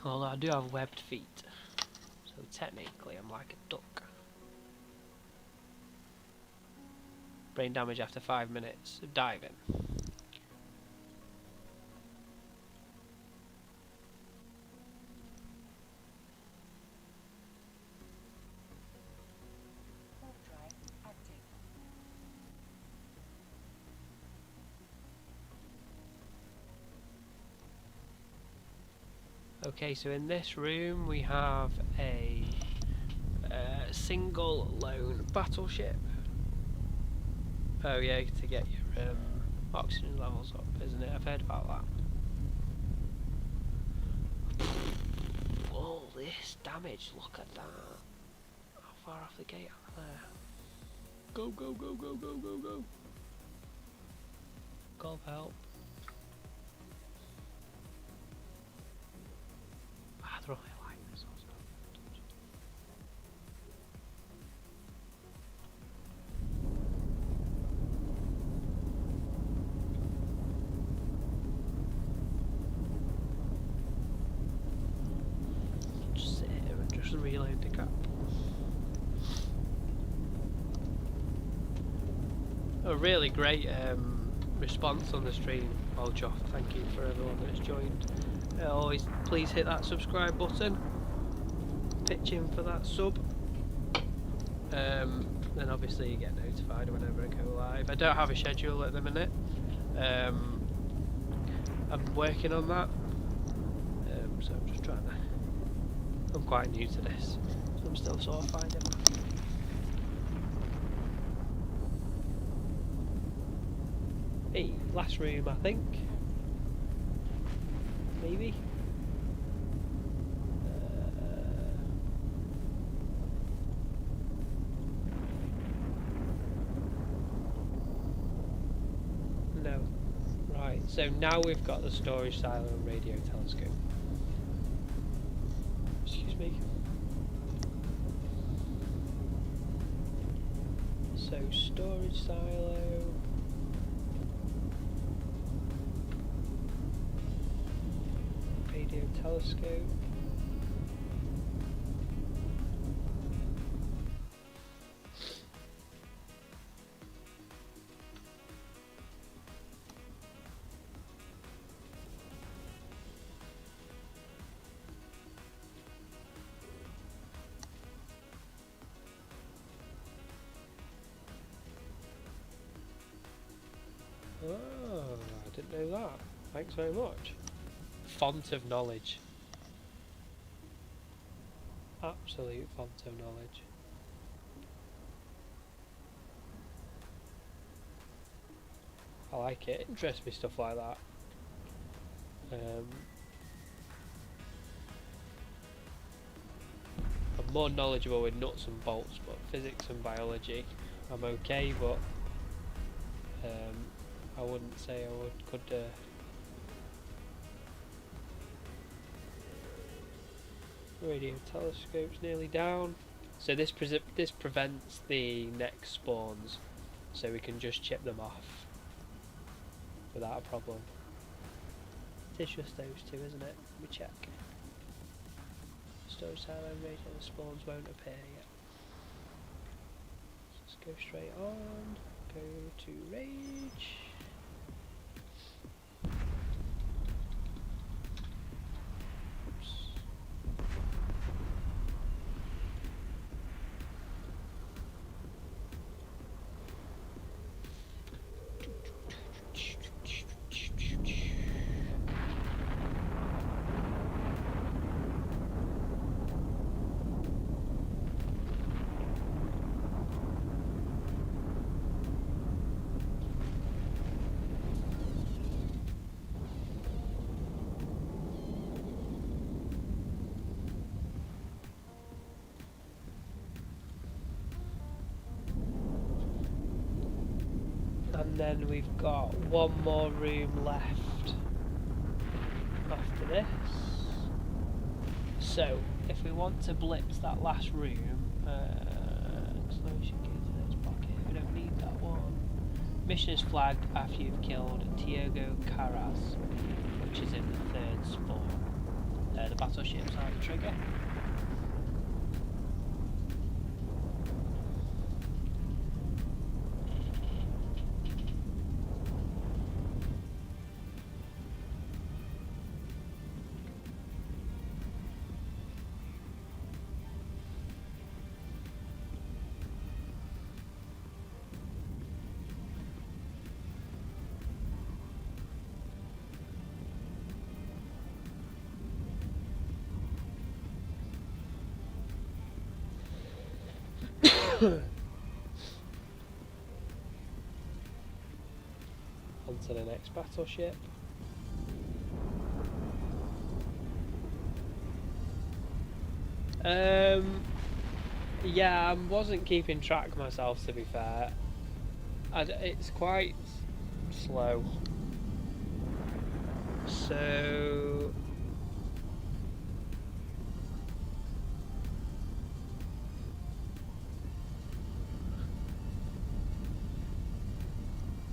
Although I do have webbed feet, so technically I'm like a duck. Brain damage after 5 minutes of diving. Okay, so in this room we have a single lone battleship. Oh yeah, to get your oxygen levels up, isn't it? I've heard about that. All this damage, look at that. How far off the gate am I there? Go, go, go, go, go, go, go. God help. They're only like this also. Just sit here and just reload the cap. A really great response on the stream, Olchoff. Thank you for everyone that's joined. Always please hit that subscribe button, pitch in for that sub, then obviously you get notified whenever I go live. I don't have a schedule at the minute. I'm working on that, so I'm just trying to, I'm quite new to this, so I'm still sort of finding my feet. Hey, last room I think. Maybe. No. Right, so now we've got the storage silo and radio telescope. Excuse me. So storage silo. Radio telescope. Oh, I didn't know that. Thanks very much. Font of knowledge. Absolute phantom knowledge. I like it. Interests me stuff like that. I'm more knowledgeable with nuts and bolts, but physics and biology I'm okay, but I wouldn't say I could radio telescope's nearly down. So this prevents the next spawns, so we can just chip them off without a problem. It's just those two, isn't it? Let me check. Storage cell and radio spawns won't appear yet. Let's go straight on. Go to rage. And then we've got one more room left after this. So, if we want to blitz that last room, explosion key to the next pocket, we don't need that one. Mission is flagged after you've killed Tiago Caraz, which is in the third spawn. The battleships are the trigger. On to the next battleship. Yeah, I wasn't keeping track myself, to be fair. It's quite slow. So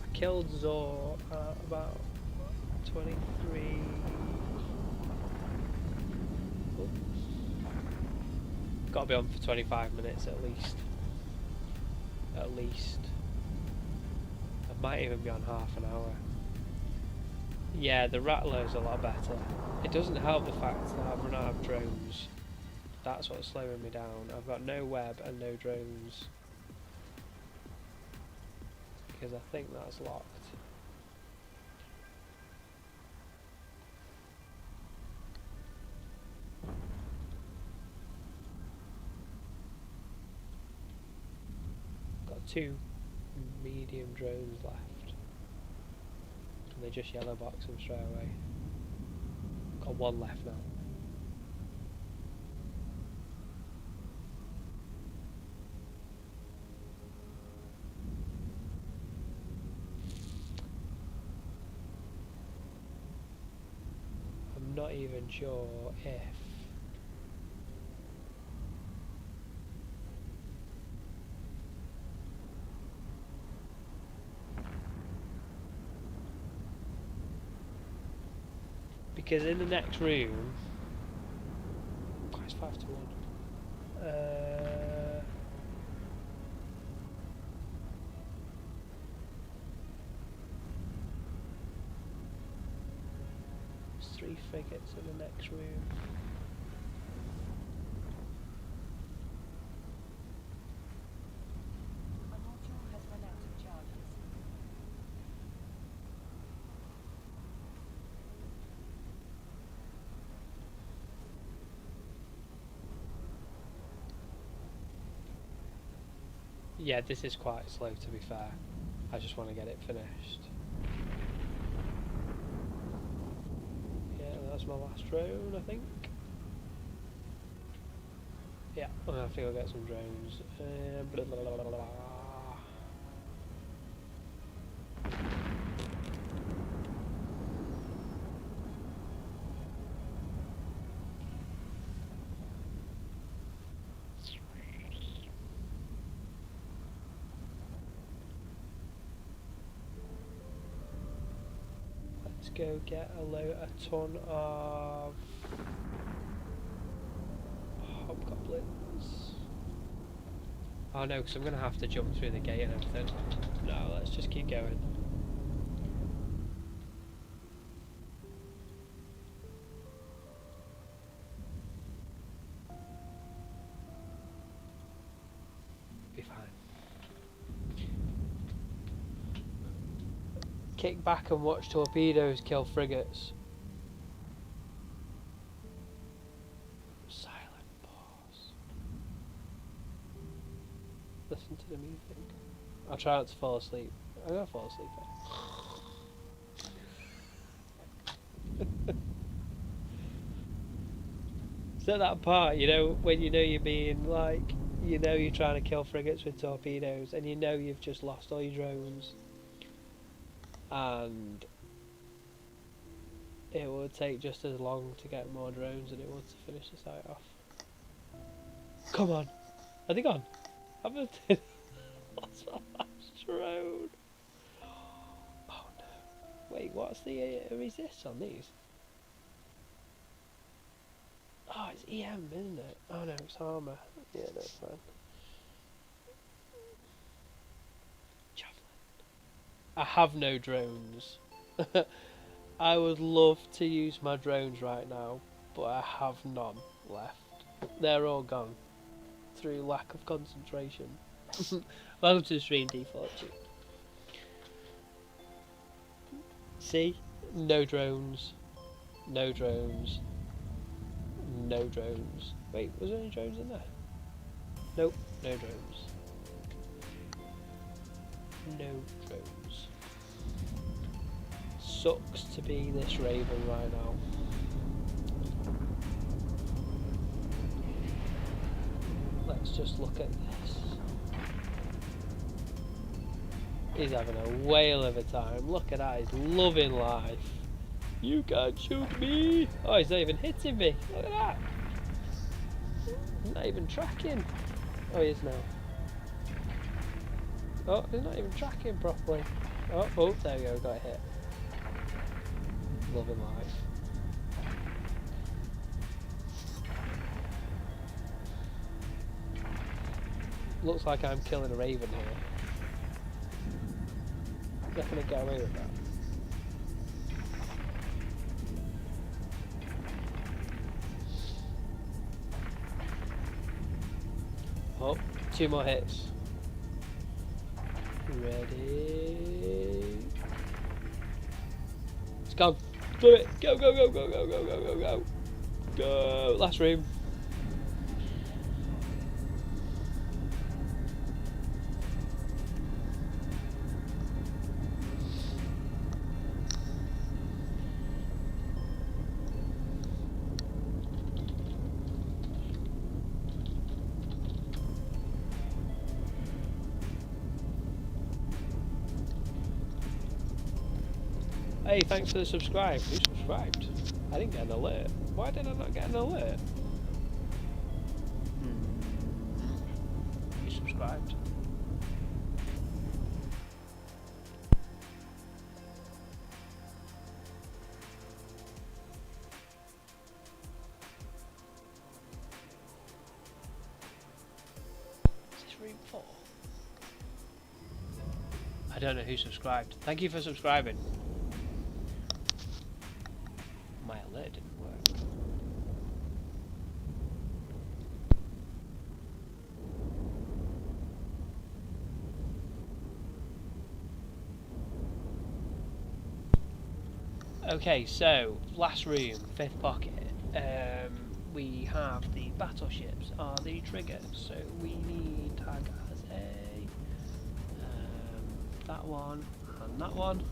I killed Zor at about 23. Got to be on for 25 minutes at least. At least. I might even be on half an hour. Yeah, the Rattler's a lot better. It doesn't help the fact that I've run out of drones. That's what's slowing me down. I've got no web and no drones. Because I think that's locked. Got 2 medium drones left. And they just yellow box them straight away. Got 1 left now. I'm not even sure if because in the next room, it's 5 to 1. There's 3 frigates in the next room. Yeah, this is quite slow to be fair. I just want to get it finished. Yeah, that's my last drone, I think. Yeah, I'm gonna have to go get some drones. Blah, blah, blah, blah, blah. Let's go get a ton of hobgoblins. Oh no, because I'm going to have to jump through the gate and everything. No, let's just keep going. Be fine. Kick back and watch torpedoes kill frigates. Silent pause. Listen to the music. I'll try not to fall asleep. I'm gonna fall asleep. It's at that part, you know, when you know you're being like, you know you're trying to kill frigates with torpedoes, and you know you've just lost all your drones. And it would take just as long to get more drones than it would to finish the site off. Come on! Are they gone? I've lost my last drone! Oh no. Wait, what's the resist on these? Oh, it's EM, isn't it? Oh no, it's armour. Yeah, no, it's fine. I have no drones. I would love to use my drones right now, but I have none left. They're all gone through lack of concentration. Welcome to the stream, D40. See? No drones. No drones. No drones. Wait, was there any drones in there? Nope, no drones. No drones. Sucks to be this Raven right now. Let's just look at this. He's having a whale of a time. Look at that, he's loving life. You can't shoot me! Oh, he's not even hitting me. Look at that. He's not even tracking. Oh, he is now. Oh, he's not even tracking properly. Oh, oh, there we go, got hit. Loving life. Looks like I'm killing a Raven here. Definitely get away with that. Oh, 2 more hits. Ready? It's gone. Do it. Go, go, go, go, go, go, go, go, go. Go. Last room. Hey, thanks for the subscribe. Who subscribed? I didn't get an alert. Why did I not get an alert? Who subscribed? Is this room 4? I don't know who subscribed. Thank you for subscribing. My alert didn't work. Okay, so last room, 5th pocket. We have the battleships are the triggers, so we need tag as a that one and that one.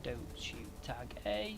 Don't shoot tag A.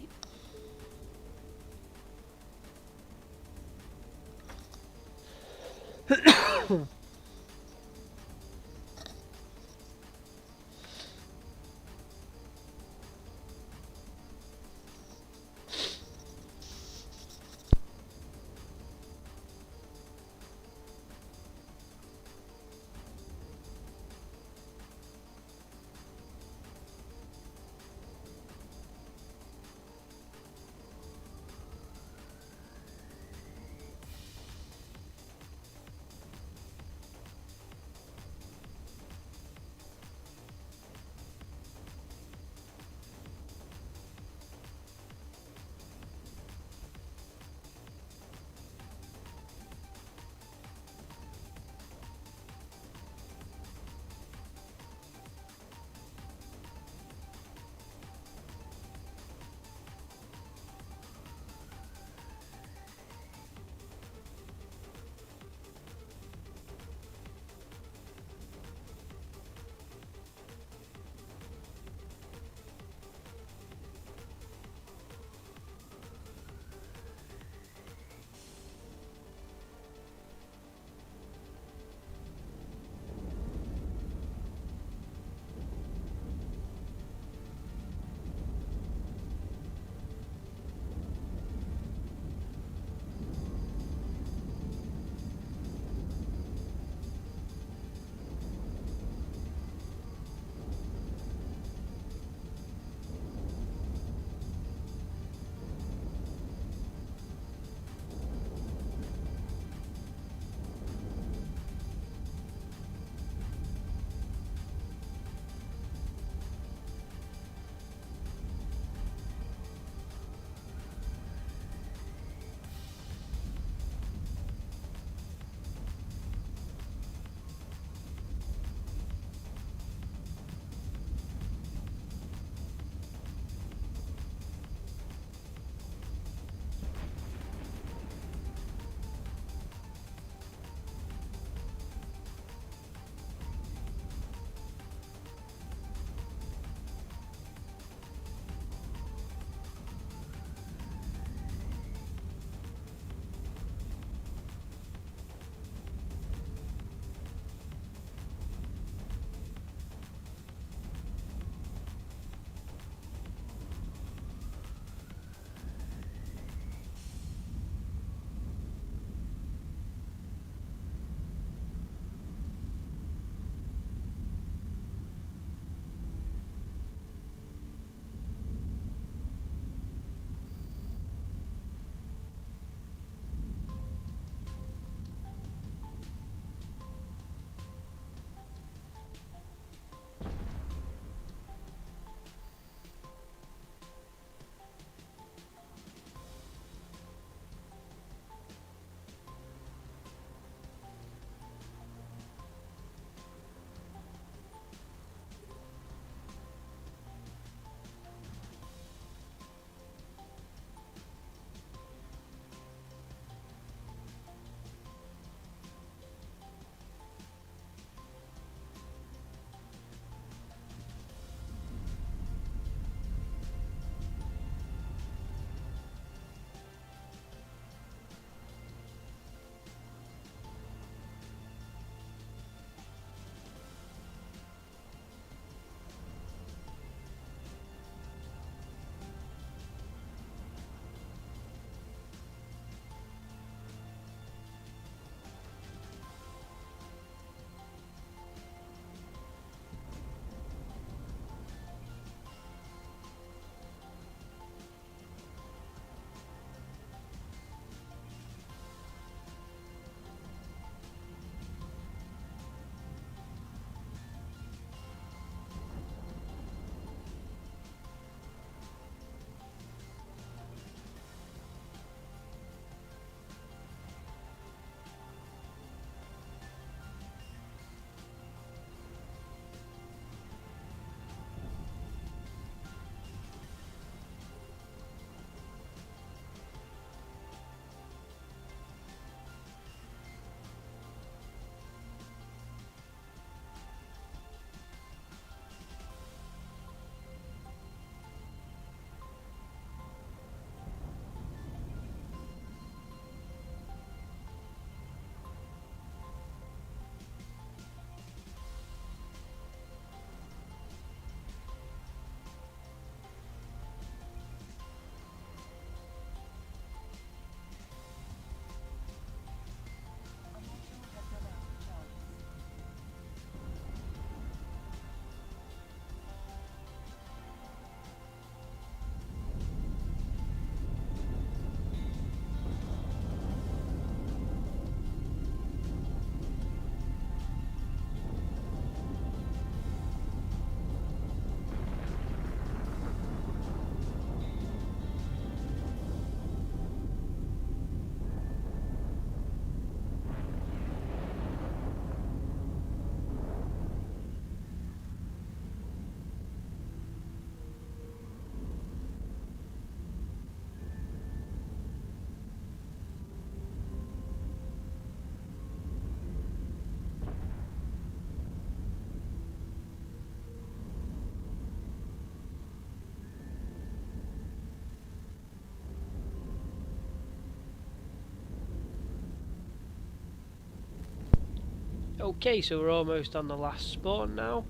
Okay, so we're almost on the last spawn now.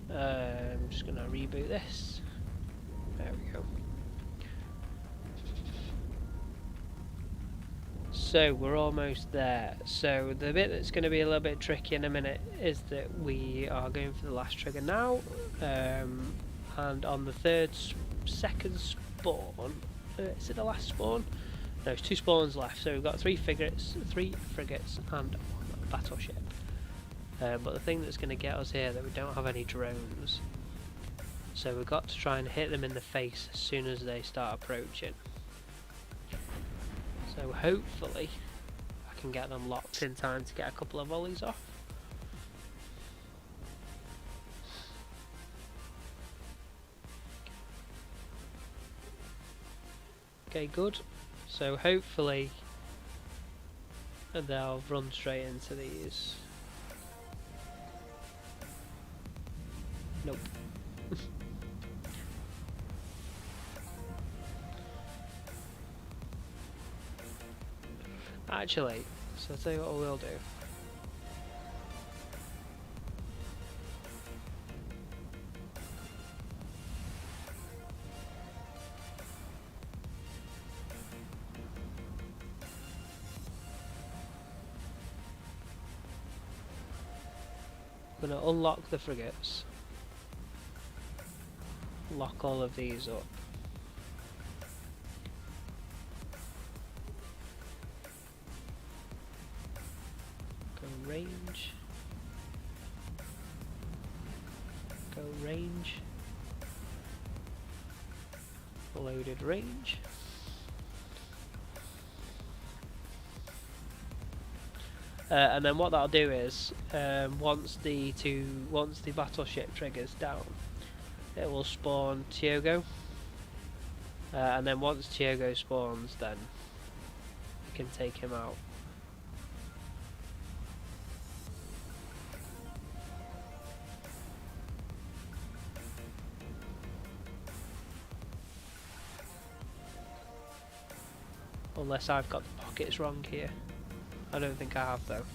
I'm just going to reboot this. There we go. So we're almost there. So the bit that's going to be a little bit tricky in a minute is that we are going for the last trigger now, and on the second spawn, is it the last spawn? No, it's 2 spawns left. So we've got 3 frigates, and 1 battleship. But the thing that's going to get us here that we don't have any drones. So we've got to try and hit them in the face as soon as they start approaching. So hopefully I can get them locked in time to get a couple of volleys off. Okay, good. So hopefully they'll run straight into these. Nope. Actually, so I'll tell you what I will do. I'm going to unlock the frigates. Lock all of these up. Go range. Go range. Loaded range. And then what that'll do is, once the battleship triggers down, it will spawn Tiogo, and then once Tiogo spawns, then we can take him out. Unless I've got the pockets wrong here. I don't think I have though.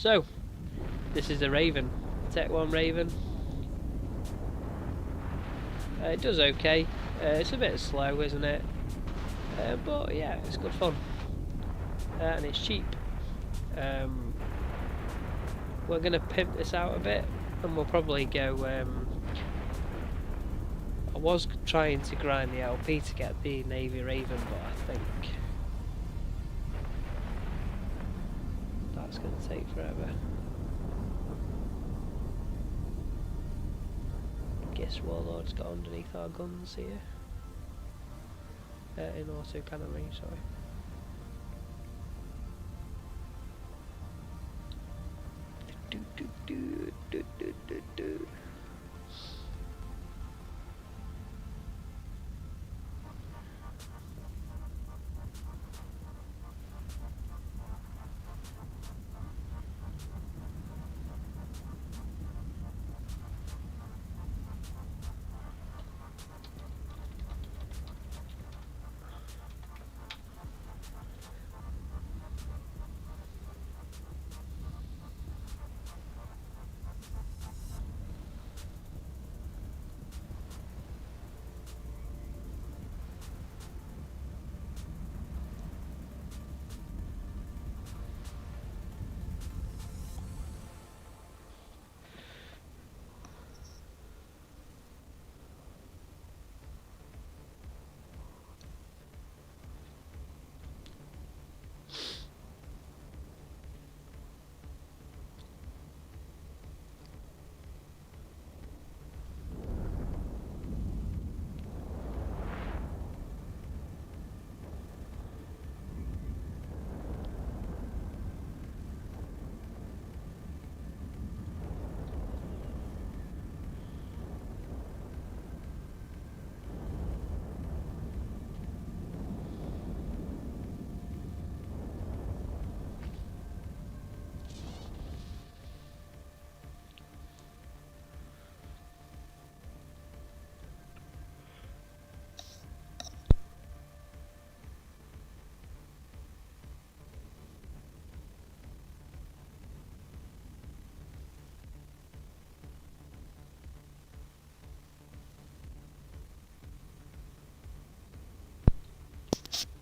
So, this is a Raven, Tech 1 Raven. It does okay. It's a bit slow, isn't it? But yeah, it's good fun. And it's cheap. We're going to pimp this out a bit, and we'll probably go... I was trying to grind the LP to get the Navy Raven, but I think that's going to take forever. Guess Warlord's got underneath our guns here. In auto cannon range, sorry.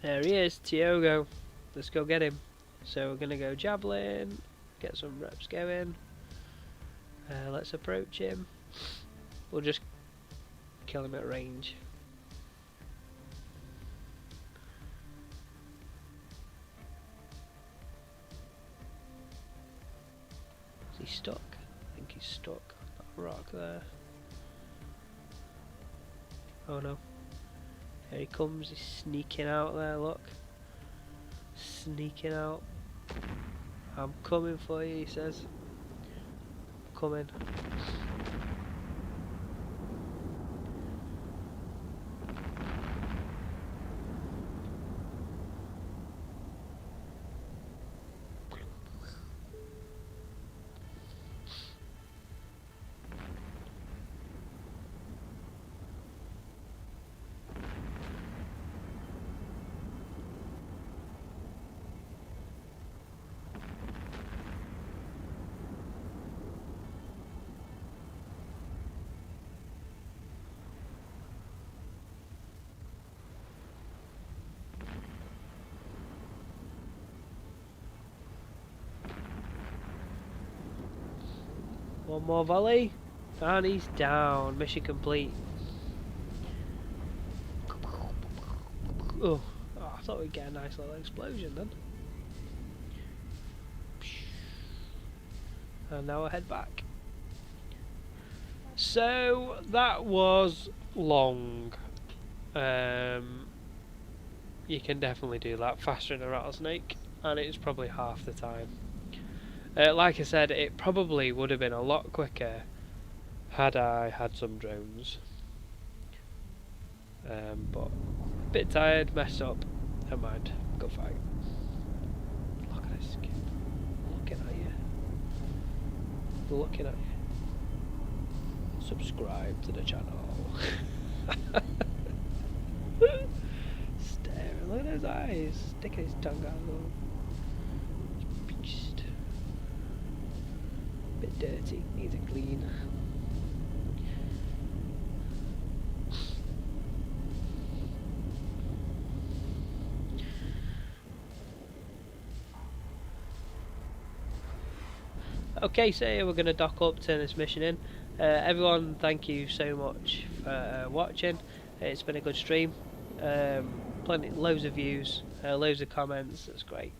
There he is, Tiogo. Let's go get him. So we're gonna go javelin, get some reps going. Let's approach him. We'll just kill him at range. Is he stuck? I think he's stuck on that rock there. Oh no. Here he comes, he's sneaking out there, look. Sneaking out. I'm coming for you, he says. Coming. One more volley, and he's down. Mission complete. Oh, I thought we'd get a nice little explosion then. And now we'll head back. So that was long. You can definitely do that faster than a rattlesnake, and it's probably half the time. Like I said, it probably would have been a lot quicker had I had some drones. But a bit tired, messed up. Never mind, go fight. Look at this kid. Looking at you. Looking at you. Subscribe to the channel. Staring, look at his eyes. Sticking his tongue out. Beast. Bit dirty, needs a clean. Okay, so we're going to dock up, turn this mission in. Everyone, thank you so much for watching. It's been a good stream. Loads of views, loads of comments. That's great.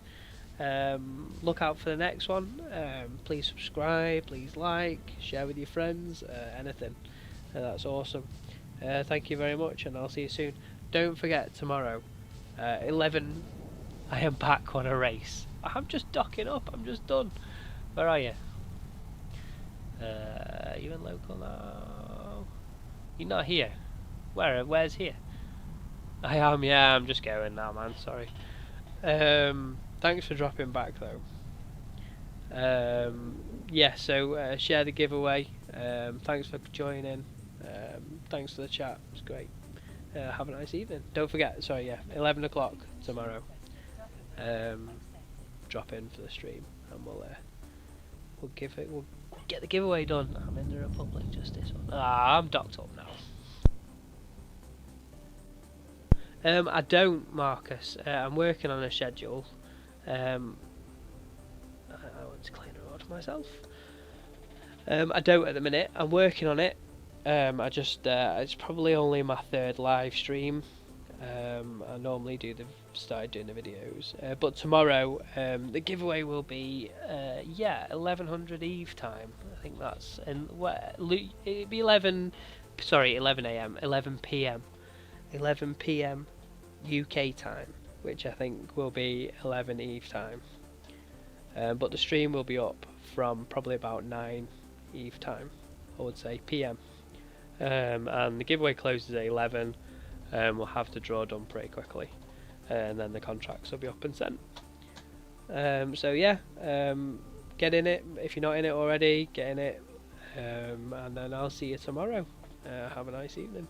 Look out for the next one. Please subscribe, please like, share with your friends, anything. That's awesome. Thank you very much, and I'll see you soon. Don't forget, tomorrow, 11, I am back on a race. I'm just docking up, I'm just done. Where are you? You in local now? You're not here. Where's here? I am, yeah, I'm just going now, man, sorry. Thanks for dropping back though. Yeah, so share the giveaway. Thanks for joining. Thanks for the chat, it's great. Have a nice evening. Don't forget, sorry, yeah, 11 o'clock tomorrow. Drop in for the stream, and we'll get the giveaway done. I'm in the Republic Justice one. I'm docked up now. I don't, Marcus. I'm working on a schedule. I want to clean a road myself. I don't at the minute. I'm working on it. It's probably only my third live stream. I normally started doing the videos, but tomorrow the giveaway will be 1100 Eve time. I think that's it'd be 11 a.m. 11 p.m. 11 p.m. UK time, which I think will be 11 Eve time. But the stream will be up from probably about 9 Eve time, I would say PM. And the giveaway closes at 11. We'll have the draw done pretty quickly, and then the contracts will be up and sent. So yeah, get in it if you're not in it already. Get in it, and then I'll see you tomorrow. Have a nice evening.